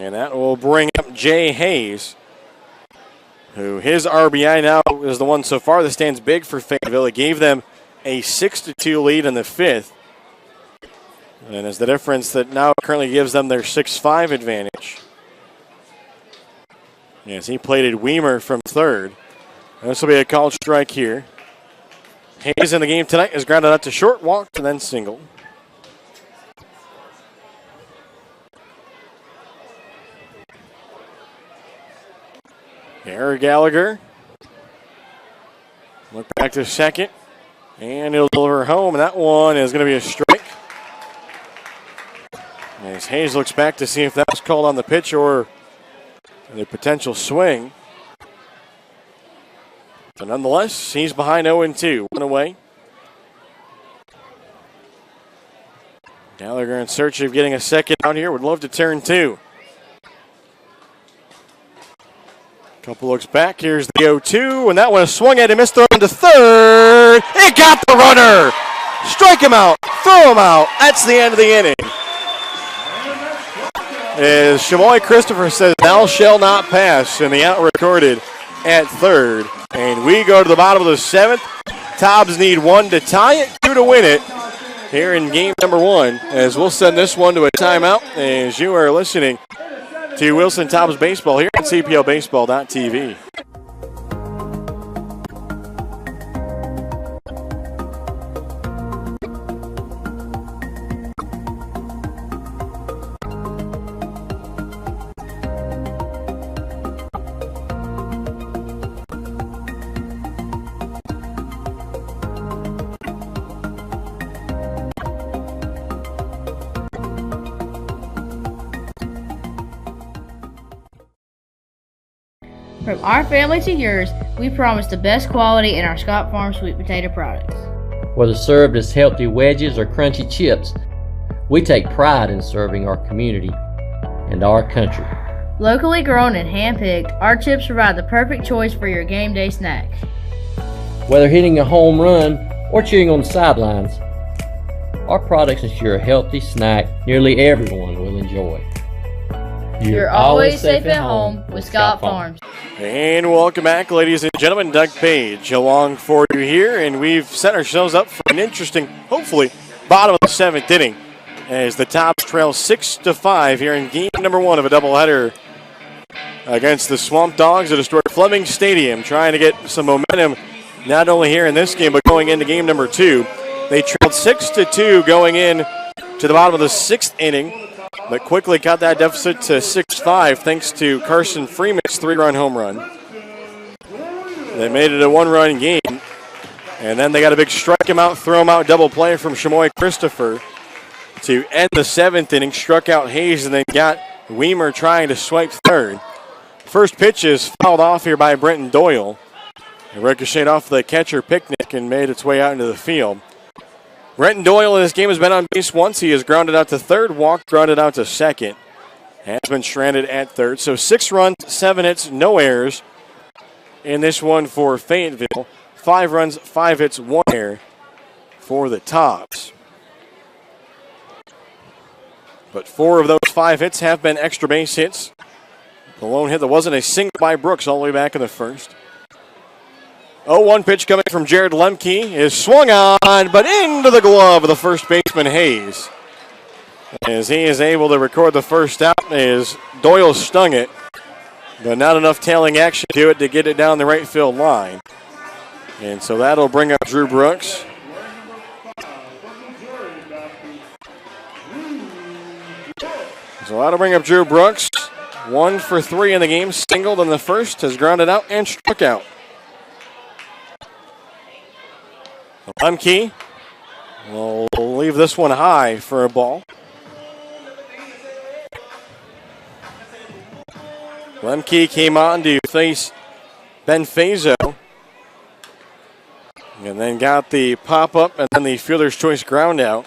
And that will bring up Jay Hayes, who his RBI now is the one so far that stands big for Fayetteville. It gave them a 6-2 lead in the fifth. And is the difference that now currently gives them their 6-5 advantage. Yes, he plated Weimer from third. This will be a called strike here. Hayes in the game tonight is grounded out to short, walked, and then single. Eric Gallagher. Look back to second. And he'll deliver home, and that one is going to be a strike. As Hayes looks back to see if that was called on the pitch or the potential swing. But nonetheless, he's behind 0-2. One away. Gallagher in search of getting a second out here. Would love to turn two. Couple looks back. Here's the 0-2, and that one is swung at and missed, thrown to third. It got the runner. Strike him out. Throw him out. That's the end of the inning. As Shamoy Christopher says, thou shall not pass, and the out recorded at third. And we go to the bottom of the seventh. Tobs need one to tie it, two to win it here in game number one, as we'll send this one to a timeout as you are listening to Wilson Tobs Baseball here on CPLBaseball.tv. From our family to yours, we promise the best quality in our Scott Farm sweet potato products. Whether served as healthy wedges or crunchy chips, we take pride in serving our community and our country. Locally grown and hand-picked, our chips provide the perfect choice for your game day snacks. Whether hitting a home run or cheering on the sidelines, our products ensure a healthy snack nearly everyone will enjoy. You're always safe at home with Scott Farms. And welcome back, ladies and gentlemen. Doug Page along for you here, and we've set ourselves up for an interesting, hopefully, bottom of the seventh inning as the Tobs trail 6-5 here in game number one of a doubleheader against the Swamp Dogs at historic Fleming Stadium, trying to get some momentum not only here in this game but going into game number two. They trailed 6-2 going in to the bottom of the sixth inning, but quickly cut that deficit to 6-5 thanks to Carson Freeman's three-run home run. They made it a one-run game, and then they got a big strike him out, throw him out double play from Shamoy Christopher to end the seventh inning. Struck out Hayes and then got Weimer trying to swipe third. First pitch is fouled off here by Brenton Doyle. It ricocheted off the catcher Picnic and made its way out into the field. Brenton Doyle in this game has been on base once. He has grounded out to third, walked, grounded out to second. Has been stranded at third. So 6 runs, 7 hits, no errors in this one for Fayetteville. 5 runs, 5 hits, 1 error for the Tobs. But 4 of those 5 hits have been extra base hits. The lone hit that wasn't a single by Brooks all the way back in the first. 0-1 pitch coming from Jared Lemke is swung on, but into the glove of the first baseman Hayes. As he is able to record the first out as Doyle stung it, but not enough tailing action to it to get it down the right field line. And so that'll bring up Drew Brooks. So that'll bring up Drew Brooks. 1 for 3 in the game, singled in the first, has grounded out and struck out. Lemke will leave this one high for a ball. Lemke came on to face Ben Fazo. And then got the pop-up and then the fielder's choice ground out.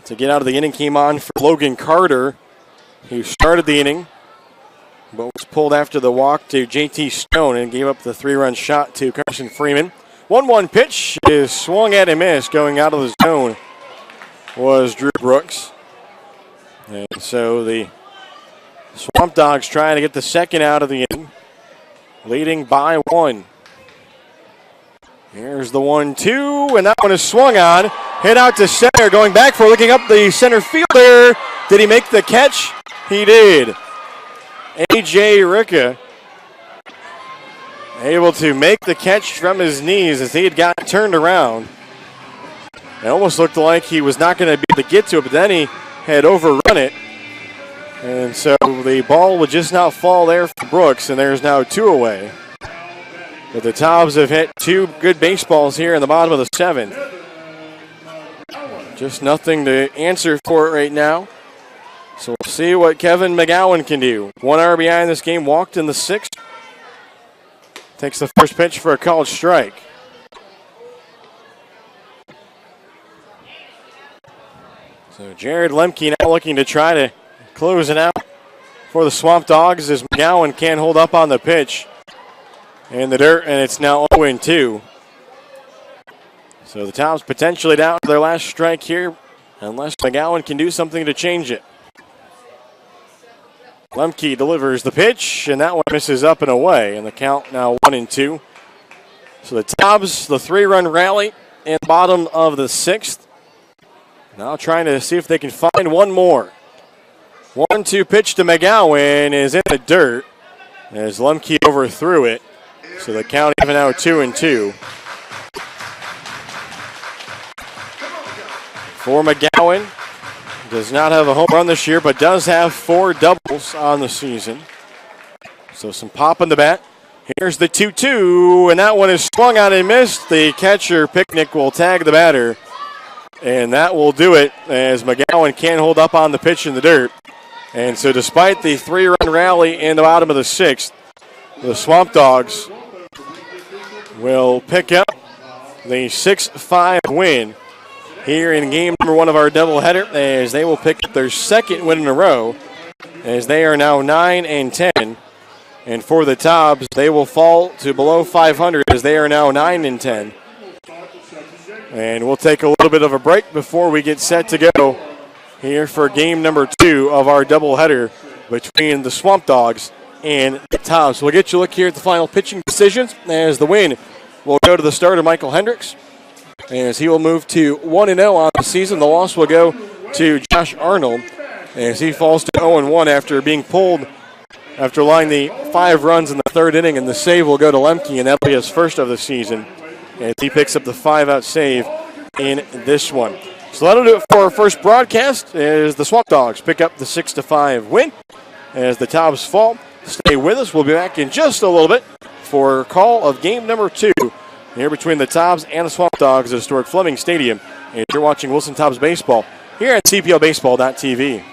To get out of the inning came on for Logan Carter, who started the inning, but was pulled after the walk to J.T. Stone and gave up the 3-run shot to Carson Freeman. 1-1 pitch is swung at and missed. Going out of the zone was Drew Brooks. And so the Swamp Dogs trying to get the second out of the inning, leading by 1. Here's the 1-2, and that one is swung on. Hit out to center, going back for looking up the center fielder. Did he make the catch? He did. A.J. Ricca able to make the catch from his knees as he had gotten turned around. It almost looked like he was not going to be able to get to it, but then he had overrun it. And so the ball would just now fall there for Brooks, and there's now 2 away. But the Tobs have hit 2 good baseballs here in the bottom of the 7th. Just nothing to answer for it right now. So we'll see what Kevin McGowan can do. 1 RBI in this game, walked in the 6th. Takes the first pitch for a called strike. So Jared Lemke now looking to try to close it out for the Swamp Dogs as McGowan can't hold up on the pitch in the dirt, and it's now 0-2. So the Tobs potentially down to their last strike here unless McGowan can do something to change it. Lemke delivers the pitch, and that one misses up and away, and the count now 1-2. So the Tobs, the 3-run rally in the bottom of the 6th. Now trying to see if they can find one more. 1-2 pitch to McGowan is in the dirt as Lemke overthrew it. So the count even now 2-2. For McGowan, does not have a home run this year, but does have 4 doubles on the season. So some pop in the bat. Here's the 2-2, and that one is swung on and missed. The catcher, Picnic, will tag the batter, and that will do it as McGowan can't hold up on the pitch in the dirt. And so despite the 3-run rally in the bottom of the 6th, the Swamp Dogs will pick up the 6-5 win here in game number 1 of our doubleheader, as they will pick up their 2nd win in a row, as they are now 9-10. And for the Tobs, they will fall to below 500 as they are now 9-10. And we'll take a little bit of a break before we get set to go here for game number 2 of our doubleheader between the Swamp Dogs and the Tobs. We'll get you a look here at the final pitching decisions, as the win will go to the starter, Michael Hendricks, as he will move to 1-0 on the season. The loss will go to Josh Arnold as he falls to 0-1 after being pulled after allowing the 5 runs in the 3rd inning, and the save will go to Lemke, and that'll be his first of the season as he picks up the 5-out save in this one. So that'll do it for our first broadcast as the Swamp Dogs pick up the 6-5 win as the Tobs fall. Stay with us. We'll be back in just a little bit for call of game number 2 here between the Tobs and the Swamp Dogs at historic Fleming Stadium. And you're watching Wilson Tobs Baseball here at CPLBaseball.tv.